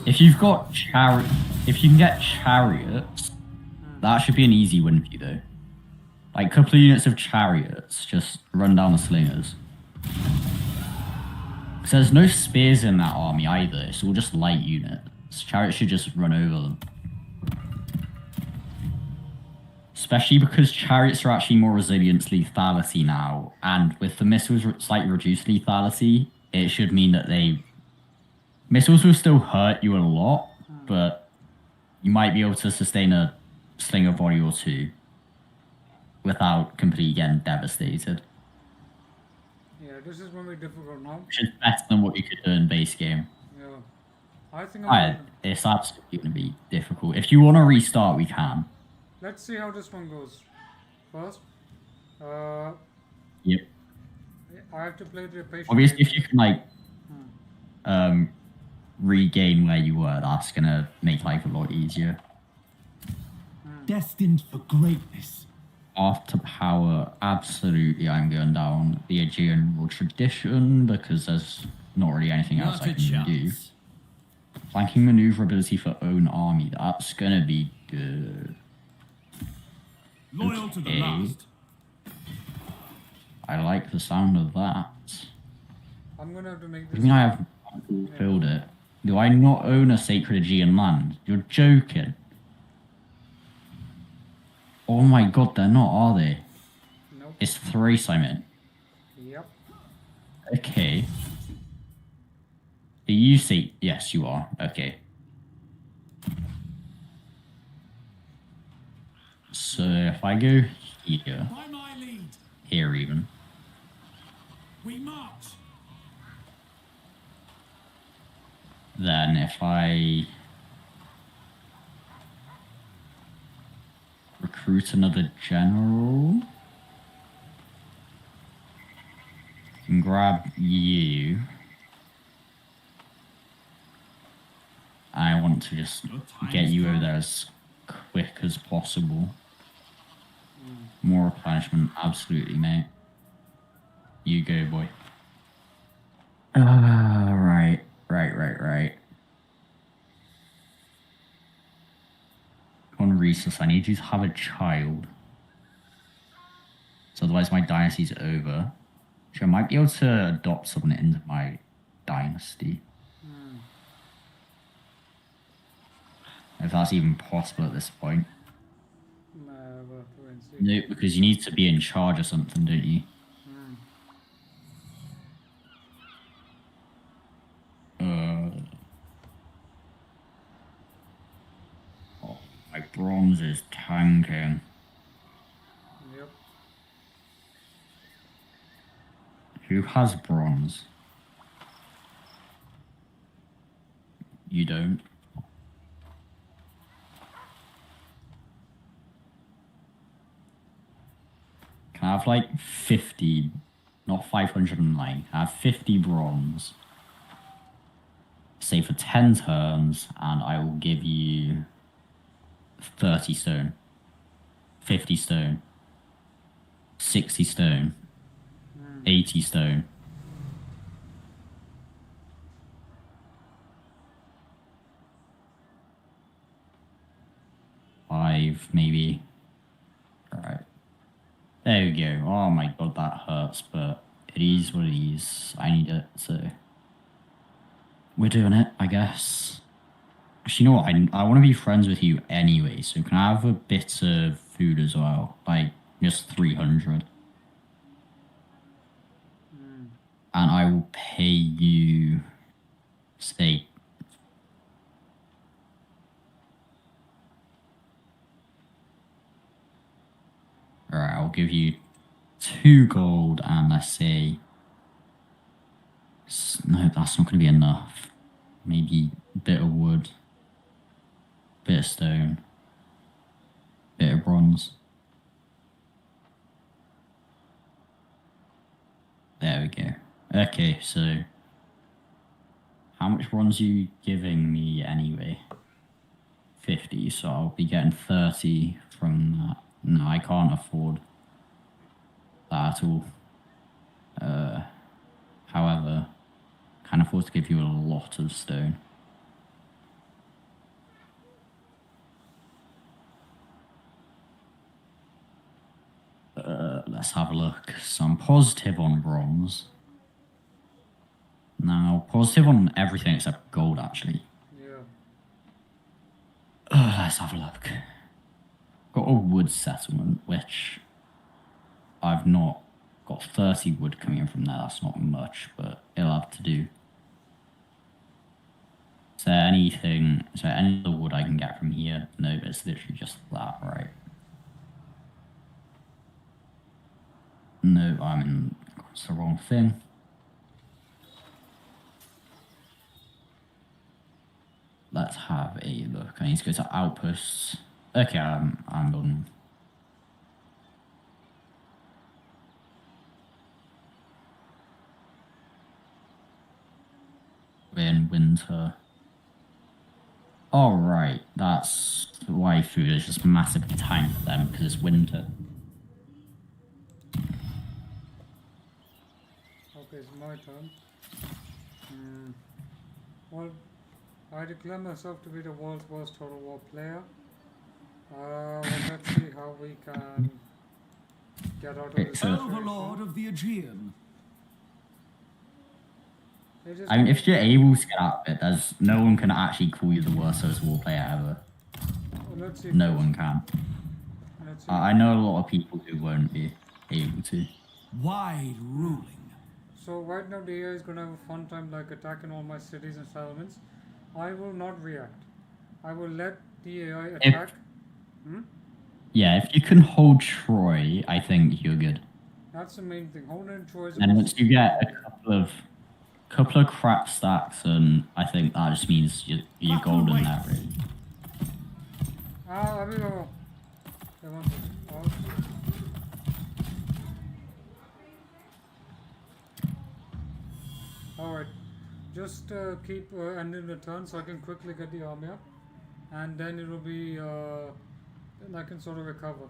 [SPEAKER 1] If you've got if you can get chariots, that should be an easy win for you though. Like a couple of units of chariots, just run down the slingers. Because there's no spears in that army either, it's all just light units. Chariots should just run over them. Especially because chariots are actually more resilient to lethality now, and with the missiles slightly reduced lethality, it should mean that missiles will still hurt you a lot, but you might be able to sustain a slinger body or two without completely getting devastated.
[SPEAKER 2] yeah, this is gonna be difficult now.
[SPEAKER 1] Which is better than what you could do in base game.
[SPEAKER 2] Yeah. I think I'm
[SPEAKER 1] It's absolutely going to be difficult. If you want to restart, we can.
[SPEAKER 2] let's see how this one goes. First,
[SPEAKER 1] Yep.
[SPEAKER 2] I have to play the patient.
[SPEAKER 1] Obviously, if you can like regain where you were, that's gonna make life a lot easier.
[SPEAKER 3] Destined for greatness.
[SPEAKER 1] After power, absolutely, I'm going down the Aegean War tradition because there's not really anything else I can do. Flanking maneuverability for own army, that's gonna be good.
[SPEAKER 3] Loyal to the last.
[SPEAKER 1] I like the sound of that.
[SPEAKER 2] I'm gonna have to make
[SPEAKER 1] What
[SPEAKER 2] this.
[SPEAKER 1] do you mean I have fulfilled it? Do I not own a sacred Aegean land? You're joking. Oh my god, they're not, are they?
[SPEAKER 2] Nope.
[SPEAKER 1] It's Thrace I'm in.
[SPEAKER 2] Yep.
[SPEAKER 1] Okay. Do you see? Yes, you are. Okay. So if I go here,
[SPEAKER 3] By my lead,
[SPEAKER 1] here even,
[SPEAKER 3] we march.
[SPEAKER 1] then if I recruit another general, I can grab you. I want to just get you over there as quick as possible. More replenishment, absolutely, mate. You go, boy. Right. Come on, Rhesus, I need you to have a child. So otherwise my dynasty's over. Which I might be able to adopt someone into my dynasty. If that's even possible at this point.
[SPEAKER 2] We'll have to wait and see.
[SPEAKER 1] No, because you need to be in charge of something, don't you? Oh, my bronze is tanking.
[SPEAKER 2] Yep.
[SPEAKER 1] Who has bronze? You don't. Can I have like 50, not 509, I have 50 bronze. Say for 10 turns, and I will give you 30 stone, 50 stone, 60 stone, 80 stone, 5, maybe. Alright. There we go. Oh my god, that hurts, but it is what it is. I need it, so... We're doing it, I guess. Actually, you know what? I want to be friends with you anyway, so can I have a bit of food as well? Like, just 300. And I will pay you... Say... Alright, I'll give you 2 gold and let's say... No, that's not going to be enough. Maybe a bit of wood. Bit of stone. Bit of bronze. There we go. Okay, so... How much bronze are you giving me anyway? 50, so I'll be getting 30 from that. No, I can't afford that at all. However, can afford to give you a lot of stone. Let's have a look. So I'm positive on bronze. Now, positive on everything except gold, actually.
[SPEAKER 2] Yeah.
[SPEAKER 1] Let's have a look. Got a wood settlement, which I've not got 30 wood coming in from there. That's not much, but it'll have to do. Is there any other wood I can get from here? No, it's literally just that, right? No, it's the wrong thing. Let's have a look. I need to go to outposts. Okay, I'm building. We're in winter. Alright, that's why food is just massively tiny for them, because it's winter.
[SPEAKER 2] Okay, it's my turn. Well, I declare myself to be the world's worst Total War player. Well, let's see how we can get out of this situation.
[SPEAKER 3] Overlord of the Aegean.
[SPEAKER 1] I mean, if you're able to get out of it, no one can actually call you the worst Total War player ever.
[SPEAKER 2] Well, let's see
[SPEAKER 1] No one can.
[SPEAKER 2] Let's see.
[SPEAKER 1] I know a lot of people who won't be able to.
[SPEAKER 3] Wide ruling.
[SPEAKER 2] So right now the AI is going to have a fun time like attacking all my cities and settlements. I will not react. I will let the AI attack.
[SPEAKER 1] Yeah, if you can hold Troy, I think you're good.
[SPEAKER 2] That's the main thing. Holding Troy is
[SPEAKER 1] And once you get a couple of crap stacks, and I think that just means you're golden there, really.
[SPEAKER 2] Ah, there we go. Alright, just keep ending the turn so I can quickly get the army up, and then it will be, then I can sort of recover.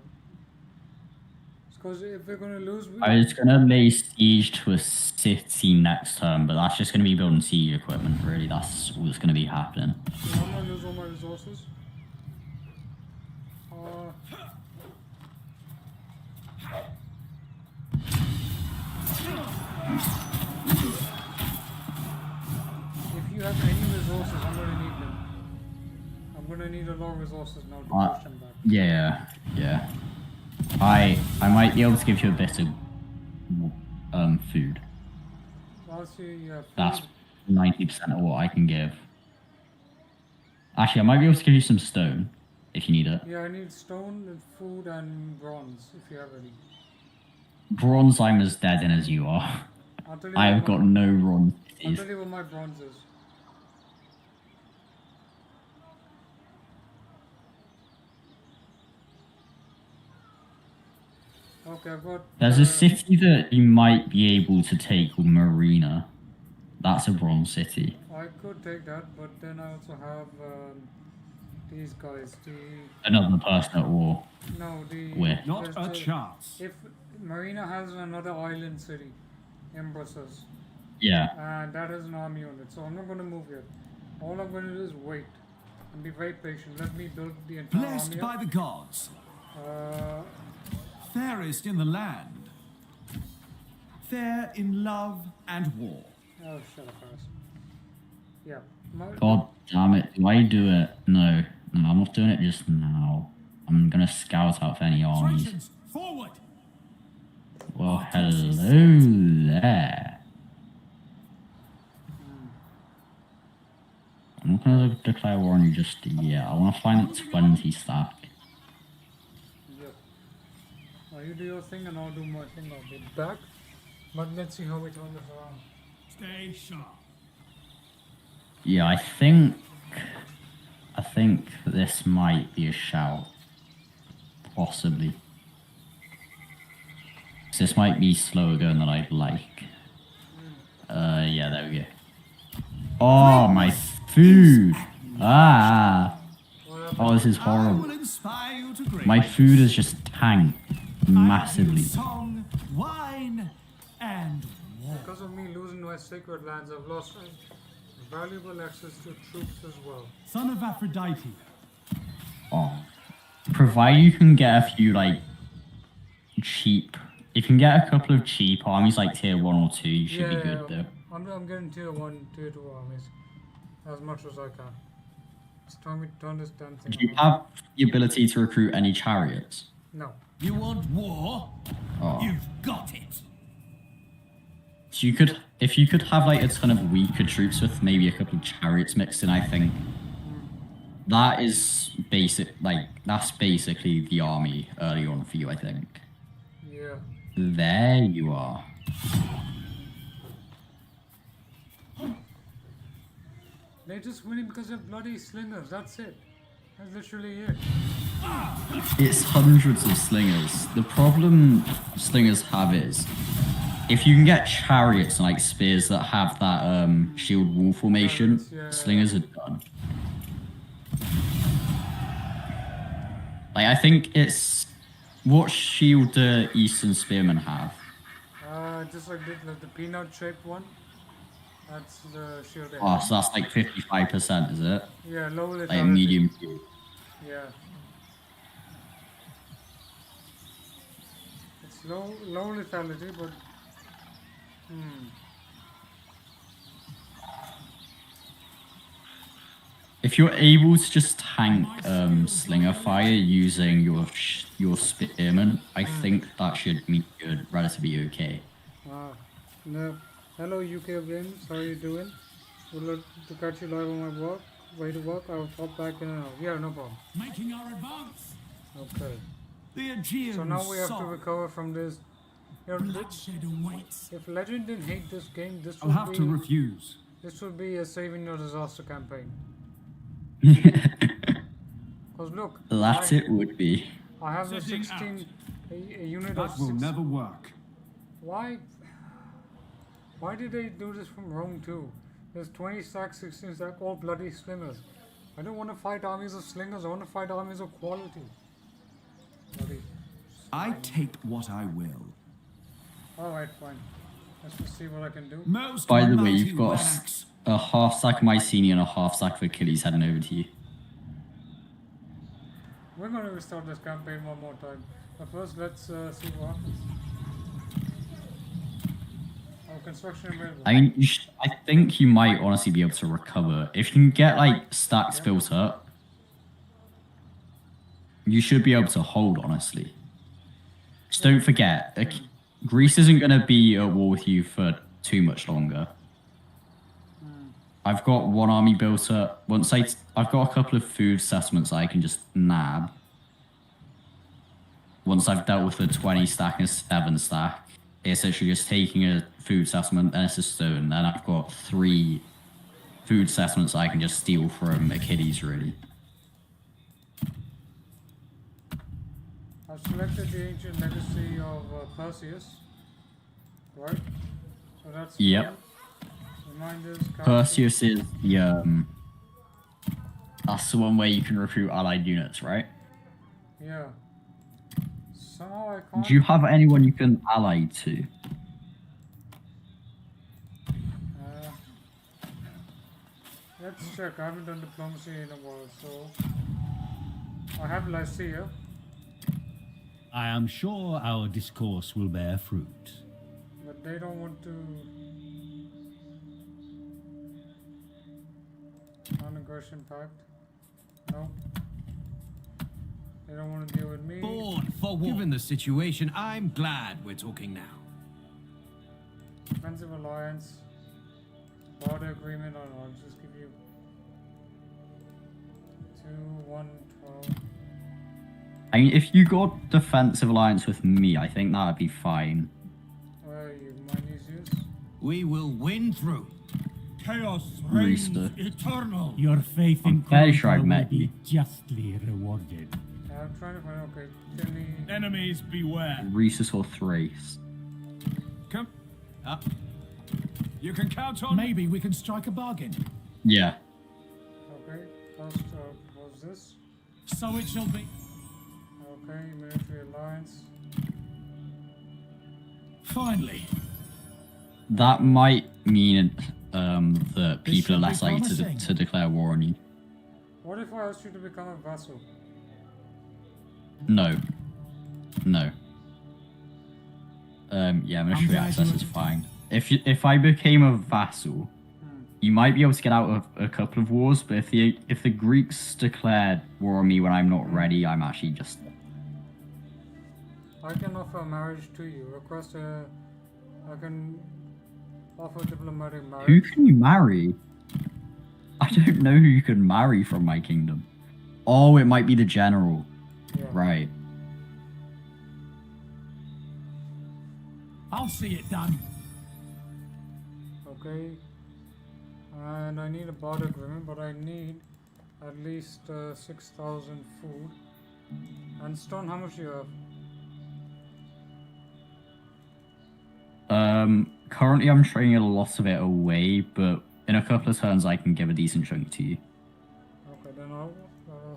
[SPEAKER 2] Because if we're going to lose...
[SPEAKER 1] I was going to lay siege to a city next turn, but that's just going to be building siege equipment, really. That's all that's going to be happening.
[SPEAKER 2] So I'm going to lose all my resources. If you have any resources, I'm going to need them. I'm going to need a lot of resources now to push them back.
[SPEAKER 1] Yeah. I might be able to give you a bit of food.
[SPEAKER 2] I'll see, yeah, food.
[SPEAKER 1] That's 90% of what I can give. Actually, I might be able to give you some stone if you need it.
[SPEAKER 2] Yeah, I need stone, and food, and bronze if you have any.
[SPEAKER 1] Bronze, I'm as dead in as you are. I have got no bronze.
[SPEAKER 2] I'll tell you what my bronze is. Okay, I've got...
[SPEAKER 1] There's a city that you might be able to take called Marina. That's a bronze city.
[SPEAKER 2] I could take that, but then I also have these guys.
[SPEAKER 1] Another person at war.
[SPEAKER 2] No,
[SPEAKER 1] With.
[SPEAKER 3] Not a chance.
[SPEAKER 2] If Marina has another island city, Embraces,
[SPEAKER 1] Yeah.
[SPEAKER 2] and that has an army on it, so I'm not going to move yet. All I'm going to do is wait. And be very patient. Let me build the entire
[SPEAKER 3] Blessed
[SPEAKER 2] army
[SPEAKER 3] by
[SPEAKER 2] up.
[SPEAKER 3] the gods, fairest in the land, fair in love and war.
[SPEAKER 2] Oh, shut up, Harris. Yeah.
[SPEAKER 1] God damn it. Do I do it? No. No, I'm not doing it just now. I'm gonna scout out for any armies.
[SPEAKER 3] Thracians, forward!
[SPEAKER 1] Well, hello there. I'm not gonna declare war on you just yet. I wanna find a 20 stack.
[SPEAKER 2] Yep. Now you do your thing and I'll do my thing. I'll be back. But let's see how we turn this around.
[SPEAKER 3] Stay sharp.
[SPEAKER 1] Yeah, I think this might be a shout. Possibly. So this might be slower going than I'd like. Yeah, there we go. Oh, my food! Ah! Oh, this is
[SPEAKER 3] I
[SPEAKER 1] horrible.
[SPEAKER 3] will inspire you to greatness.
[SPEAKER 1] My food is just tanked massively.
[SPEAKER 3] Song, wine, and war.
[SPEAKER 2] Because of me losing my sacred lands, I've lost valuable access to troops as well.
[SPEAKER 3] Son of Aphrodite.
[SPEAKER 1] Oh. Provided you can get a few, like, cheap... If you can get a couple of cheap armies, like tier 1 or 2, you should be good, though.
[SPEAKER 2] I'm getting tier 1, tier 2 armies. As much as I can. It's time we turn this damn thing
[SPEAKER 1] Do you
[SPEAKER 2] around.
[SPEAKER 1] have the ability to recruit any chariots?
[SPEAKER 2] No.
[SPEAKER 3] You want war?
[SPEAKER 1] Oh.
[SPEAKER 3] You've got it.
[SPEAKER 1] So you could, if you could have like a ton of weaker troops with maybe a couple of chariots mixed in, I think that is that's basically the army early on for you, I think.
[SPEAKER 2] Yeah.
[SPEAKER 1] There you are.
[SPEAKER 2] They're just winning because they're bloody slingers, that's it. That's literally it.
[SPEAKER 1] It's hundreds of slingers. The problem slingers have is, if you can get chariots and like spears that have that shield wall formation,
[SPEAKER 2] Yeah.
[SPEAKER 1] slingers are done. Like I think it's what shield do Eastern spearmen have?
[SPEAKER 2] Just like the peanut shaped one. That's the shield.
[SPEAKER 1] Oh, so that's like 55%, is it?
[SPEAKER 2] Yeah, low lethality.
[SPEAKER 1] Like a medium shield.
[SPEAKER 2] Yeah. It's low lethality, but
[SPEAKER 1] If you're able to just tank slinger fire using your spearmen, I think that should make you relatively okay.
[SPEAKER 2] no. Hello UK Games, how are you doing? Would love to catch you live on my way to work. I'll pop back in and out. Yeah, no problem.
[SPEAKER 3] Making our advance.
[SPEAKER 2] Okay.
[SPEAKER 3] The Aegean
[SPEAKER 2] So now we have to
[SPEAKER 3] song.
[SPEAKER 2] recover from this. You know,
[SPEAKER 3] Bloodshed awaits.
[SPEAKER 2] if Legend didn't hate this game, this
[SPEAKER 3] I'll
[SPEAKER 2] would
[SPEAKER 3] have
[SPEAKER 2] be
[SPEAKER 3] to refuse.
[SPEAKER 2] this would be a saving your disaster campaign. Cause look,
[SPEAKER 1] That it would be.
[SPEAKER 2] I have a
[SPEAKER 3] Setting
[SPEAKER 2] 16 a unit
[SPEAKER 3] That
[SPEAKER 2] of
[SPEAKER 3] will
[SPEAKER 2] 6.
[SPEAKER 3] never work.
[SPEAKER 2] Why did they do this from Rome too? There's 20 stacks, 16 stack, all bloody slingers. I don't want to fight armies of slingers. I want to fight armies of quality. Bloody.
[SPEAKER 3] I take what I will.
[SPEAKER 2] Alright, fine. Let's just see what I can do.
[SPEAKER 3] Most
[SPEAKER 1] By the way,
[SPEAKER 3] mighty
[SPEAKER 1] you've got
[SPEAKER 3] Rex.
[SPEAKER 1] a half stack of Mycenae and a half stack of Achilles heading over to you.
[SPEAKER 2] We're going to restart this campaign one more time. But first, let's see what happens. Oh, construction available.
[SPEAKER 1] I mean, I think you might honestly be able to recover. If you can get like stacks built up, you should be able to hold, honestly. Just don't forget, Greece isn't going to be at war with you for too much longer. I've got one army built up. I've got a couple of food settlements I can just nab. Once I've dealt with a 20 stack and a 7 stack, it's actually just taking a food settlement and it's a stone. Then I've got 3 food settlements I can just steal from Achilles, really.
[SPEAKER 2] I've selected the ancient legacy of Perseus. Right? So that's
[SPEAKER 1] Yep.
[SPEAKER 2] one. Reminders,
[SPEAKER 1] Perseus is the that's the one where you can recruit allied units, right?
[SPEAKER 2] Yeah. Somehow I can't.
[SPEAKER 1] Do you have anyone you can ally to?
[SPEAKER 2] Let's check. I haven't done diplomacy in a while, so I have Lycia.
[SPEAKER 4] I am sure our discourse will bear fruit.
[SPEAKER 2] But they don't want to. Non-aggression pact. No. They don't want to deal with me.
[SPEAKER 4] Born for war. Given the situation, I'm glad we're talking now.
[SPEAKER 2] Defensive alliance. Border agreement. I'll just give you 2, 1, 12.
[SPEAKER 1] I mean, if you got defensive alliance with me, I think that'd be fine.
[SPEAKER 2] Where are you, Mynesius?
[SPEAKER 4] We will win through.
[SPEAKER 3] Chaos reigns
[SPEAKER 1] Rooster.
[SPEAKER 3] eternal.
[SPEAKER 5] Your faith in
[SPEAKER 1] I'm fairly sure I've
[SPEAKER 5] Conquer
[SPEAKER 1] met
[SPEAKER 5] will
[SPEAKER 1] you.
[SPEAKER 5] be justly rewarded.
[SPEAKER 2] I'm trying to find. Okay, Jenny.
[SPEAKER 3] Enemies beware.
[SPEAKER 1] Rhesus or Thrace.
[SPEAKER 3] Come. You can count on.
[SPEAKER 5] Maybe we can strike a bargain.
[SPEAKER 1] Yeah.
[SPEAKER 2] Okay, first, what's this?
[SPEAKER 5] So it shall be.
[SPEAKER 2] Okay, military alliance.
[SPEAKER 5] Finally.
[SPEAKER 1] That might mean that
[SPEAKER 5] This
[SPEAKER 1] people are
[SPEAKER 5] should be
[SPEAKER 1] less likely
[SPEAKER 5] promising.
[SPEAKER 1] to declare war on you.
[SPEAKER 2] What if I asked you to become a vassal?
[SPEAKER 1] No. No. Yeah, military
[SPEAKER 5] glad
[SPEAKER 1] access
[SPEAKER 5] you-
[SPEAKER 1] is fine. If I became a vassal, you might be able to get out of a couple of wars, but if the Greeks declared war on me when I'm not ready, I'm actually just...
[SPEAKER 2] I can offer marriage to you. Request a. I can offer diplomatic marriage.
[SPEAKER 1] Who can you marry? I don't know who you can marry from my kingdom. Oh, it might be the general.
[SPEAKER 2] Yeah.
[SPEAKER 1] Right.
[SPEAKER 5] I'll see it done.
[SPEAKER 2] Okay. And I need a border agreement, but I need at least 6,000 food. And stone, how much do you have?
[SPEAKER 1] Currently I'm trading a lot of it away, but in a couple of turns I can give a decent chunk to you.
[SPEAKER 2] Okay, then I'll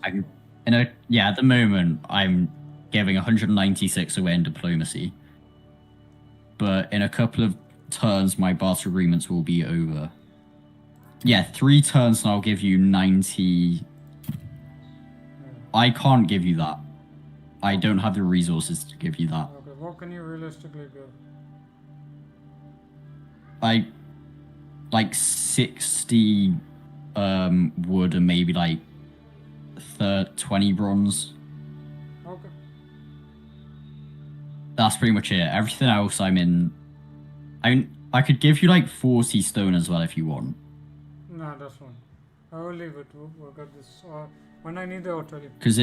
[SPEAKER 1] At the moment I'm giving 196 away in diplomacy. But in a couple of turns my barter agreements will be over. Yeah, 3 turns and I'll give you 90. I can't give you that. I don't have the resources to give you that.
[SPEAKER 2] Okay, what can you realistically give?
[SPEAKER 1] Like 60 wood and maybe like 20 bronze.
[SPEAKER 2] Okay.
[SPEAKER 1] That's pretty much it. Everything else I'm in. I could give you like 40 stone as well if you want.
[SPEAKER 2] No, that's fine. I will leave it. We'll get this. When I need it, I'll tell you.
[SPEAKER 1] Because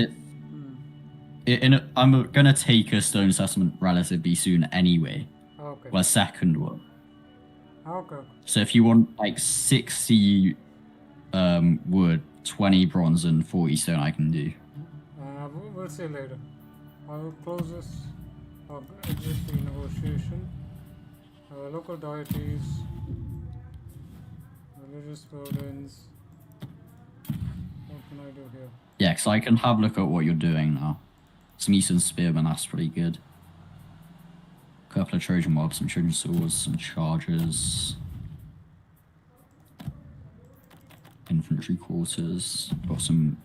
[SPEAKER 1] I'm gonna take a stone assessment relatively soon anyway.
[SPEAKER 2] Okay.
[SPEAKER 1] Well, second one.
[SPEAKER 2] Okay.
[SPEAKER 1] So if you want like 60 wood, 20 bronze, and 40 stone, I can do.
[SPEAKER 2] We'll see later. I will close this. I'll exit the negotiation. Local deities. Religious buildings. What can I do here?
[SPEAKER 1] Yeah, because I can have a look at what you're doing now. Some Eastern Spearmen, that's pretty good. A couple of Trojan mobs, some Trojan swords, some chargers. Infantry quarters. Got some...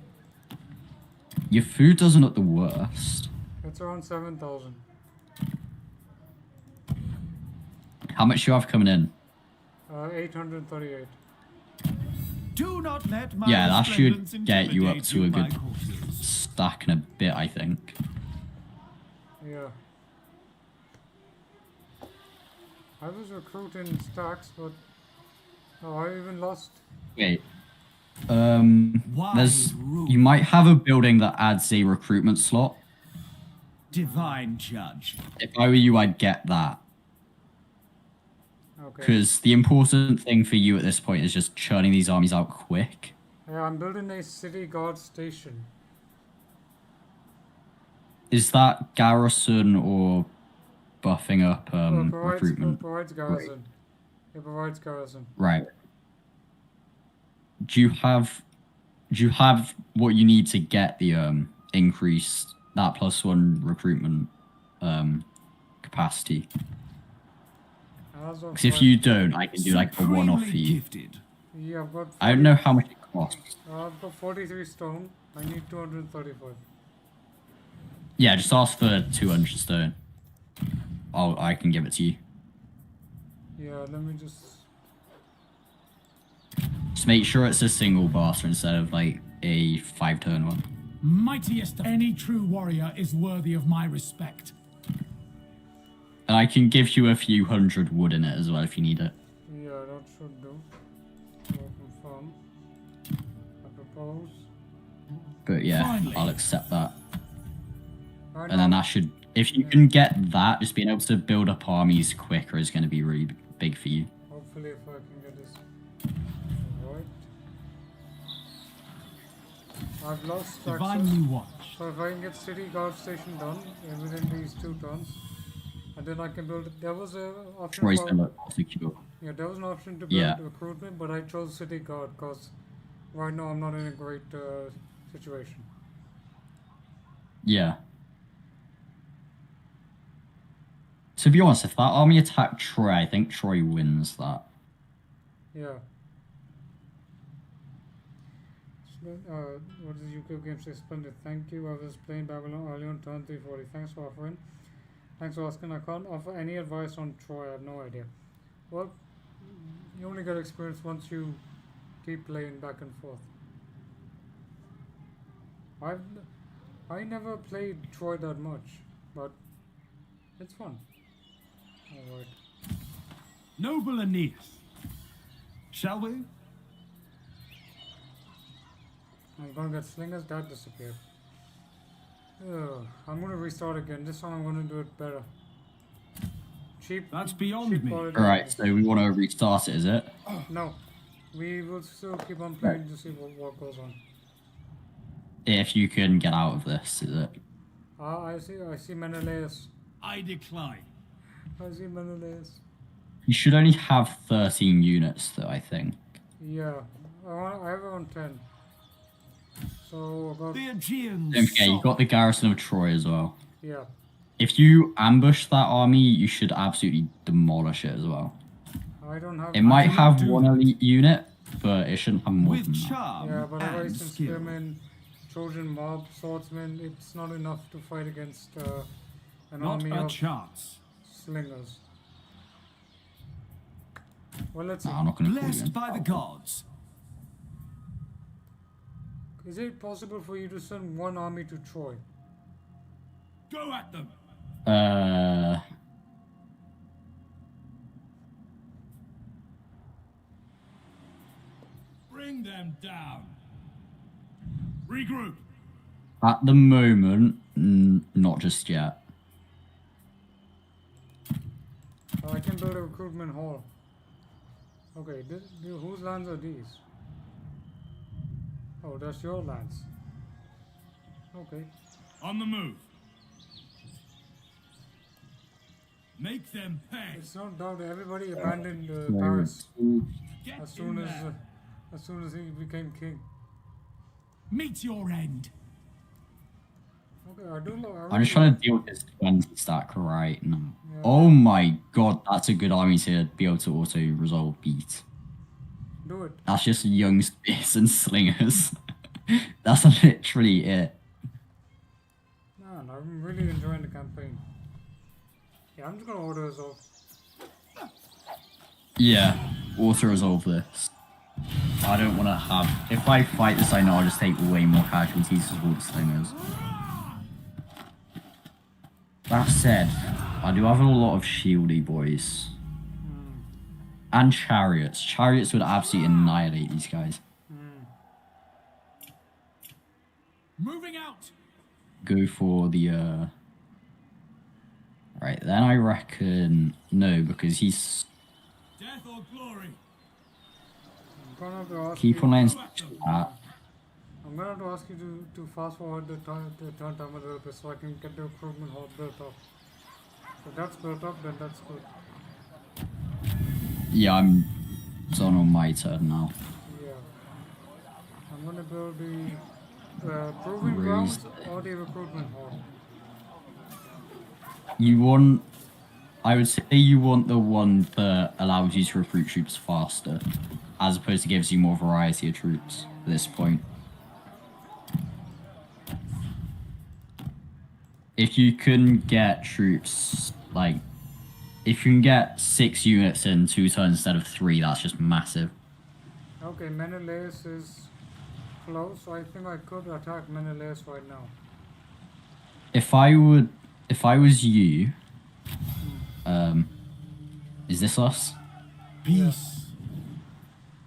[SPEAKER 1] Your food doesn't look the worst.
[SPEAKER 2] It's around 7,000.
[SPEAKER 1] How much do you have coming in?
[SPEAKER 2] 838.
[SPEAKER 4] Do not let my
[SPEAKER 1] Yeah, that should
[SPEAKER 4] resplendence
[SPEAKER 1] get you up
[SPEAKER 4] intimidate
[SPEAKER 1] to a
[SPEAKER 4] my
[SPEAKER 1] good
[SPEAKER 4] courtiers.
[SPEAKER 1] stack in a bit, I think.
[SPEAKER 2] Yeah. I was recruiting stacks, but I even lost.
[SPEAKER 1] Wait.
[SPEAKER 4] Why
[SPEAKER 1] There's...
[SPEAKER 4] rule?
[SPEAKER 1] You might have a building that adds a recruitment slot.
[SPEAKER 4] Divine judge.
[SPEAKER 1] If I were you, I'd get that.
[SPEAKER 2] Okay.
[SPEAKER 1] Because the important thing for you at this point is just churning these armies out quick.
[SPEAKER 2] Yeah, I'm building a city guard station.
[SPEAKER 1] Is that garrison or buffing up recruitment?
[SPEAKER 2] Provides garrison. It provides garrison.
[SPEAKER 1] Right. Do you have what you need to get the increased that +1 recruitment capacity?
[SPEAKER 2] As of
[SPEAKER 1] Because if
[SPEAKER 2] right-
[SPEAKER 1] you don't, I can do like a one-off for
[SPEAKER 4] Supremely
[SPEAKER 1] you.
[SPEAKER 4] gifted.
[SPEAKER 2] Yeah, I've got.
[SPEAKER 1] I don't know how much it costs.
[SPEAKER 2] I've got 43 stone. I need 235.
[SPEAKER 1] Yeah, just ask for 200 stone. I can give it to you.
[SPEAKER 2] Yeah, let me just.
[SPEAKER 1] Just make sure it's a single bastard instead of like a 5-turn one.
[SPEAKER 5] Mightiest of any true warrior is worthy of my respect.
[SPEAKER 1] And I can give you a few hundred wood in it as well if you need it.
[SPEAKER 2] Yeah, that should do. I'll confirm. I propose.
[SPEAKER 1] But yeah,
[SPEAKER 5] Finally.
[SPEAKER 1] I'll accept that.
[SPEAKER 2] Right
[SPEAKER 1] And then
[SPEAKER 2] now-
[SPEAKER 1] that should, if you can get that, just being able to build up armies quicker is going to be really big for you.
[SPEAKER 2] Hopefully, if I can get this right. I've lost
[SPEAKER 5] Divinely
[SPEAKER 2] access.
[SPEAKER 5] watch.
[SPEAKER 2] So if I can get city guard station done within these 2 turns, and then I can build. There was a option
[SPEAKER 1] Troy's
[SPEAKER 2] for.
[SPEAKER 1] going to look secure.
[SPEAKER 2] Yeah, there was an option to build
[SPEAKER 1] Yeah.
[SPEAKER 2] recruitment, but I chose city guard because right now I'm not in a great situation.
[SPEAKER 1] Yeah. To be honest, if that army attacked Troy, I think Troy wins that.
[SPEAKER 2] Yeah. What does UK game say? Splendid. Thank you. I was playing Babylon early on turn 340. Thanks for offering. Thanks for asking. I can't offer any advice on Troy. I have no idea. Well, you only get experience once you keep playing back and forth. I never played Troy that much, but it's fun. Alright.
[SPEAKER 3] Noble Aeneas. Shall we?
[SPEAKER 2] I'm gonna get slingers, that disappeared. Ugh, I'm gonna restart again. This time I'm gonna do it better. Cheap.
[SPEAKER 3] That's beyond
[SPEAKER 2] cheap
[SPEAKER 3] me.
[SPEAKER 2] quality.
[SPEAKER 1] Alright, so we want to restart it, is it?
[SPEAKER 2] No, we will still keep on playing to see what goes on.
[SPEAKER 1] If you can get out of this, is it?
[SPEAKER 2] I see Menelaus.
[SPEAKER 3] I decline.
[SPEAKER 2] I see Menelaus.
[SPEAKER 1] You should only have 13 units, though, I think.
[SPEAKER 2] Yeah, I have around 10. So about
[SPEAKER 3] The Aegean
[SPEAKER 1] Don't forget, you've got the garrison of Troy as well.
[SPEAKER 2] yeah.
[SPEAKER 1] If you ambush that army, you should absolutely demolish it as well.
[SPEAKER 2] I don't have.
[SPEAKER 1] It might
[SPEAKER 3] do not
[SPEAKER 1] have
[SPEAKER 3] do
[SPEAKER 1] one
[SPEAKER 3] that.
[SPEAKER 1] elite unit, but it shouldn't have more than
[SPEAKER 3] With
[SPEAKER 1] that.
[SPEAKER 3] charm
[SPEAKER 2] Yeah, but I
[SPEAKER 3] and
[SPEAKER 2] raised some
[SPEAKER 3] skill.
[SPEAKER 2] spearmen, Trojan mob, swordsmen. It's not enough to fight against an
[SPEAKER 3] Not
[SPEAKER 2] army
[SPEAKER 3] a
[SPEAKER 2] of
[SPEAKER 3] chance.
[SPEAKER 2] slingers. Well, let's see.
[SPEAKER 1] I'm not going to
[SPEAKER 3] Blessed by the gods.
[SPEAKER 2] Is it possible for you to send one army to Troy?
[SPEAKER 3] Go at them. Bring them down. Regroup.
[SPEAKER 1] At the moment, not just yet.
[SPEAKER 2] I can build a recruitment hall. Okay, whose lands are these? Oh, that's your lands. Okay.
[SPEAKER 3] On the move. Make them pay.
[SPEAKER 2] It's not doubt everybody abandoned
[SPEAKER 1] So,
[SPEAKER 2] Paris
[SPEAKER 3] Get
[SPEAKER 2] as
[SPEAKER 3] in
[SPEAKER 2] soon
[SPEAKER 3] there.
[SPEAKER 2] as soon as he became king.
[SPEAKER 5] Meet your end.
[SPEAKER 2] Okay, I do know.
[SPEAKER 1] I'm just trying to deal with this 20 stack right now.
[SPEAKER 2] Yeah.
[SPEAKER 1] Oh my god, that's a good army to be able to auto-resolve beat.
[SPEAKER 2] Do it.
[SPEAKER 1] That's just young spears and slingers. That's literally it.
[SPEAKER 2] Man, I'm really enjoying the campaign. Yeah, I'm just gonna order us off.
[SPEAKER 1] Yeah, auto-resolve this. I don't want to have... If I fight this, I know I'll just take way more casualties as all the slingers. That said, I do have a lot of shieldy boys. And chariots. Chariots would absolutely annihilate these guys.
[SPEAKER 5] Moving out.
[SPEAKER 1] Go for the, Right, then I reckon... No, because he's...
[SPEAKER 3] Death or glory.
[SPEAKER 2] I'm gonna have to ask
[SPEAKER 1] Keep
[SPEAKER 2] you.
[SPEAKER 1] on laying that.
[SPEAKER 2] I'm gonna have to ask you to fast forward the turn time a little bit so I can get the recruitment hall built up. If that's built up, then that's good.
[SPEAKER 1] Yeah, I'm done on my turn now.
[SPEAKER 2] Yeah. I'm gonna build the proving
[SPEAKER 1] Raise
[SPEAKER 2] grounds or the recruitment hall.
[SPEAKER 1] You want... I would say you want the one that allows you to recruit troops faster. as opposed to gives you more variety of troops at this point. If you can get troops, like, if you can get 6 units in 2 turns instead of 3, that's just massive.
[SPEAKER 2] Okay, Menelaus is close, so I think I could attack Menelaus right now.
[SPEAKER 1] If I was you, is this us?
[SPEAKER 5] Peace.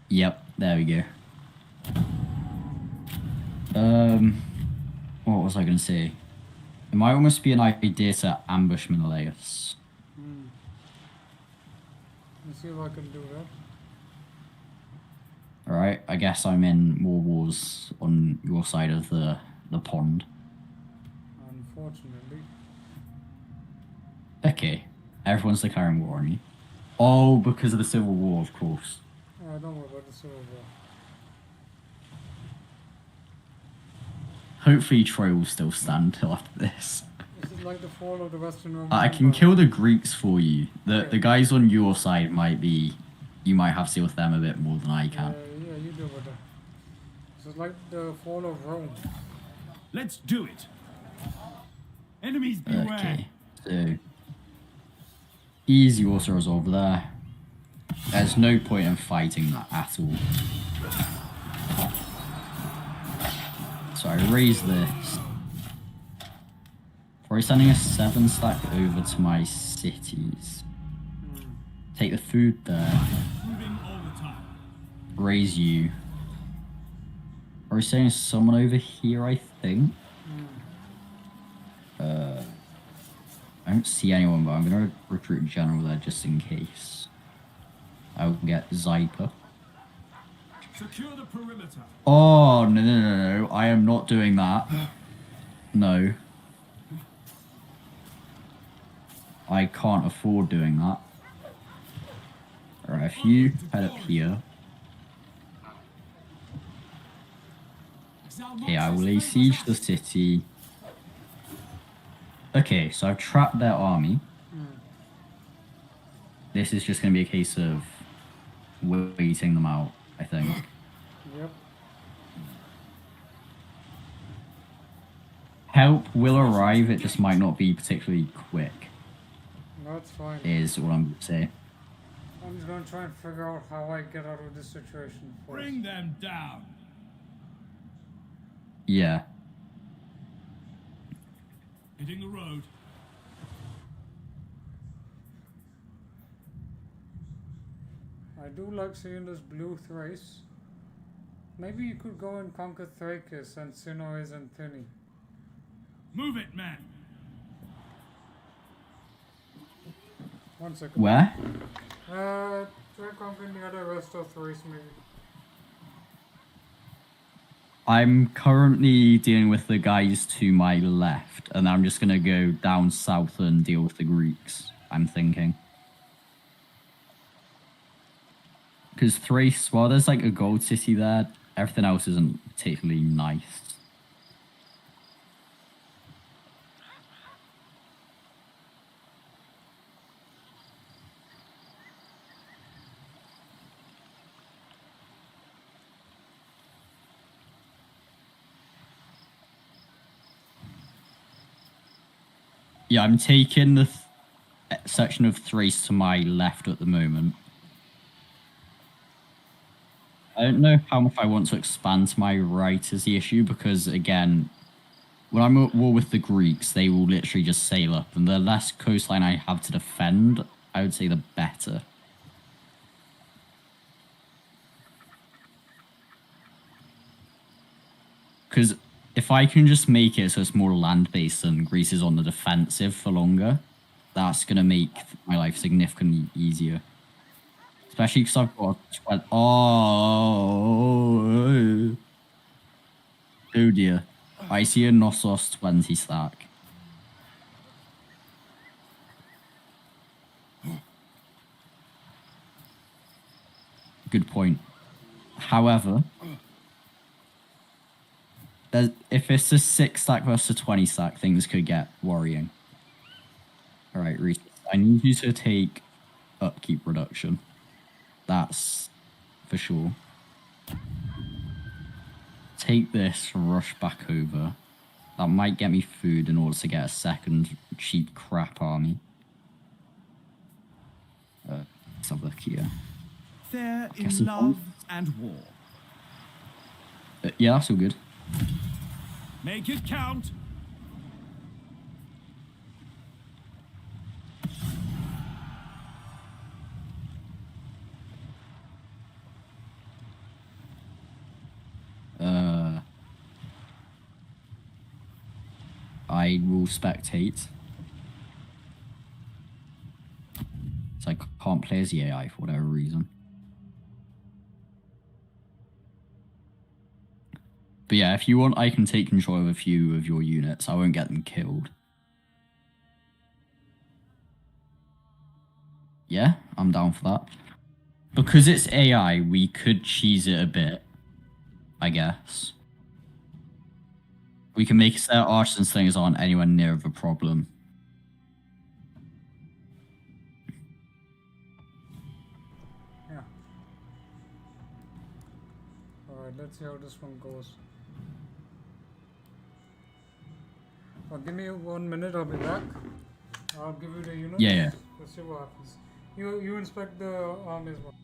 [SPEAKER 1] Yep, there we go. What was I gonna say? It might almost be an idea to ambush Menelaus.
[SPEAKER 2] Let's see if I can do that.
[SPEAKER 1] Alright, I guess I'm in more wars on your side of the pond.
[SPEAKER 2] Unfortunately.
[SPEAKER 1] Okay, everyone's declaring war on you. Oh, because of the Civil War, of course.
[SPEAKER 2] Don't worry about the Civil War.
[SPEAKER 1] Hopefully Troy will still stand till after this.
[SPEAKER 2] This is like the fall of the Western Roman
[SPEAKER 1] I can
[SPEAKER 2] Empire.
[SPEAKER 1] kill the Greeks for you. The
[SPEAKER 2] Okay.
[SPEAKER 1] guys on your side might be... You might have to deal with them a bit more than I can.
[SPEAKER 2] Yeah, you do with that. This is like the fall of Rome.
[SPEAKER 3] Let's do it. Enemies beware.
[SPEAKER 1] Okay, so... Easy water resolve there. There's no point in fighting that at all. So I raise this. Probably sending a 7 stack over to my cities. Take the food there.
[SPEAKER 3] Moving all the time.
[SPEAKER 1] Raise you. Are we sending someone over here, I think? I don't see anyone, but I'm going to recruit a general there just in case. I will get Zyper.
[SPEAKER 3] Secure the perimeter.
[SPEAKER 1] Oh, no. I am not doing that. No. I can't afford doing that. Alright, if you head up here. Okay, I will lay siege to the city. Okay, so I've trapped their army. This is just going to be a case of waiting them out, I think.
[SPEAKER 2] Yep.
[SPEAKER 1] Help will arrive, it just might not be particularly quick,
[SPEAKER 2] That's fine.
[SPEAKER 1] is what I'm going to say.
[SPEAKER 2] I'm just gonna try and figure out how I get out of this situation first.
[SPEAKER 3] Bring them down.
[SPEAKER 1] Yeah.
[SPEAKER 3] Hitting the road.
[SPEAKER 2] I do like seeing this blue Thrace. Maybe you could go and conquer Thracis and Sinois and Thyni.
[SPEAKER 3] Move it, man.
[SPEAKER 2] 1 second.
[SPEAKER 1] Where?
[SPEAKER 2] Try conquering the other rest of Thrace maybe.
[SPEAKER 1] I'm currently dealing with the guys to my left, and I'm just going to go down south and deal with the Greeks, I'm thinking. Because Thrace, while there's like a gold city there, everything else isn't particularly nice. Yeah, I'm taking the section of Thrace to my left at the moment. I don't know how much I want to expand to my right is the issue, because again, when I'm at war with the Greeks, they will literally just sail up, and the less coastline I have to defend, I would say the better. Because if I can just make it so it's more land-based and Greece is on the defensive for longer, that's going to make my life significantly easier. Especially because I've got... Oh dear. I see a Knossos 20 stack. Good point. However... if it's a 6 stack versus a 20 stack, things could get worrying. Alright, Reese, I need you to take upkeep reduction. That's for sure. Take this, rush back over. That might get me food in order to get a second cheap crap army. Let's have a look here.
[SPEAKER 6] They're
[SPEAKER 1] Guess
[SPEAKER 6] in
[SPEAKER 1] I'm
[SPEAKER 6] love and war.
[SPEAKER 1] Yeah, that's all good.
[SPEAKER 3] Make it count.
[SPEAKER 1] I will spectate. So I can't play as the AI for whatever reason. But yeah, if you want, I can take control of a few of your units. I won't get them killed. Yeah, I'm down for that. Because it's AI, we could cheese it a bit, I guess. We can make it so that archers and slingers aren't anywhere near of a problem.
[SPEAKER 2] Yeah. Alright, let's see how this one goes. Give me 1 minute, I'll be back. I'll give you the units.
[SPEAKER 1] Yeah.
[SPEAKER 2] Let's see what happens. You inspect the army as well.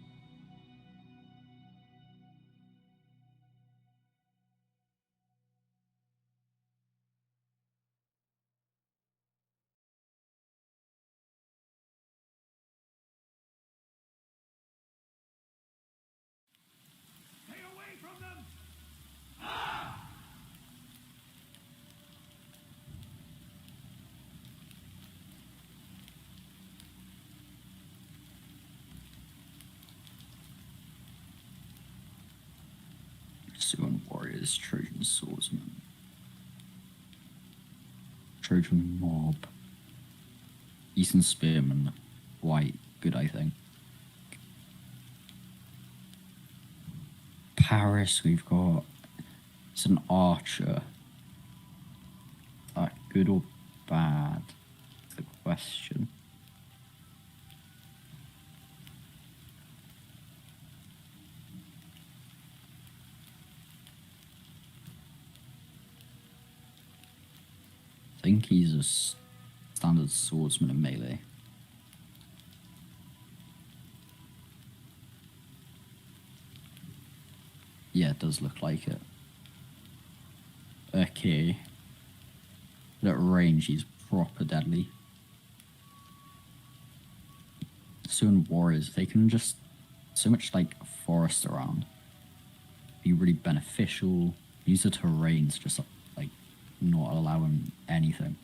[SPEAKER 3] Stay away from them.
[SPEAKER 1] Pursuing warriors, Trojan swordsman. Trojan mob. Eastern spearman. Quite good, I think. Paris, we've got. It's an archer. That good or bad? That's the question. I think he's a standard swordsman in melee. Yeah, it does look like it. Okay. But at range, he's proper deadly. Soon warriors, they can just so much like forest around. Be really beneficial. Use the terrains just like not allowing anything.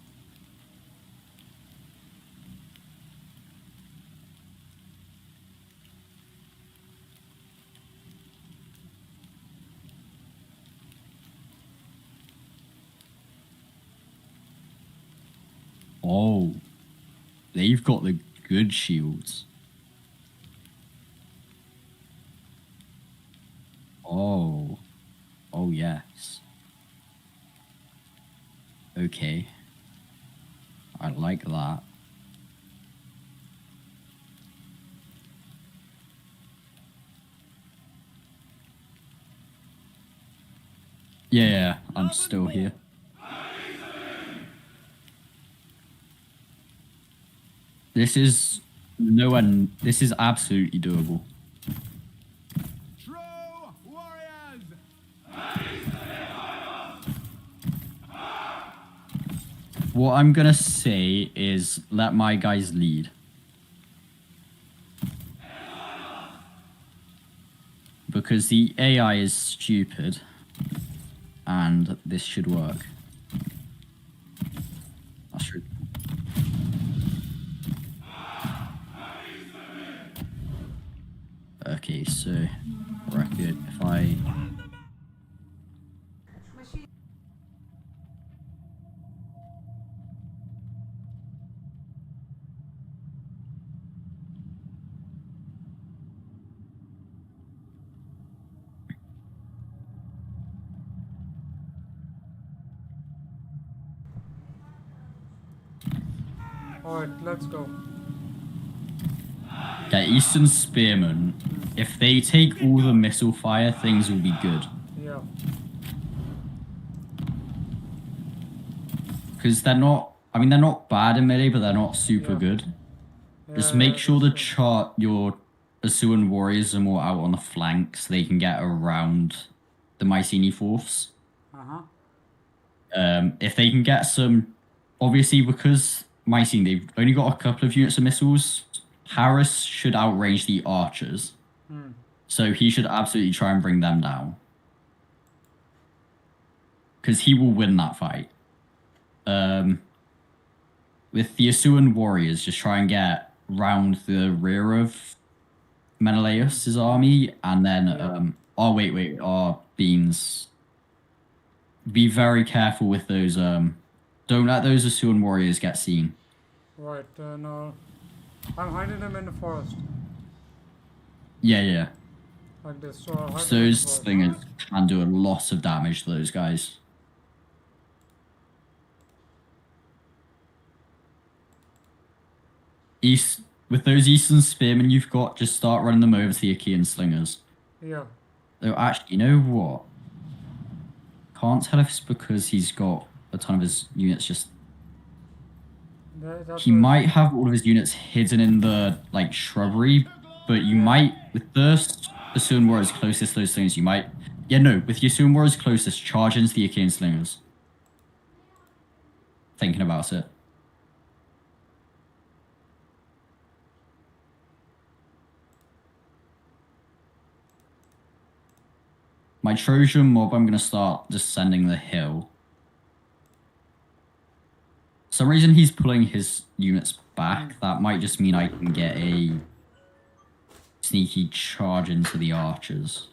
[SPEAKER 1] Oh, they've got the good shields. Oh, oh yes. Okay. I like that. Yeah, I'm still here. This is this is absolutely doable.
[SPEAKER 3] True warriors.
[SPEAKER 1] What I'm gonna say is let my guys lead. Because the AI is stupid and this should work. That's true. Okay, so record if I
[SPEAKER 2] Alright, let's go.
[SPEAKER 1] Okay, Eastern Spearmen. If they take all the missile fire, things will be good.
[SPEAKER 2] Yeah.
[SPEAKER 1] Because they're not... I mean, they're not bad in melee, but they're not super
[SPEAKER 2] Yeah.
[SPEAKER 1] good. Just
[SPEAKER 2] Yeah,
[SPEAKER 1] make sure the
[SPEAKER 2] that's true.
[SPEAKER 1] your Asuan warriors are more out on the flank so they can get around the Mycenae force.
[SPEAKER 2] Uh-huh.
[SPEAKER 1] If they can get some... Obviously, because Mycenae, they've only got a couple of units of missiles, Harris should outrange the archers. So he should absolutely try and bring them down. Because he will win that fight. With the Asuan warriors, just try and get round the rear of Menelaus' army, and then, our beans. Be very careful with those, don't let those Asuan warriors get seen.
[SPEAKER 2] Right, no. I'm hiding them in the forest.
[SPEAKER 1] Yeah.
[SPEAKER 2] Like this, so I'll hide
[SPEAKER 1] So
[SPEAKER 2] them in the
[SPEAKER 1] those
[SPEAKER 2] forest.
[SPEAKER 1] slingers can do a lot of damage to those guys. With those Eastern Spearmen you've got, just start running them over to the Achaean slingers.
[SPEAKER 2] Yeah.
[SPEAKER 1] Though actually, you know what? Can't tell if it's because he's got a ton of his units just...
[SPEAKER 2] That's
[SPEAKER 1] He
[SPEAKER 2] what-
[SPEAKER 1] might have all of his units hidden in the, like, shrubbery, but you might... With the Asuan warriors closest to those things, you might... Yeah, no, with your Asuan warriors closest, charge into the Achaean slingers. Thinking about it. My Trojan mob, I'm going to start descending the hill. For some reason he's pulling his units back. That might just mean I can get a sneaky charge into the archers.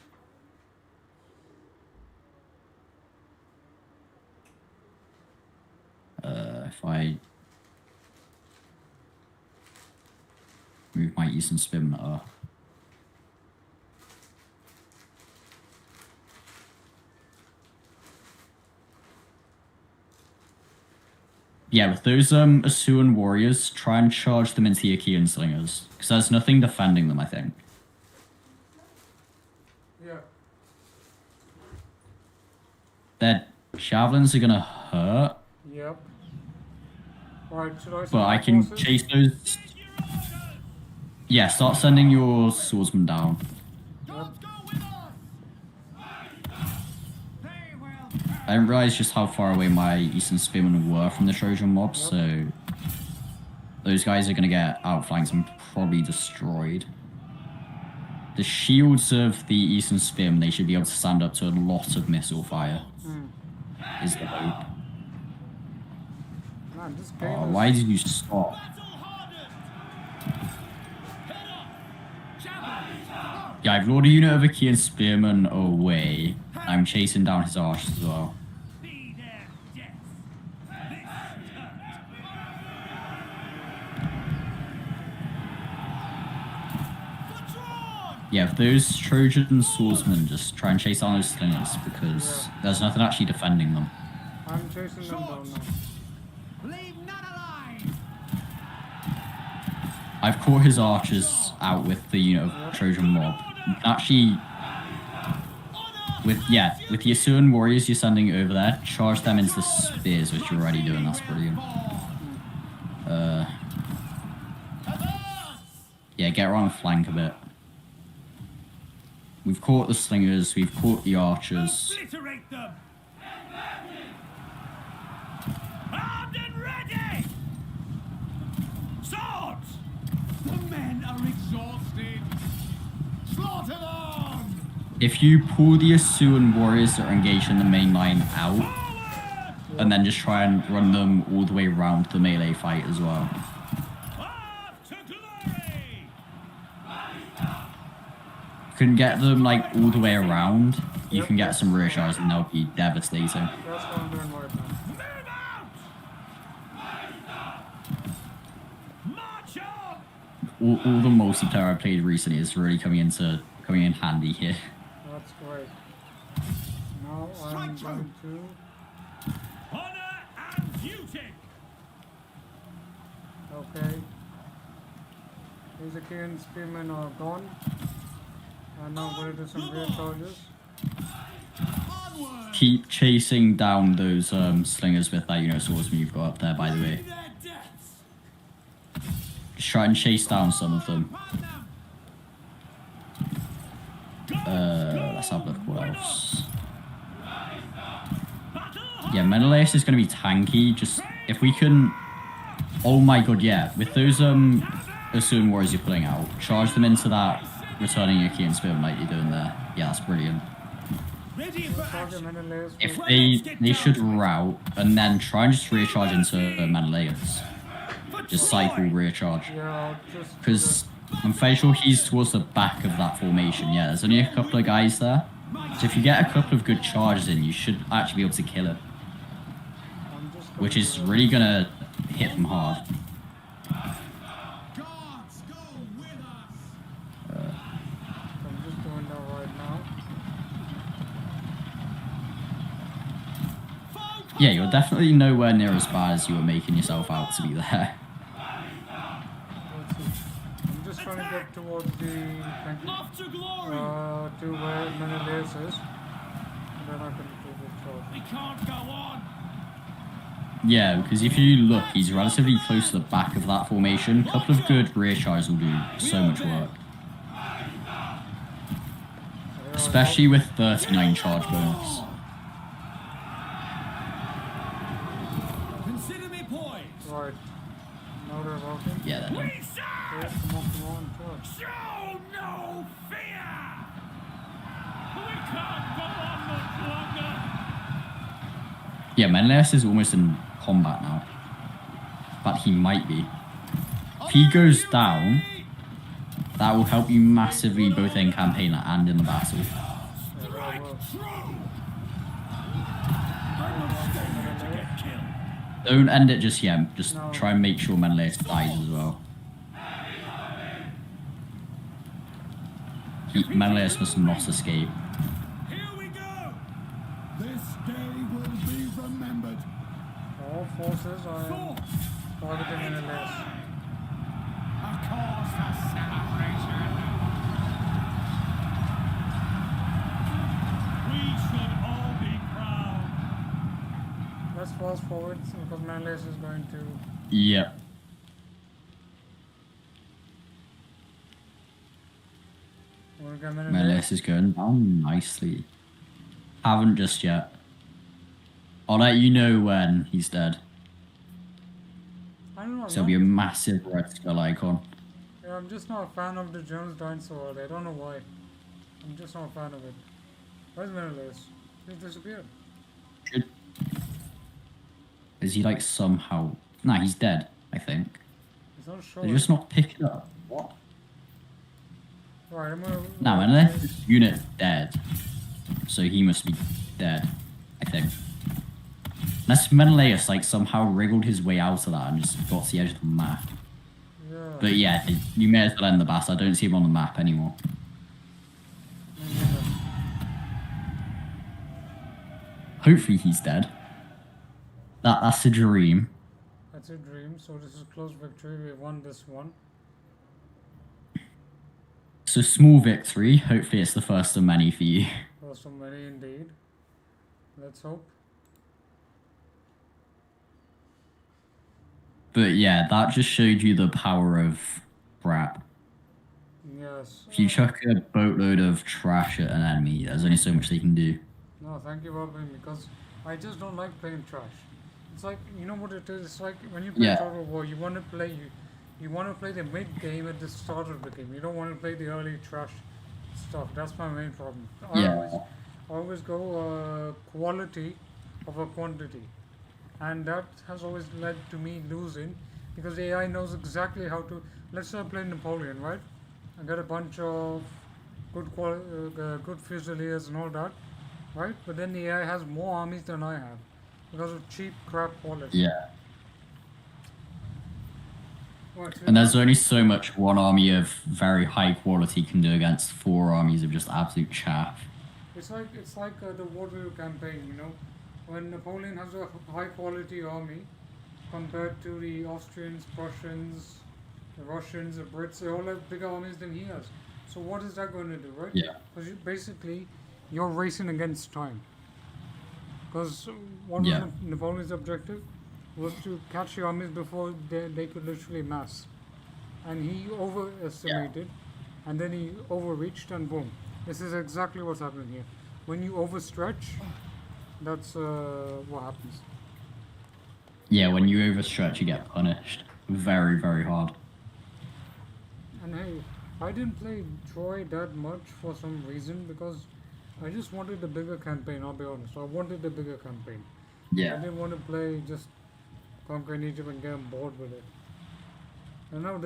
[SPEAKER 1] If I move my Eastern Spearmen up. Yeah, with those Asuan warriors, try and charge them into the Achaean slingers. Because there's nothing defending them, I think.
[SPEAKER 2] Yeah.
[SPEAKER 1] Their javelins are gonna hurt,
[SPEAKER 2] Yep. Right, should I send
[SPEAKER 1] but I
[SPEAKER 2] my
[SPEAKER 1] can
[SPEAKER 2] forces?
[SPEAKER 1] chase those... Yeah, start sending your swordsmen down. I didn't realize just how far away my Eastern Spearmen were from the Trojan mob, so... Those guys are gonna get outflanked and probably destroyed. The shields of the Eastern Spearmen, they should be able to stand up to a lot of missile fire. Is the hope.
[SPEAKER 2] Man, this game
[SPEAKER 1] Oh,
[SPEAKER 2] is...
[SPEAKER 1] why did you stop? Yeah, I've lured a unit of Achaean Spearmen away. I'm chasing down his archers as well. Yeah, if those Trojan swordsmen, just try and chase down those slingers, because there's nothing actually defending them.
[SPEAKER 2] I'm chasing them down now.
[SPEAKER 1] I've caught his archers out with the unit of Trojan mob. You can actually, with the Asuan warriors you're sending over there, charge them into the spears, which you're already doing. That's brilliant. Yeah, get around the flank a bit. We've caught the slingers, we've caught the archers.
[SPEAKER 3] Obliterate them! Armed and ready! Swords! The men are exhausted. Slaughter them!
[SPEAKER 1] If you pull the Asuan warriors that are engaged in the main line out, and then just try and run them all the way around the melee fight as well.
[SPEAKER 3] Off to glory!
[SPEAKER 1] Can get them like all the way around, you can get some rear charges and they'll be devastating.
[SPEAKER 2] That's what I'm doing right now.
[SPEAKER 3] Move out! March on!
[SPEAKER 1] All the multiplayer I played recently is really coming in handy here.
[SPEAKER 2] That's great. Now I'm going to...
[SPEAKER 3] Honor and duty!
[SPEAKER 2] Okay. These Achaean spearmen are gone. And now I'm going to do some rear charges.
[SPEAKER 3] Onward!
[SPEAKER 1] Keep chasing down those slingers with that, swordsman you've got up there, by the way.
[SPEAKER 3] To their deaths!
[SPEAKER 1] Just try and chase down some of them. Let's have a look what else. Yeah, Menelaus is going to be tanky. Just, if we can... Oh my god, yeah. With those Assyrian warriors you're pulling out, charge them into that returning Achaean spearman like you're doing there. Yeah, that's brilliant.
[SPEAKER 3] Ready for
[SPEAKER 2] Charge
[SPEAKER 3] action!
[SPEAKER 2] Menelaus.
[SPEAKER 1] If
[SPEAKER 2] with-
[SPEAKER 1] they should route and then try and just recharge into Menelaus. Just cycle recharge.
[SPEAKER 2] Yeah, I'll just...
[SPEAKER 1] Because I'm fairly sure he's towards the back of that formation. Yeah, there's only a couple of guys there. So if you get a couple of good charges in, you should actually be able to kill it.
[SPEAKER 2] I'm just
[SPEAKER 1] Which
[SPEAKER 2] going
[SPEAKER 1] is
[SPEAKER 2] to-
[SPEAKER 1] really going to hit them hard.
[SPEAKER 3] Gods, go with us!
[SPEAKER 2] I'm just doing that right now.
[SPEAKER 1] Yeah, you're definitely nowhere near as bad as you were making yourself out to be there.
[SPEAKER 2] Let's see. I'm just trying to get towards the...
[SPEAKER 3] Off to glory!
[SPEAKER 2] to where Menelaus is. And then I can do the charge.
[SPEAKER 3] We can't go on!
[SPEAKER 1] Yeah, because if you look, he's relatively close to the back of that formation. A couple of good rear charges will do so much work. Especially with 39 charge bonus.
[SPEAKER 3] Consider me poised!
[SPEAKER 2] Right. Now they're working.
[SPEAKER 1] Yeah, then.
[SPEAKER 3] We
[SPEAKER 2] Okay,
[SPEAKER 3] serve!
[SPEAKER 2] come on, charge.
[SPEAKER 3] Show no fear! We can't go on much longer!
[SPEAKER 1] Yeah, Menelaus is almost in combat now. But he might be. If he goes down, that will help you massively both in campaign and in the battle.
[SPEAKER 3] Strike true! I'm not staying to get killed.
[SPEAKER 1] Don't end it just yet. Just
[SPEAKER 2] No.
[SPEAKER 1] try and make sure Menelaus dies as well. Menelaus must not escape.
[SPEAKER 3] Here we go!
[SPEAKER 5] This day will be remembered.
[SPEAKER 2] All forces are
[SPEAKER 3] Forth!
[SPEAKER 2] targeting Menelaus.
[SPEAKER 3] A cause for celebration! We should all be proud!
[SPEAKER 2] Let's fast forward because Menelaus is going to...
[SPEAKER 1] Yep.
[SPEAKER 2] We'll get Menelaus.
[SPEAKER 1] Menelaus is going down nicely. Haven't just yet. I'll let you know when he's dead.
[SPEAKER 2] I don't know.
[SPEAKER 1] So there'll be a massive red skull icon.
[SPEAKER 2] Yeah, I'm just not a fan of the Jones dinosaur. I don't know why. I'm just not a fan of it. Where's Menelaus? He's disappeared.
[SPEAKER 1] Is he like somehow... Nah, he's dead, I think.
[SPEAKER 2] He's not sure.
[SPEAKER 1] They're just not picking up. What?
[SPEAKER 2] Right, I'm gonna...
[SPEAKER 1] Nah, Menelaus' unit dead. So he must be dead, I think. Unless Menelaus like somehow wriggled his way out of that and just got to the edge of the map.
[SPEAKER 2] Yeah.
[SPEAKER 1] But yeah, you may as well end the battle. I don't see him on the map anymore.
[SPEAKER 2] Me neither.
[SPEAKER 1] Hopefully he's dead. That's a dream.
[SPEAKER 2] That's a dream. So this is close victory. We won this one.
[SPEAKER 1] So small victory. Hopefully it's the first of many for you.
[SPEAKER 2] There were so many indeed. Let's hope.
[SPEAKER 1] But yeah, that just showed you the power of crap.
[SPEAKER 2] Yes.
[SPEAKER 1] If you chuck a boatload of trash at an enemy, there's only so much they can do.
[SPEAKER 2] No, thank you for helping me because I just don't like playing trash. It's like, you know what it is? It's like when you play
[SPEAKER 1] Yeah.
[SPEAKER 2] Total War, you want to play you want to play the mid game at the start of the game. You don't want to play the early trash stuff. That's my main problem.
[SPEAKER 1] Yeah.
[SPEAKER 2] I always go quality over quantity, and that has always led to me losing because the AI knows exactly how to. Let's say I play Napoleon, right? I get a bunch of good fusiliers and all that, right? But then the AI has more armies than I have because of cheap crap quality.
[SPEAKER 1] Yeah.
[SPEAKER 2] Right, so
[SPEAKER 1] And there's only so much one army of very high quality can do against 4 armies of just absolute chaff.
[SPEAKER 2] it's like the Waterloo campaign, you know, when Napoleon has a high quality army compared to the Austrians, Prussians, the Russians, the Brits, they all have bigger armies than he has. So what is that going to do, right?
[SPEAKER 1] Yeah.
[SPEAKER 2] Because basically, you're racing against time. Because what
[SPEAKER 1] Yeah.
[SPEAKER 2] was Napoleon's objective was to catch the armies before they could literally mass. And he overestimated, and then he overreached, and boom. This is exactly what's happening here. When you overstretch, that's what happens.
[SPEAKER 1] Yeah, when you overstretch, you get punished very, very hard.
[SPEAKER 2] And hey, I didn't play Troy that much for some reason because I just wanted a bigger campaign, I'll be honest. I wanted a bigger campaign. I
[SPEAKER 1] Yeah.
[SPEAKER 2] didn't want to play just conquering Egypt and get bored with it. And now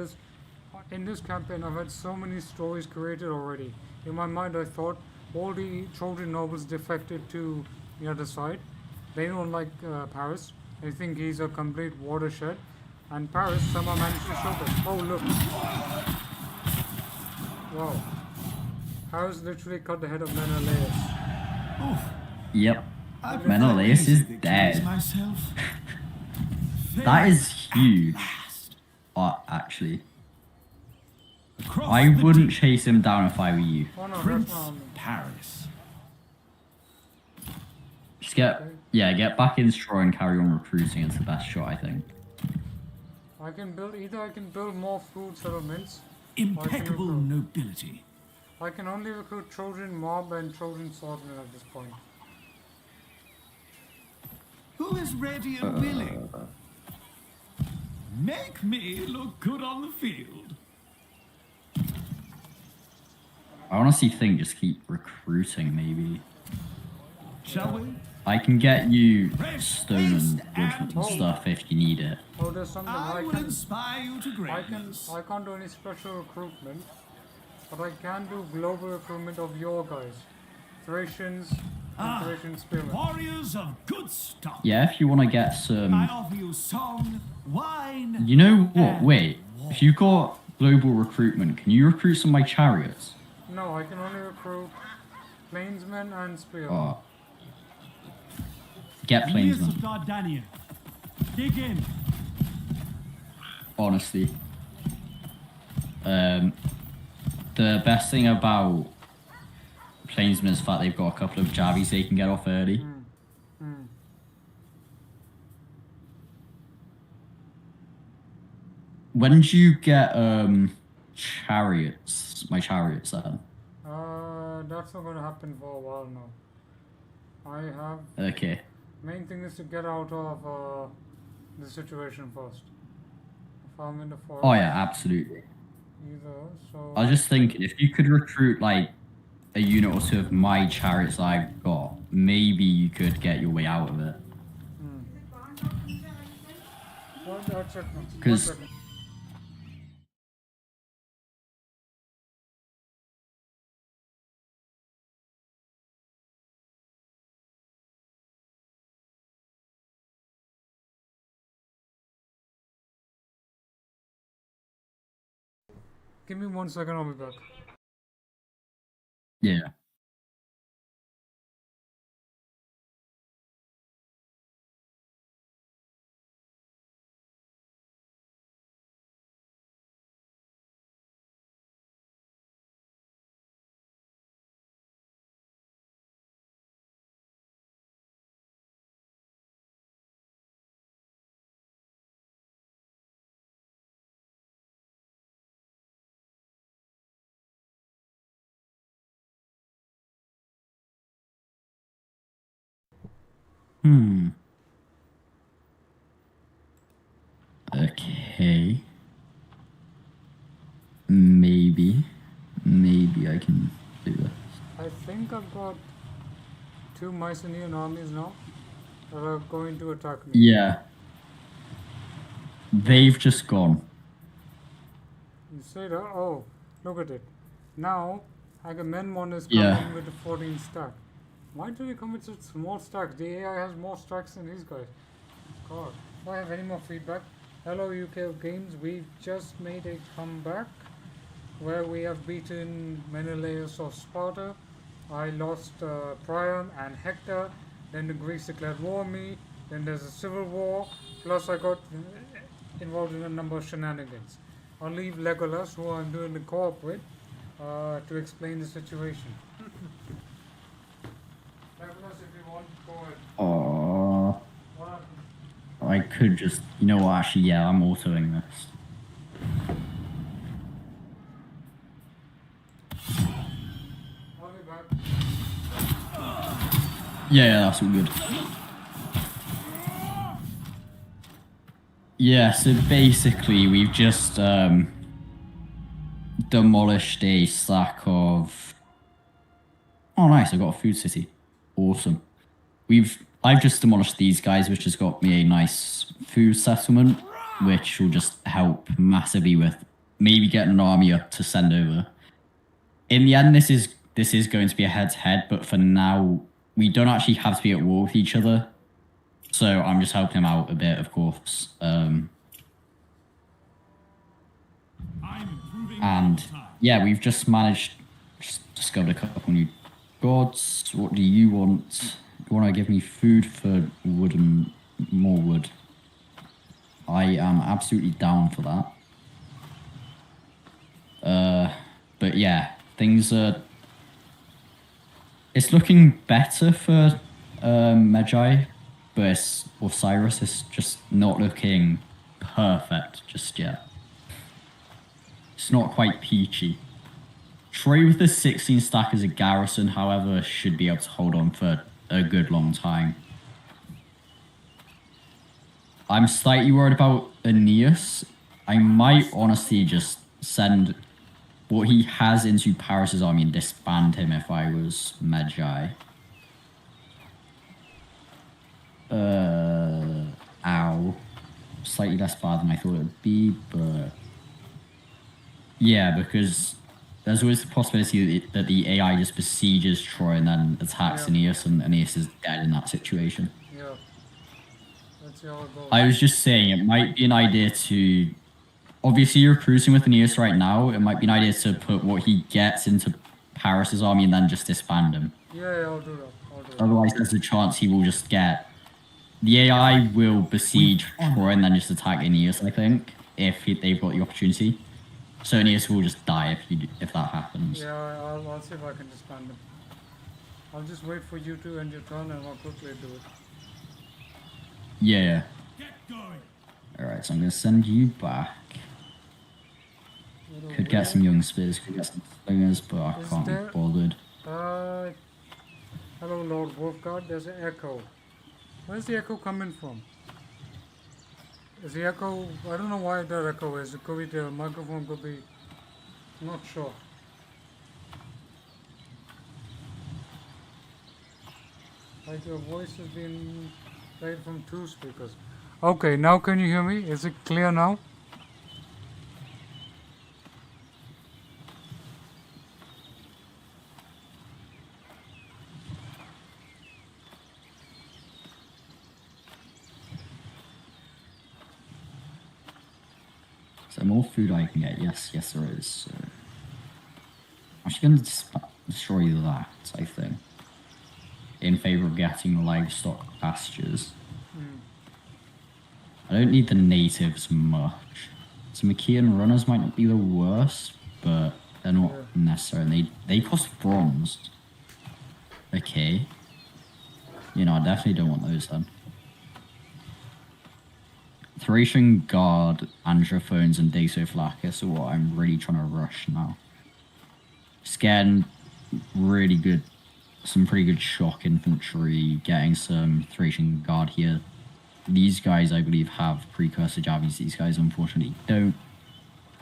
[SPEAKER 2] in this campaign I've had so many stories created already. In my mind I thought all the Trojan nobles defected to the other side. They don't like Paris. They think he's a complete watershed. And Paris somehow managed to show them. Oh look. Wow. Paris literally cut the head of Menelaus.
[SPEAKER 1] Yep.
[SPEAKER 6] I prefer
[SPEAKER 1] Menelaus
[SPEAKER 6] easy
[SPEAKER 1] is
[SPEAKER 6] victories
[SPEAKER 1] dead.
[SPEAKER 6] myself.
[SPEAKER 1] That is huge.
[SPEAKER 6] Last.
[SPEAKER 1] Actually,
[SPEAKER 3] Across
[SPEAKER 1] I
[SPEAKER 3] the
[SPEAKER 1] wouldn't
[SPEAKER 3] deep,
[SPEAKER 1] chase him down if I were you.
[SPEAKER 2] Oh no,
[SPEAKER 3] Prince
[SPEAKER 2] that's not me.
[SPEAKER 3] Paris.
[SPEAKER 1] Just get back in Troy and carry on recruiting. It's the best shot, I think.
[SPEAKER 2] I can build more food settlements.
[SPEAKER 3] Impeccable
[SPEAKER 2] recruit.
[SPEAKER 3] nobility.
[SPEAKER 2] I can only recruit Trojan mob and Trojan swordsmen at this point.
[SPEAKER 3] Who is ready and willing? Make me look good on the field.
[SPEAKER 1] I honestly think just keep recruiting, maybe.
[SPEAKER 3] Shall we?
[SPEAKER 1] I can get you
[SPEAKER 3] Press,
[SPEAKER 1] stone and
[SPEAKER 3] haste,
[SPEAKER 1] wood
[SPEAKER 3] and
[SPEAKER 1] and stuff if you need it.
[SPEAKER 2] Oh, there's something
[SPEAKER 3] I
[SPEAKER 2] I
[SPEAKER 3] will
[SPEAKER 2] can.
[SPEAKER 3] inspire you to greatness.
[SPEAKER 2] I can't do any special recruitment, but I can do global recruitment of your guys, Thracians and Thracian spearmen.
[SPEAKER 3] Warriors of good stock.
[SPEAKER 1] Yeah, if you want to get
[SPEAKER 3] I
[SPEAKER 1] some...
[SPEAKER 3] offer you song, wine.
[SPEAKER 1] You know what?
[SPEAKER 3] and
[SPEAKER 1] Wait.
[SPEAKER 3] war.
[SPEAKER 1] If you've got global recruitment, can you recruit some of my chariots?
[SPEAKER 2] No, I can only recruit plainsmen and spearmen.
[SPEAKER 1] Oh. Get
[SPEAKER 4] Years
[SPEAKER 1] plainsmen.
[SPEAKER 4] of Dardania. Dig in.
[SPEAKER 1] Honestly. The best thing about plainsmen is the fact they've got a couple of jabbies they can get off early. When did you get chariots? My chariots then?
[SPEAKER 2] That's not going to happen for a while now. I have
[SPEAKER 1] Okay.
[SPEAKER 2] main thing is to get out of the situation first. If I'm in the forest.
[SPEAKER 1] Oh yeah, absolutely.
[SPEAKER 2] So
[SPEAKER 1] I was just thinking, if you could recruit like a unit or two of my chariots I've got, maybe you could get your way out of it.
[SPEAKER 2] I'll check now.
[SPEAKER 1] 'Cause-
[SPEAKER 2] One second. Give me 1 second, I'll be back.
[SPEAKER 1] Yeah. Okay. Maybe I can do this.
[SPEAKER 2] I think I've got 2 Mycenaean armies now that are going to attack me.
[SPEAKER 1] Yeah. They've just gone.
[SPEAKER 2] You say that? Oh, look at it. Now, Agamemnon is coming
[SPEAKER 1] Yeah.
[SPEAKER 2] with a 14 stack. Why do they come with such small stacks? The AI has more stacks than these guys. God. If I have any more feedback. Hello UK Games, we've just made a comeback where we have beaten Menelaus of Sparta. I lost Priam and Hector. Then the Greeks declared war on me. Then there's a civil war. Plus I got involved in a number of shenanigans. I'll leave Legolas, who I'm doing the co-op with, to explain the situation. Legolas, if you want, go ahead.
[SPEAKER 1] Oh,
[SPEAKER 2] What happened?
[SPEAKER 1] I could just, you know what? Actually, yeah, I'm autoing this.
[SPEAKER 2] I'll be back.
[SPEAKER 1] Yeah, that's all good. Yeah, so basically we've just demolished a stack of... Oh nice, I got a food city. Awesome. I've just demolished these guys, which has got me a nice food settlement, which will just help massively with maybe getting an army up to send over. In the end, this is going to be a head-to-head, but for now, we don't actually have to be at war with each other. So I'm just helping him out a bit, of course.
[SPEAKER 3] I'm improving
[SPEAKER 1] And
[SPEAKER 3] all the time.
[SPEAKER 1] yeah, we've just managed, just discovered a couple new gods. What do you want? You want to give me food for wood and more wood? I am absolutely down for that. But yeah, things are... It's looking better for Magi, but Osiris is just not looking perfect just yet. It's not quite peachy. Troy with the 16 stack as a garrison, however, should be able to hold on for a good long time. I'm slightly worried about Aeneas. I might honestly just send what he has into Paris's army and disband him if I was Magi. Ow. Slightly less bad than I thought it would be, but... Yeah, because there's always the possibility that the AI just besieges Troy and then attacks Aeneas, and Aeneas is dead in that situation.
[SPEAKER 2] Yeah. Let's see how it goes.
[SPEAKER 1] I was just saying, it might be an idea to... Obviously, you're cruising with Aeneas right now. It might be an idea to put what he gets into Paris's army and then just disband him.
[SPEAKER 2] Yeah, I'll do that.
[SPEAKER 1] Otherwise, there's a chance he will just get... The AI will besiege Troy and then just attack Aeneas, I think, if they've got the opportunity. So Aeneas will just die if that happens.
[SPEAKER 2] Yeah, I'll see if I can disband him. I'll just wait for you to end your turn and I'll quickly do it.
[SPEAKER 1] Yeah.
[SPEAKER 3] Get going.
[SPEAKER 1] Alright, so I'm going to send you back. Could get some young spears, could get some slingers, but I can't be bothered.
[SPEAKER 2] Hello, Lord Wolfguard. There's an echo. Where's the echo coming from? Is the echo... I don't know why that echo is. It could be the microphone, could be... Not sure. Like your voice is being played from 2 speakers. Okay, now can you hear me? Is it clear now?
[SPEAKER 1] Is there more food I can get? Yes, there is. So I'm actually going to destroy that, I think, in favour of getting livestock pastures. I don't need the natives much. So Machian runners might not be the worst, but they're not necessary. They cost bronze. Okay. You know, I definitely don't want those then. Thracian Guard, Androphones, and Dasophlacus are what I'm really trying to rush now. Just getting really good, some pretty good shock infantry, getting some Thracian Guard here. These guys, I believe, have precursor jabbies. These guys, unfortunately, don't.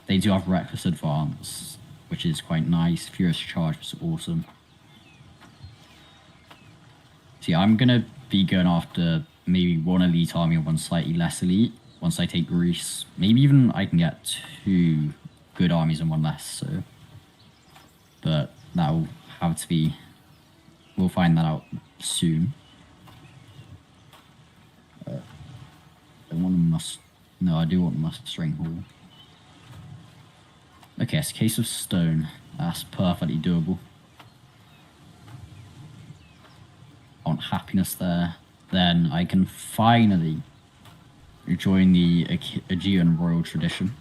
[SPEAKER 1] They do have Reckless Advance, which is quite nice. Furious Charge was awesome. See, I'm going to be going after maybe one elite army and one slightly less elite. Once I take Greece, maybe even I can get 2 good armies and 1 less, so... But that'll have to be... We'll find that out soon. I want a must... No, I do want mustering hall. Okay, it's a case of stone. That's perfectly doable. I want happiness there. Then I can finally join the Aegean royal tradition.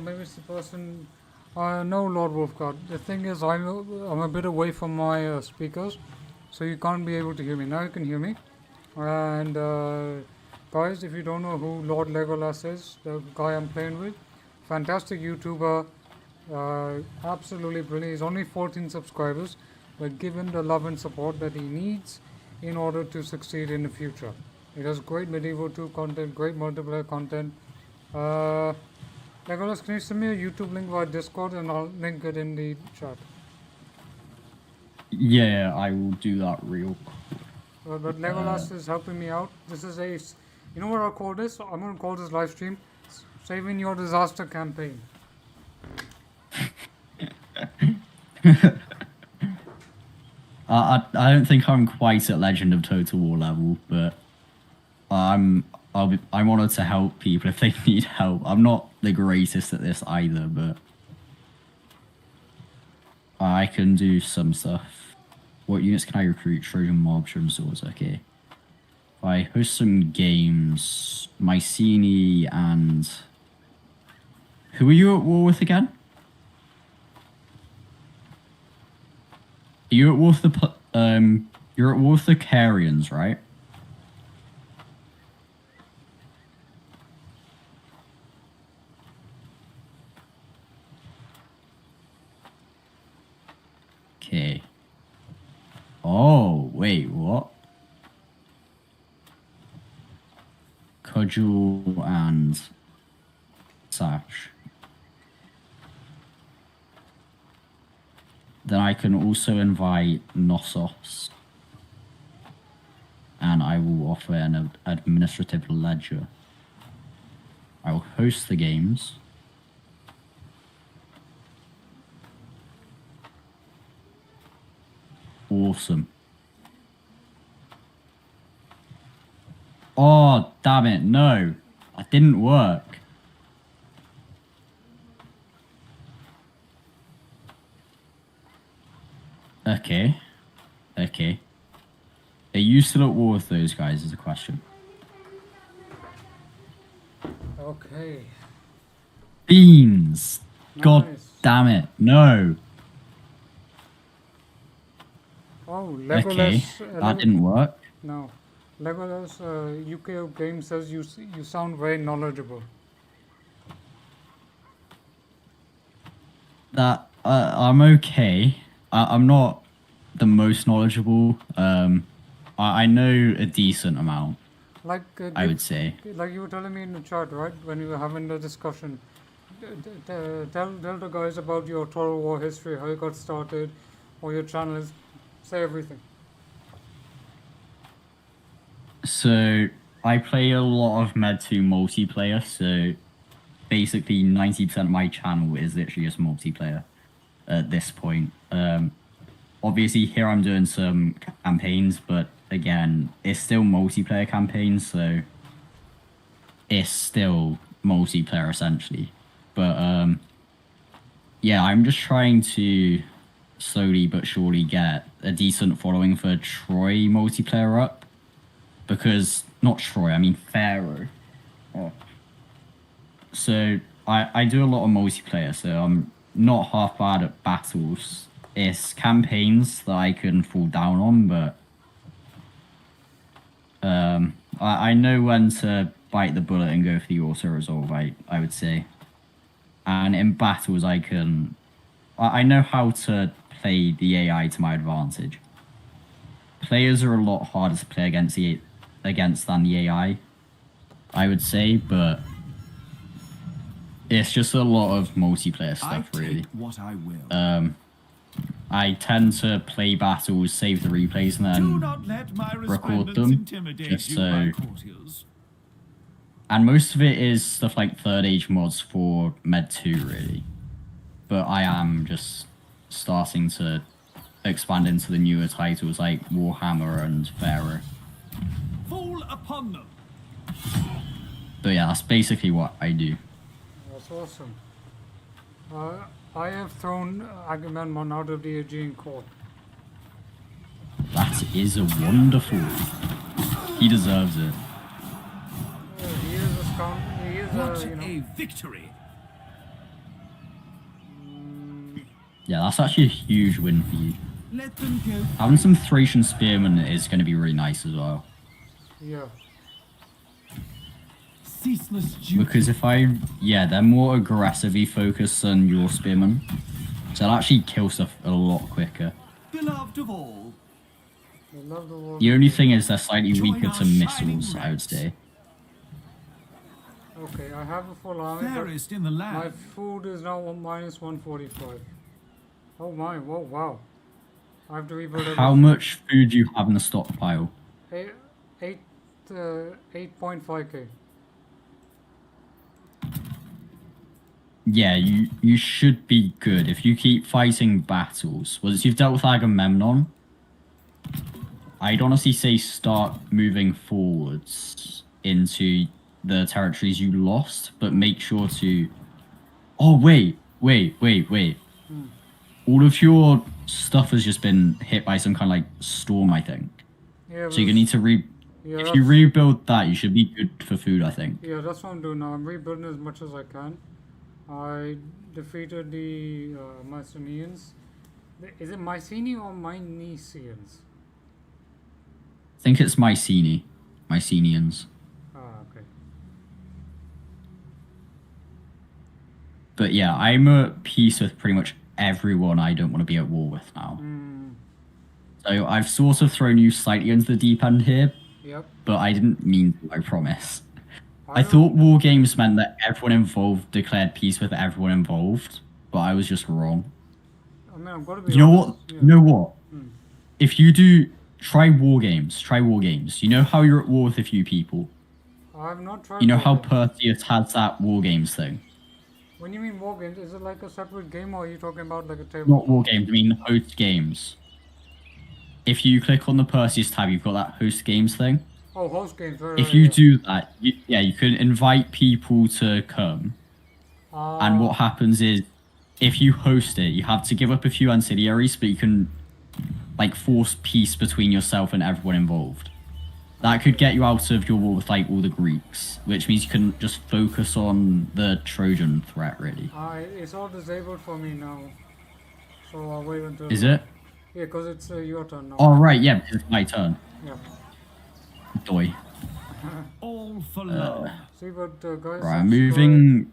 [SPEAKER 2] maybe it's the person. No, Lord Wolfguard. The thing is, I'm a bit away from my speakers, so you can't be able to hear me. Now you can hear me. And guys, if you don't know who Lord Legolas is, the guy I'm playing with, fantastic YouTuber, absolutely brilliant. He's only 14 subscribers, but give him the love and support that he needs in order to succeed in the future. He does great medieval 2 content, great multiplayer content. Legolas, can you send me a YouTube link via Discord and I'll link it in the chat.
[SPEAKER 1] Yeah, I will do that real quick.
[SPEAKER 2] But Legolas is helping me out. This is a, you know what I'll call this? I'm going to call this live stream Saving Your Disaster Campaign.
[SPEAKER 1] I don't think I'm quite at Legend of Total War level, but I'm honoured to help people if they need help. I'm not the greatest at this either, but I can do some stuff. What units can I recruit? Trojan Mob, Trojan Swords, okay. If I host some games, Mycenae and... Who are you at war with again? You're at war with the you're at war with the Carians, right? Okay. Oh, wait, what? Cudgel and Satch. Then I can also invite Knossos. And I will offer an administrative ledger. I will host the games. Awesome. Oh, damn it, no. That didn't work. Okay. Okay. Are you still at war with those guys is a question.
[SPEAKER 2] Okay.
[SPEAKER 1] Beans! God
[SPEAKER 2] Nice.
[SPEAKER 1] damn it, no.
[SPEAKER 2] Oh, Legolas.
[SPEAKER 1] Okay, that didn't work.
[SPEAKER 2] No. Legolas, UK Game says you sound very knowledgeable.
[SPEAKER 1] That, I'm okay. I'm not the most knowledgeable. I know a decent amount,
[SPEAKER 2] Like
[SPEAKER 1] I would say.
[SPEAKER 2] like you were telling me in the chat, right, when we were having the discussion. Tell the guys about your Total War history, how you got started, or your channels. Say everything.
[SPEAKER 1] So, I play a lot of Med 2 multiplayer, so basically 90% of my channel is literally just multiplayer at this point. Obviously here I'm doing some campaigns, but again, it's still multiplayer campaigns, so it's still multiplayer essentially. But yeah, I'm just trying to slowly but surely get a decent following for Troy multiplayer up. Because, not Troy, I mean Pharaoh. Oh. So, I do a lot of multiplayer, so I'm not half bad at battles. It's campaigns that I can fall down on, but I know when to bite the bullet and go for the auto-resolve, I would say. And in battles, I know how to play the AI to my advantage. Players are a lot harder to play against than the AI, I would say, but it's just a lot of multiplayer stuff, really.
[SPEAKER 6] What I will.
[SPEAKER 1] I tend to play battles, save the replays, and
[SPEAKER 3] Do
[SPEAKER 1] then
[SPEAKER 3] not let my
[SPEAKER 1] record
[SPEAKER 3] resplendence
[SPEAKER 1] them.
[SPEAKER 3] intimidate
[SPEAKER 1] Just
[SPEAKER 3] you,
[SPEAKER 1] so.
[SPEAKER 3] my courtiers.
[SPEAKER 1] And most of it is stuff like third age mods for Med 2, really. But I am just starting to expand into the newer titles like Warhammer and Pharaoh.
[SPEAKER 3] Fall upon them.
[SPEAKER 1] But yeah, that's basically what I do.
[SPEAKER 2] That's awesome. I have thrown Agamemnon out of the Aegean court.
[SPEAKER 1] That is wonderful. He deserves it.
[SPEAKER 2] He is a scout. He is
[SPEAKER 3] What
[SPEAKER 2] you know.
[SPEAKER 3] a victory!
[SPEAKER 1] Yeah, that's actually a huge win for you.
[SPEAKER 6] Let them go.
[SPEAKER 1] Having some Thracian spearmen is going to be really nice as well.
[SPEAKER 2] Yeah.
[SPEAKER 6] Ceaseless duty.
[SPEAKER 1] Because they're more aggressively focused than your spearmen. So they'll actually kill stuff a lot quicker.
[SPEAKER 6] Beloved of all.
[SPEAKER 2] They love the war.
[SPEAKER 1] The only thing is they're slightly
[SPEAKER 6] Join
[SPEAKER 1] weaker
[SPEAKER 6] our
[SPEAKER 1] to
[SPEAKER 6] shining
[SPEAKER 1] missiles, I would
[SPEAKER 6] ranks.
[SPEAKER 1] say.
[SPEAKER 2] Okay, I have a full army. but
[SPEAKER 6] Fairest in the
[SPEAKER 2] My
[SPEAKER 6] land.
[SPEAKER 2] food is now minus 145. Oh my, whoa, wow. I have to rebuild
[SPEAKER 1] How
[SPEAKER 2] everything.
[SPEAKER 1] much food do you have in the stockpile?
[SPEAKER 2] 8.5k.
[SPEAKER 1] Yeah, you should be good if you keep fighting battles. Once you've dealt with Agamemnon, I'd honestly say start moving forwards into the territories you lost, but make sure to... Oh, wait. All of your stuff has just been hit by some kind of, like, storm, I think.
[SPEAKER 2] Yeah,
[SPEAKER 1] So you're going to need to
[SPEAKER 2] yeah,
[SPEAKER 1] If you rebuild that, you should be good for food, I think.
[SPEAKER 2] yeah, that's what I'm doing now. I'm rebuilding as much as I can. I defeated the Mycenaeans. Is it Mycenae or Mycenians?
[SPEAKER 1] I think it's Mycenians.
[SPEAKER 2] Ah, okay.
[SPEAKER 1] But yeah, I'm at peace with pretty much everyone I don't want to be at war with now. So I've sort of thrown you slightly into the deep end here,
[SPEAKER 2] Yep.
[SPEAKER 1] but I didn't mean to, I promise. I
[SPEAKER 2] don't-
[SPEAKER 1] thought war games meant that everyone involved declared peace with everyone involved, but I was just wrong.
[SPEAKER 2] I mean, I've got to be
[SPEAKER 1] You know
[SPEAKER 2] honest.
[SPEAKER 1] what?
[SPEAKER 2] Yeah.
[SPEAKER 1] You know what? If you do, try war games. You know how you're at war with a few people.
[SPEAKER 2] I've not tried.
[SPEAKER 1] You know
[SPEAKER 2] war
[SPEAKER 1] how
[SPEAKER 2] games.
[SPEAKER 1] Perseus has that war games thing?
[SPEAKER 2] When you mean war games, is it like a separate game or are you talking about like a table?
[SPEAKER 1] Not war games, I mean host games. If you click on the Perseus tab, you've got that host games thing.
[SPEAKER 2] Oh, host games. Right,
[SPEAKER 1] If
[SPEAKER 2] right,
[SPEAKER 1] you
[SPEAKER 2] yeah.
[SPEAKER 1] do that, you can invite people to come. And what happens is, if you host it, you have to give up a few ancillaries, but you can, like, force peace between yourself and everyone involved. That could get you out of your war with, like, all the Greeks, which means you can just focus on the Trojan threat, really.
[SPEAKER 2] It's all disabled for me now. So I'll wait until.
[SPEAKER 1] Is it?
[SPEAKER 2] Yeah, because it's your turn now.
[SPEAKER 1] Oh, right, yeah, it's my turn.
[SPEAKER 2] Yeah.
[SPEAKER 1] Doy.
[SPEAKER 6] All for love.
[SPEAKER 2] See, but guys.
[SPEAKER 1] Right, I'm moving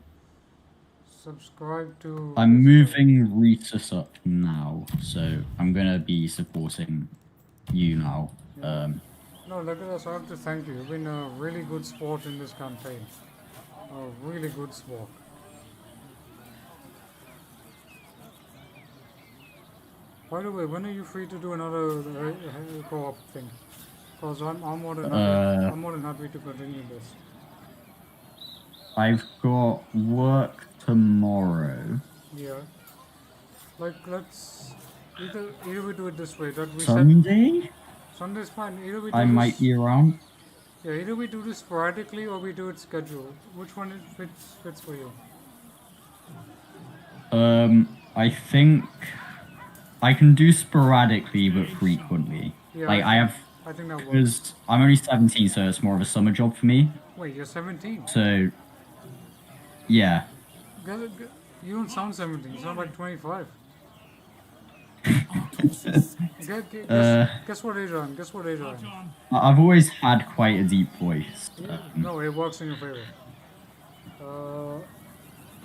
[SPEAKER 2] Subscribe to.
[SPEAKER 1] I'm moving Rhesus up now, so I'm gonna be supporting you now.
[SPEAKER 2] No, look at us. I have to thank you. You've been a really good sport in this campaign. A really good sport. By the way, when are you free to do another co-op thing? Because I'm more than happy. I'm more than happy to continue this.
[SPEAKER 1] I've got work tomorrow.
[SPEAKER 2] Yeah. Like let's either we do it this way. That we
[SPEAKER 1] Sunday?
[SPEAKER 2] Sunday's fine. Either we do
[SPEAKER 1] I
[SPEAKER 2] this,
[SPEAKER 1] might be around.
[SPEAKER 2] Yeah, either we do this sporadically or we do it scheduled. Which one fits for you?
[SPEAKER 1] I think I can do sporadically but frequently.
[SPEAKER 2] Yeah,
[SPEAKER 1] Like I
[SPEAKER 2] think that works.
[SPEAKER 1] because I'm only 17, so it's more of a summer job for me.
[SPEAKER 2] Wait, you're 17.
[SPEAKER 1] So yeah.
[SPEAKER 2] You don't sound 17. You sound like 25. Guess what age I am? Guess what age I am?
[SPEAKER 1] I've always had quite a deep voice.
[SPEAKER 2] No, it works in your favor.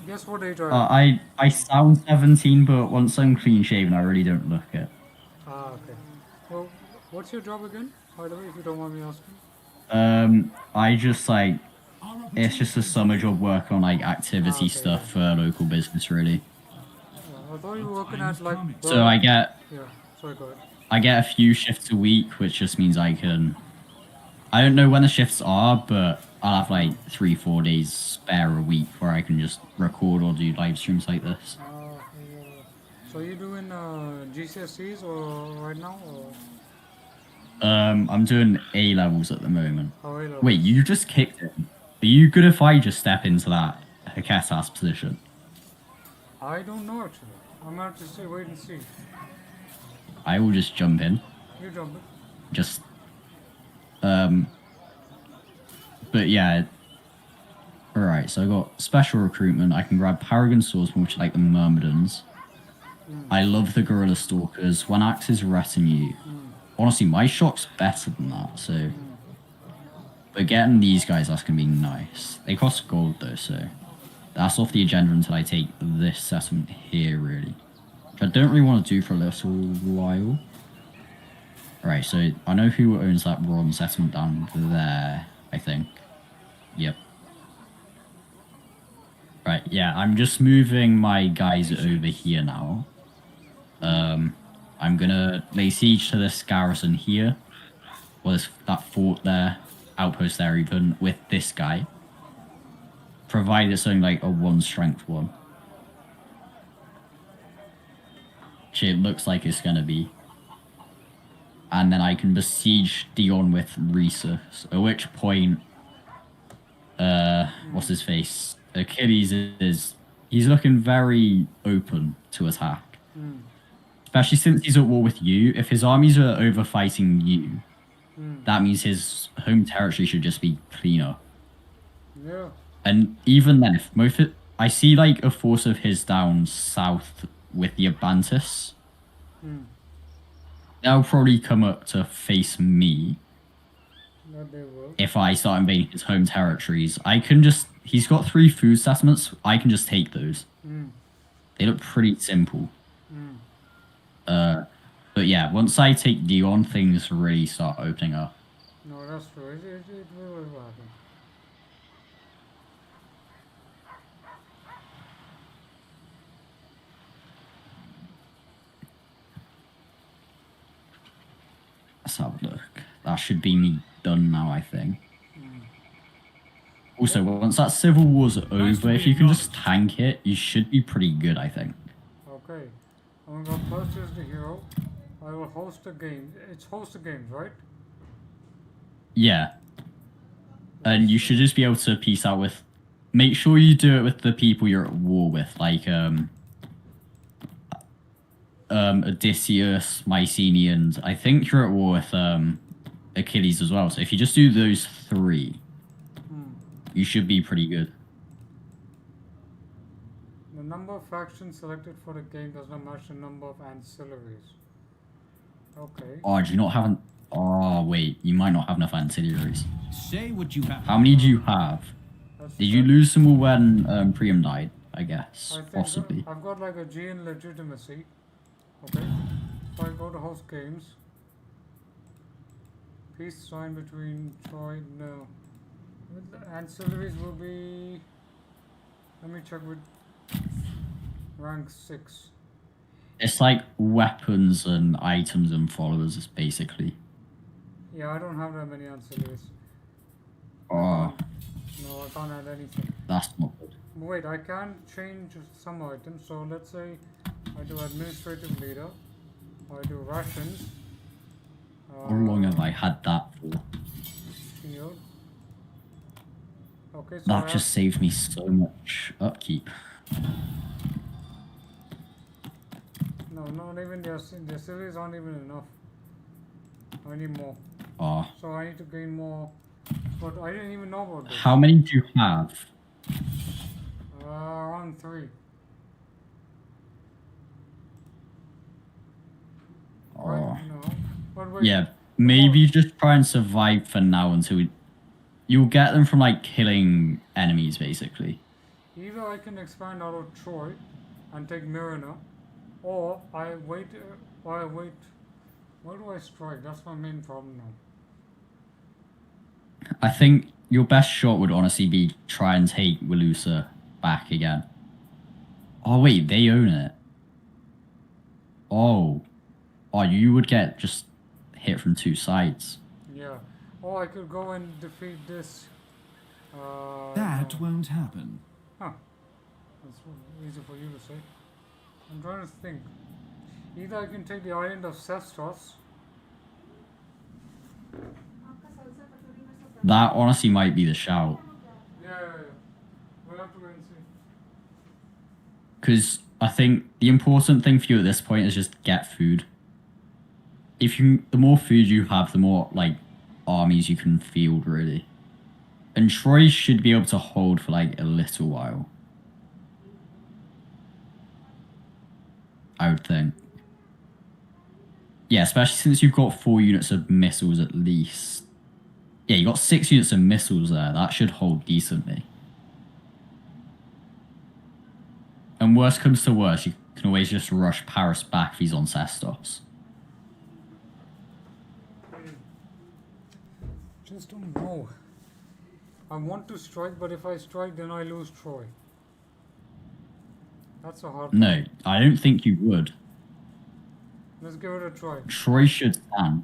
[SPEAKER 2] Guess what age I am?
[SPEAKER 1] I sound 17, but once I'm clean shaven, I really don't look it.
[SPEAKER 2] Ah, okay. Well, what's your job again? By the way, if you don't mind me asking.
[SPEAKER 1] I just like it's just a summer job work on like activity stuff for local business, really.
[SPEAKER 2] I thought you were working at like.
[SPEAKER 1] So I get
[SPEAKER 2] Yeah. Sorry, go ahead.
[SPEAKER 1] I get a few shifts a week, which just means I don't know when the shifts are, but I'll have like 3-4 days spare a week where I can just record or do live streams like this.
[SPEAKER 2] Yeah. So you doing GCSEs or right now or?
[SPEAKER 1] I'm doing A levels at the moment.
[SPEAKER 2] Oh, A-levels.
[SPEAKER 1] Wait, you just kicked it. Are you good if I just step into that Hekatas position?
[SPEAKER 2] I don't know actually. I'm gonna have to say wait and see.
[SPEAKER 1] I will just jump in.
[SPEAKER 2] You jump it.
[SPEAKER 1] Just but yeah. Alright, so I got special recruitment. I can grab Paragon Swordsman, which are like the Myrmidons. I love the Gorilla Stalkers. One Axe's Retinue. Honestly, my shock's better than that, so... But getting these guys, that's going to be nice. They cost gold, though, so... That's off the agenda until I take this settlement here, really. Which I don't really want to do for a little while. Right, so I know who owns that bronze settlement down there, I think. Yep. Right, yeah, I'm just moving my guys over here now. I'm gonna lay siege to this garrison here. Or that fort there, outpost there even, with this guy. Provided it's only like a 1 strength one. Which it looks like it's gonna be. And then I can besiege Dion with resource. At which point, what's his face? Achilles he's looking very open to attack. Especially since he's at war with you. If his armies are over fighting you, that means his home territory should just be cleaner.
[SPEAKER 2] Yeah.
[SPEAKER 1] And even then, if I see like a force of his down south with the Abantis, they'll probably come up to face me.
[SPEAKER 2] That they will.
[SPEAKER 1] If I start invading his home territories, I can just... He's got 3 food settlements. I can just take those. They look pretty simple. But yeah, once I take Dion, things really start opening up.
[SPEAKER 2] No, that's true. It will happen.
[SPEAKER 1] Let's have a look. That should be me done now, I think. Also, once that civil war's over, if you can just tank it, you should be pretty good, I think.
[SPEAKER 2] Okay. I'm gonna purchase the hero. I will host a game. It's host a games, right?
[SPEAKER 1] Yeah. And you should just be able to peace out with... Make sure you do it with the people you're at war with, like, Odysseus, Mycenaeans. I think you're at war with, Achilles as well. So if you just do those 3, you should be pretty good.
[SPEAKER 2] The number of factions selected for the game does not match the number of ancillaries. Okay.
[SPEAKER 1] Oh, do you not have an... Oh, wait. You might not have enough ancillaries.
[SPEAKER 6] Say what you have.
[SPEAKER 1] How many do you have? Did you lose them all when Priam died? I guess.
[SPEAKER 2] I think
[SPEAKER 1] Possibly.
[SPEAKER 2] I've got like a G in legitimacy. Okay. So I go to host games. Peace sign between Troy. No. The ancillaries will be... Let me check with rank 6.
[SPEAKER 1] It's like weapons and items and followers, basically.
[SPEAKER 2] Yeah, I don't have that many ancillaries.
[SPEAKER 1] Oh,
[SPEAKER 2] No, I can't add anything.
[SPEAKER 1] that's not good.
[SPEAKER 2] Wait, I can change some items. So let's say I do administrative leader. I do rations.
[SPEAKER 1] How long have I had that for?
[SPEAKER 2] Shield. Okay, so
[SPEAKER 1] That just saved me so much upkeep.
[SPEAKER 2] No, not even the series aren't even enough. I need more.
[SPEAKER 1] Oh.
[SPEAKER 2] So I need to gain more. But I didn't even know about this.
[SPEAKER 1] How many do you have?
[SPEAKER 2] Around 3.
[SPEAKER 1] Oh.
[SPEAKER 2] Right? No. But wait.
[SPEAKER 1] Yeah, maybe just try and survive for now until... You'll get them from, like, killing enemies, basically.
[SPEAKER 2] Either I can expand out of Troy and take Myrina, or I wait. Where do I strike? That's my main problem now.
[SPEAKER 1] I think your best shot would honestly be try and take Wilusa back again. Oh, wait, they own it. Oh. Oh, you would get just hit from 2 sides.
[SPEAKER 2] Yeah. Or I could go and defeat this.
[SPEAKER 6] That won't happen.
[SPEAKER 2] Huh. That's easy for you to say. I'm trying to think. Either I can take the island of Sestos.
[SPEAKER 1] That honestly might be the shout.
[SPEAKER 2] Yeah. We'll have to wait and see.
[SPEAKER 1] Because I think the important thing for you at this point is just get food. The more food you have, the more, like, armies you can field, really. And Troy should be able to hold for, like, a little while. I would think. Yeah, especially since you've got 4 units of missiles at least. Yeah, you got 6 units of missiles there. That should hold decently. And worst comes to worst, you can always just rush Paris back if he's on Sestos.
[SPEAKER 2] Just don't know. I want to strike, but if I strike, then I lose Troy. That's a hard
[SPEAKER 1] No, I don't think you would.
[SPEAKER 2] Let's give it a try.
[SPEAKER 1] Troy should stand.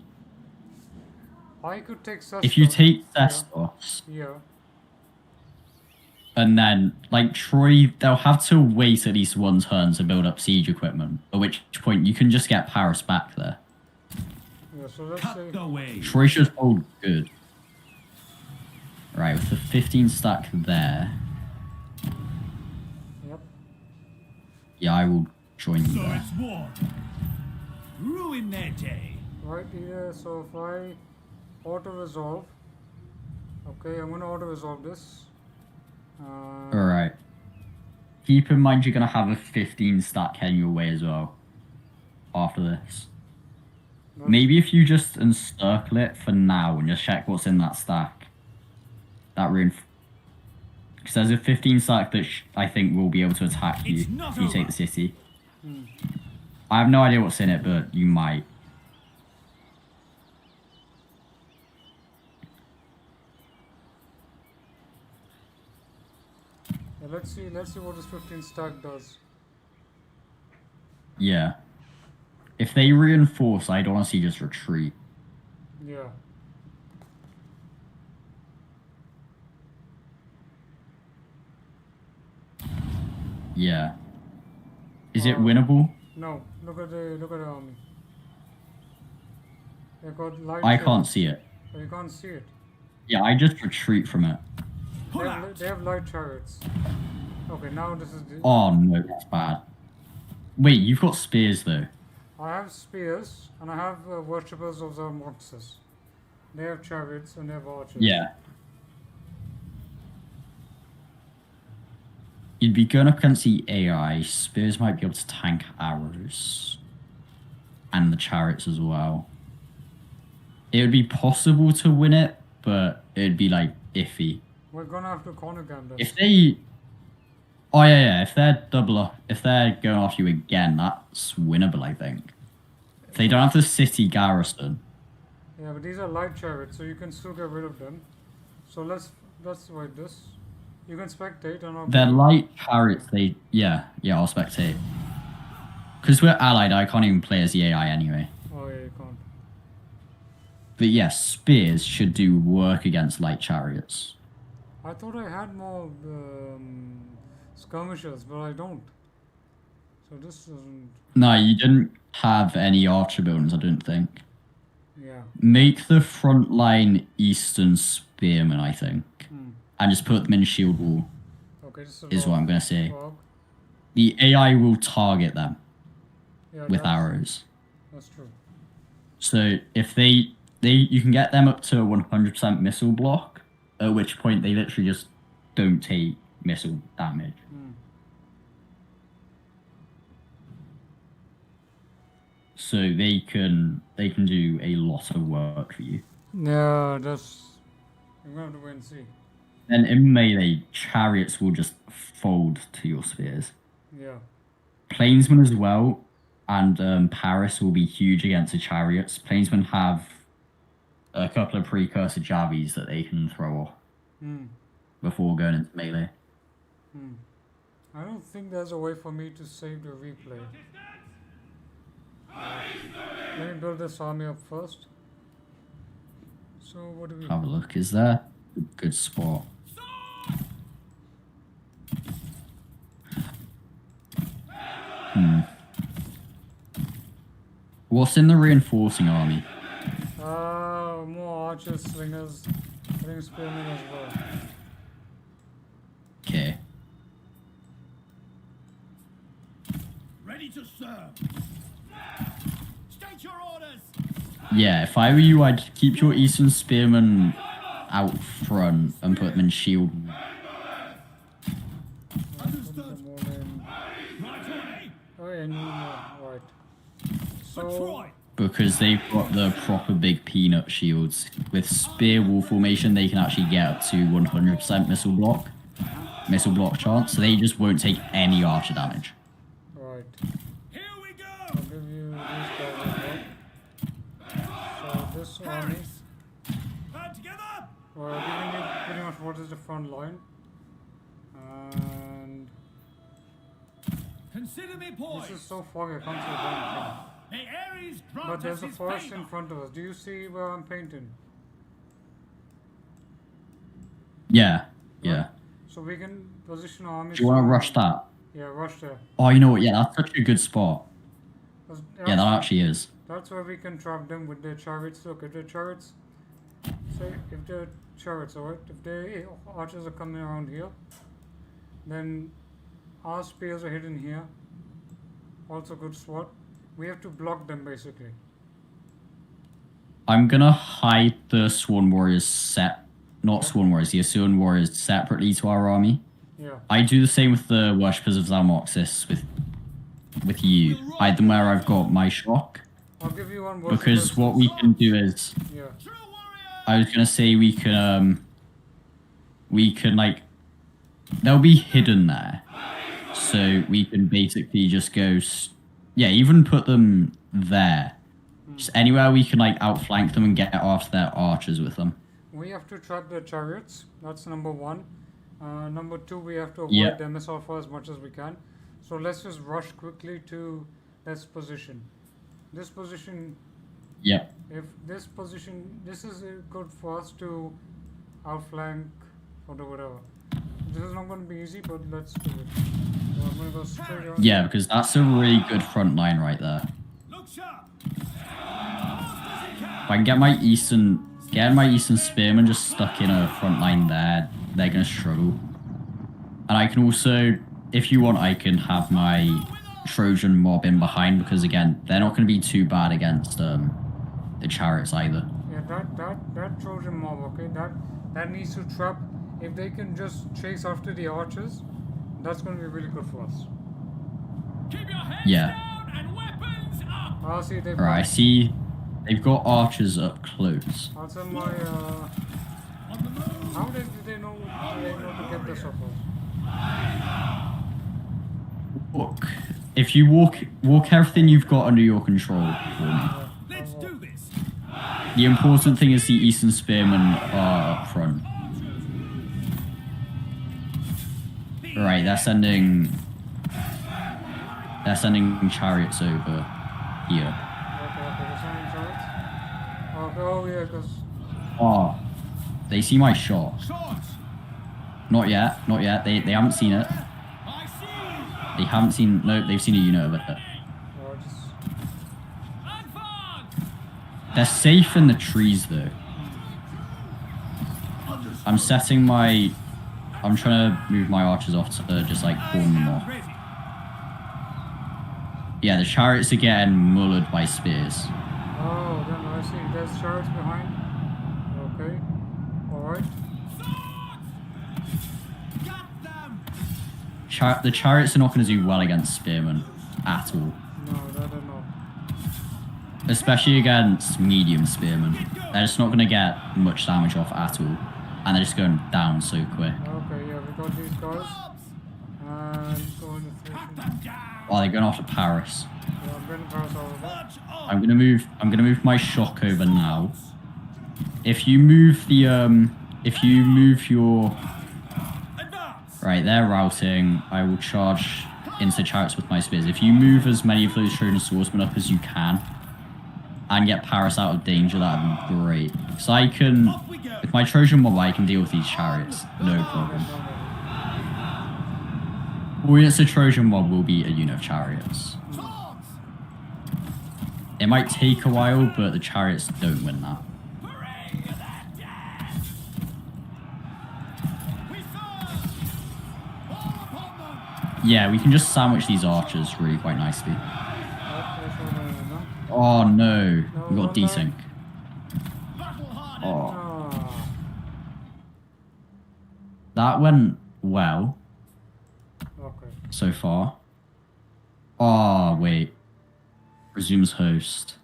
[SPEAKER 2] I could take Sestos.
[SPEAKER 1] If you take Sestos,
[SPEAKER 2] Yeah.
[SPEAKER 1] and then, like, Troy, they'll have to wait at least 1 turn to build up siege equipment, at which point you can just get Paris back there.
[SPEAKER 2] Yeah, so let's
[SPEAKER 3] Cut
[SPEAKER 2] say...
[SPEAKER 3] the way.
[SPEAKER 1] Troy should hold good. Right, with the 15 stack there,
[SPEAKER 2] Yep.
[SPEAKER 1] yeah, I will join you
[SPEAKER 3] So
[SPEAKER 1] there.
[SPEAKER 3] it's war. Ruin their day.
[SPEAKER 2] Right here, so if I auto-resolve... Okay, I'm gonna auto-resolve this.
[SPEAKER 1] Alright. Keep in mind you're going to have a 15 stack heading your way as well. After this. Maybe if you just encircle it for now and just check what's in that stack. That because there's a 15 stack that I think will be able to attack you if you take the city. I have no idea what's in it, but you might.
[SPEAKER 2] Yeah, let's see what this 15 stack does.
[SPEAKER 1] Yeah. If they reinforce, I'd honestly just retreat.
[SPEAKER 2] Yeah.
[SPEAKER 1] Yeah. Is it winnable?
[SPEAKER 2] No, look at the army. They got light.
[SPEAKER 1] I can't see it.
[SPEAKER 2] Oh, you can't see it.
[SPEAKER 1] Yeah, I just retreat from it.
[SPEAKER 2] They have light chariots. Okay, now this is the...
[SPEAKER 1] Oh no, that's bad. Wait, you've got spears though.
[SPEAKER 2] I have spears and I have worshippers of the monsters. They have chariots and they have archers.
[SPEAKER 1] Yeah. You'd be going up against the AI. Spears might be able to tank arrows. And the chariots as well. It would be possible to win it, but it'd be like iffy.
[SPEAKER 2] We're gonna have to corner gam this.
[SPEAKER 1] If they... Oh yeah, if they're if they're going after you again, that's winnable, I think. If they don't have the city garrison.
[SPEAKER 2] Yeah, but these are light chariots, so you can still get rid of them. So let's wait this. You can spectate and I'll...
[SPEAKER 1] They're light chariots, yeah, I'll spectate. Because we're allied, I can't even play as the AI anyway.
[SPEAKER 2] Oh yeah, you can't.
[SPEAKER 1] But yes, spears should do work against light chariots.
[SPEAKER 2] I thought I had more skirmishers, but I don't. So this doesn't...
[SPEAKER 1] No, you didn't have any archer buildings, I don't think.
[SPEAKER 2] Yeah.
[SPEAKER 1] Make the front line eastern spearmen, I think. And just put them in shield wall,
[SPEAKER 2] Okay, this
[SPEAKER 1] is what I'm going to say.
[SPEAKER 2] log.
[SPEAKER 1] The AI will target them
[SPEAKER 2] Yeah,
[SPEAKER 1] with
[SPEAKER 2] that's-
[SPEAKER 1] arrows.
[SPEAKER 2] That's true.
[SPEAKER 1] So if you can get them up to 100% missile block, at which point they literally just don't take missile damage. So they can do a lot of work for you.
[SPEAKER 2] Yeah, that's... I'm going to have to wait and see.
[SPEAKER 1] Then in melee, chariots will just fold to your spears.
[SPEAKER 2] Yeah.
[SPEAKER 1] Plainsmen as well, and Paris will be huge against the chariots. Plainsmen have a couple of precursor javies that they can throw off before going into melee.
[SPEAKER 2] I don't think there's a way for me to save the replay. Let me build this army up first. So what do we...
[SPEAKER 1] Have a look. Is there a good spot? What's in the reinforcing army?
[SPEAKER 2] More archers, slingers, ring spearmen as well.
[SPEAKER 1] Okay.
[SPEAKER 3] Ready to serve. State your orders.
[SPEAKER 1] Yeah, if I were you, I'd keep your eastern spearmen out front and put them in shield.
[SPEAKER 2] Oh yeah, anymore. Right.
[SPEAKER 3] For
[SPEAKER 2] So
[SPEAKER 3] Troy!
[SPEAKER 1] Because they've got the proper big peanut shields. With spear wall formation, they can actually get up to 100% missile block chance, so they just won't take any archer damage.
[SPEAKER 2] right.
[SPEAKER 3] Here we
[SPEAKER 2] I'll
[SPEAKER 3] go!
[SPEAKER 2] give you these guys as well. So this army,
[SPEAKER 3] Paris! Band together!
[SPEAKER 2] well, I've given you pretty much what is the front line, and
[SPEAKER 3] Consider me
[SPEAKER 2] this
[SPEAKER 3] poised!
[SPEAKER 2] is so foggy I can't see a damn thing.
[SPEAKER 3] May Ares grant
[SPEAKER 2] But there's
[SPEAKER 3] us
[SPEAKER 2] a
[SPEAKER 3] his
[SPEAKER 2] forest
[SPEAKER 3] favor.
[SPEAKER 2] in front of us. Do you see where I'm painting?
[SPEAKER 1] Yeah, yeah.
[SPEAKER 2] So we can position our army.
[SPEAKER 1] Do you want to
[SPEAKER 2] so-
[SPEAKER 1] rush that?
[SPEAKER 2] Yeah, rush there.
[SPEAKER 1] Oh, you know what? Yeah, that's such a good spot.
[SPEAKER 2] That's,
[SPEAKER 1] Yeah, that actually is.
[SPEAKER 2] that's where we can trap them with their chariots. Look, if their chariots, say, if their chariots, alright, if their archers are coming around here, then our spears are hidden here. Also good spot. We have to block them basically.
[SPEAKER 1] I'm gonna hide the Sworn Warriors not Sworn Warriors, the Assyrian Warriors separately to our army.
[SPEAKER 2] Yeah.
[SPEAKER 1] I do the same with the Worshippers of Zalmoxis with you. Hide them where I've got my shock.
[SPEAKER 2] I'll give you one
[SPEAKER 1] Because what we can do is,
[SPEAKER 2] Yeah.
[SPEAKER 3] True warrior!
[SPEAKER 1] I was gonna say we can like, they'll be hidden there, so we can basically just go, yeah, even put them there, just anywhere we can like outflank them and get after their archers with them.
[SPEAKER 2] We have to trap their chariots. That's number one. Number two, we have to avoid
[SPEAKER 1] Yeah.
[SPEAKER 2] their missile fire as much as we can. So let's just rush quickly to this position. This position,
[SPEAKER 1] Yep.
[SPEAKER 2] if this position, this is good for us to outflank or do whatever. This is not going to be easy, but let's do it. So I'm going to go straight on.
[SPEAKER 1] Yeah, because that's a really good front line right there.
[SPEAKER 3] Look sharp!
[SPEAKER 1] If I can get my eastern spearmen just stuck in a front line there, they're gonna struggle. And I can also, if you want, I can have my Trojan mob in behind, because again, they're not gonna be too bad against the chariots either.
[SPEAKER 2] Yeah, that Trojan mob, okay, that needs to trap. If they can just chase after the archers, that's going to be really good for us.
[SPEAKER 3] Keep your heads
[SPEAKER 1] Yeah.
[SPEAKER 3] down and weapons up!
[SPEAKER 2] I'll see if they.
[SPEAKER 1] Alright, I see they've got archers up close.
[SPEAKER 2] I'll send my.
[SPEAKER 3] On the move!
[SPEAKER 2] How did they know to get this off of?
[SPEAKER 1] Look, if you walk everything you've got under your control for me.
[SPEAKER 3] Let's do this!
[SPEAKER 1] The important thing is the eastern spearmen are up front. Right, they're sending chariots over here.
[SPEAKER 2] Okay, the sending chariots. Okay, oh yeah, because
[SPEAKER 1] Oh, they see my shot.
[SPEAKER 3] Swords!
[SPEAKER 1] Not yet, not yet. They haven't seen it.
[SPEAKER 3] I see!
[SPEAKER 1] They haven't seen. No, they've seen a unit of it.
[SPEAKER 2] just
[SPEAKER 3] Advance!
[SPEAKER 1] They're safe in the trees though. I'm setting my. I'm trying to move my archers off to just like corner them off.
[SPEAKER 3] Ready!
[SPEAKER 1] Yeah, the chariots are getting mullered by spears.
[SPEAKER 2] oh, then I see. There's chariots behind. Okay, all right.
[SPEAKER 3] Swords! Got them!
[SPEAKER 1] The chariots are not going to do well against spearmen at all,
[SPEAKER 2] No, that are not.
[SPEAKER 1] especially against medium spearmen. They're just not going to get much damage off at all, and they're just going down so quick.
[SPEAKER 2] Okay, yeah, we got these guys. And going to station.
[SPEAKER 1] Oh, they're going after Paris.
[SPEAKER 2] Yeah, I'm getting Paris out of that.
[SPEAKER 1] I'm gonna move my shock over now. If you move your
[SPEAKER 3] Advance!
[SPEAKER 1] right, they're routing. I will charge into chariots with my spears. If you move as many of those Trojan swordsmen up as you can, and get Paris out of danger, that'd be great. So I can,
[SPEAKER 3] Off we go!
[SPEAKER 1] with my Trojan mob, I can deal with these chariots, no problem. All units of Trojan mob will be a unit of chariots.
[SPEAKER 3] Swords!
[SPEAKER 1] It might take a while, but the chariots don't win that.
[SPEAKER 3] Parade of that death! We serve! Fall upon them!
[SPEAKER 1] Yeah, we can just sandwich these archers really quite nicely.
[SPEAKER 2] No?
[SPEAKER 1] Oh no, we
[SPEAKER 2] No,
[SPEAKER 1] got
[SPEAKER 2] no.
[SPEAKER 1] desync.
[SPEAKER 3] Battle hardened!
[SPEAKER 1] Oh,
[SPEAKER 2] Ah,
[SPEAKER 1] that went well
[SPEAKER 2] okay.
[SPEAKER 1] so far. Oh, wait. Resumes host.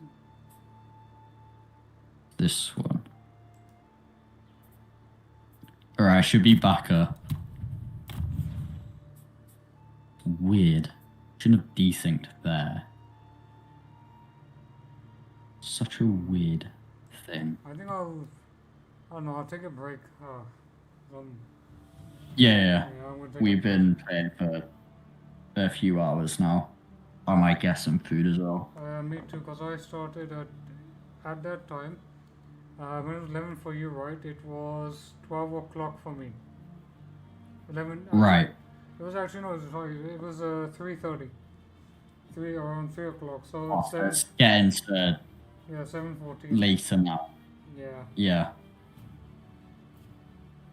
[SPEAKER 1] This one. Alright, I should be back up. Weird. Shouldn't have desynced there. Such a weird thing.
[SPEAKER 2] I think I'll. I don't know. I'll take a break.
[SPEAKER 1] Yeah,
[SPEAKER 2] I'm gonna take
[SPEAKER 1] we've been playing for a few hours now. I might get some food as well.
[SPEAKER 2] Me too, because I started at that time. When it was 11 for you, right? It was 12 o'clock for me. 11.
[SPEAKER 1] Right.
[SPEAKER 2] It was actually no, sorry. It was 3:30. Around 3 o'clock. So
[SPEAKER 1] Oh,
[SPEAKER 2] it's
[SPEAKER 1] so it's getting to
[SPEAKER 2] yeah, 7:40.
[SPEAKER 1] later now.
[SPEAKER 2] Yeah,
[SPEAKER 1] Yeah.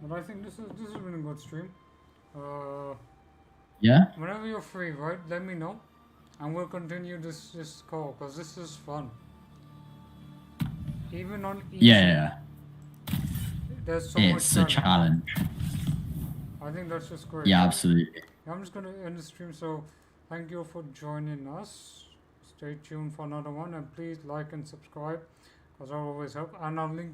[SPEAKER 2] but I think this has been a good stream.
[SPEAKER 1] Yeah?
[SPEAKER 2] Whenever you're free, right? Let me know, and we'll continue this call because this is fun. Even on easy,
[SPEAKER 1] Yeah.
[SPEAKER 2] there's so
[SPEAKER 1] It's a
[SPEAKER 2] much challenge.
[SPEAKER 1] challenge.
[SPEAKER 2] I think that's just great.
[SPEAKER 1] Yeah, absolutely.
[SPEAKER 2] I'm just gonna end the stream. So thank you for joining us. Stay tuned for another one, and please like and subscribe, because that will always help. And I'll link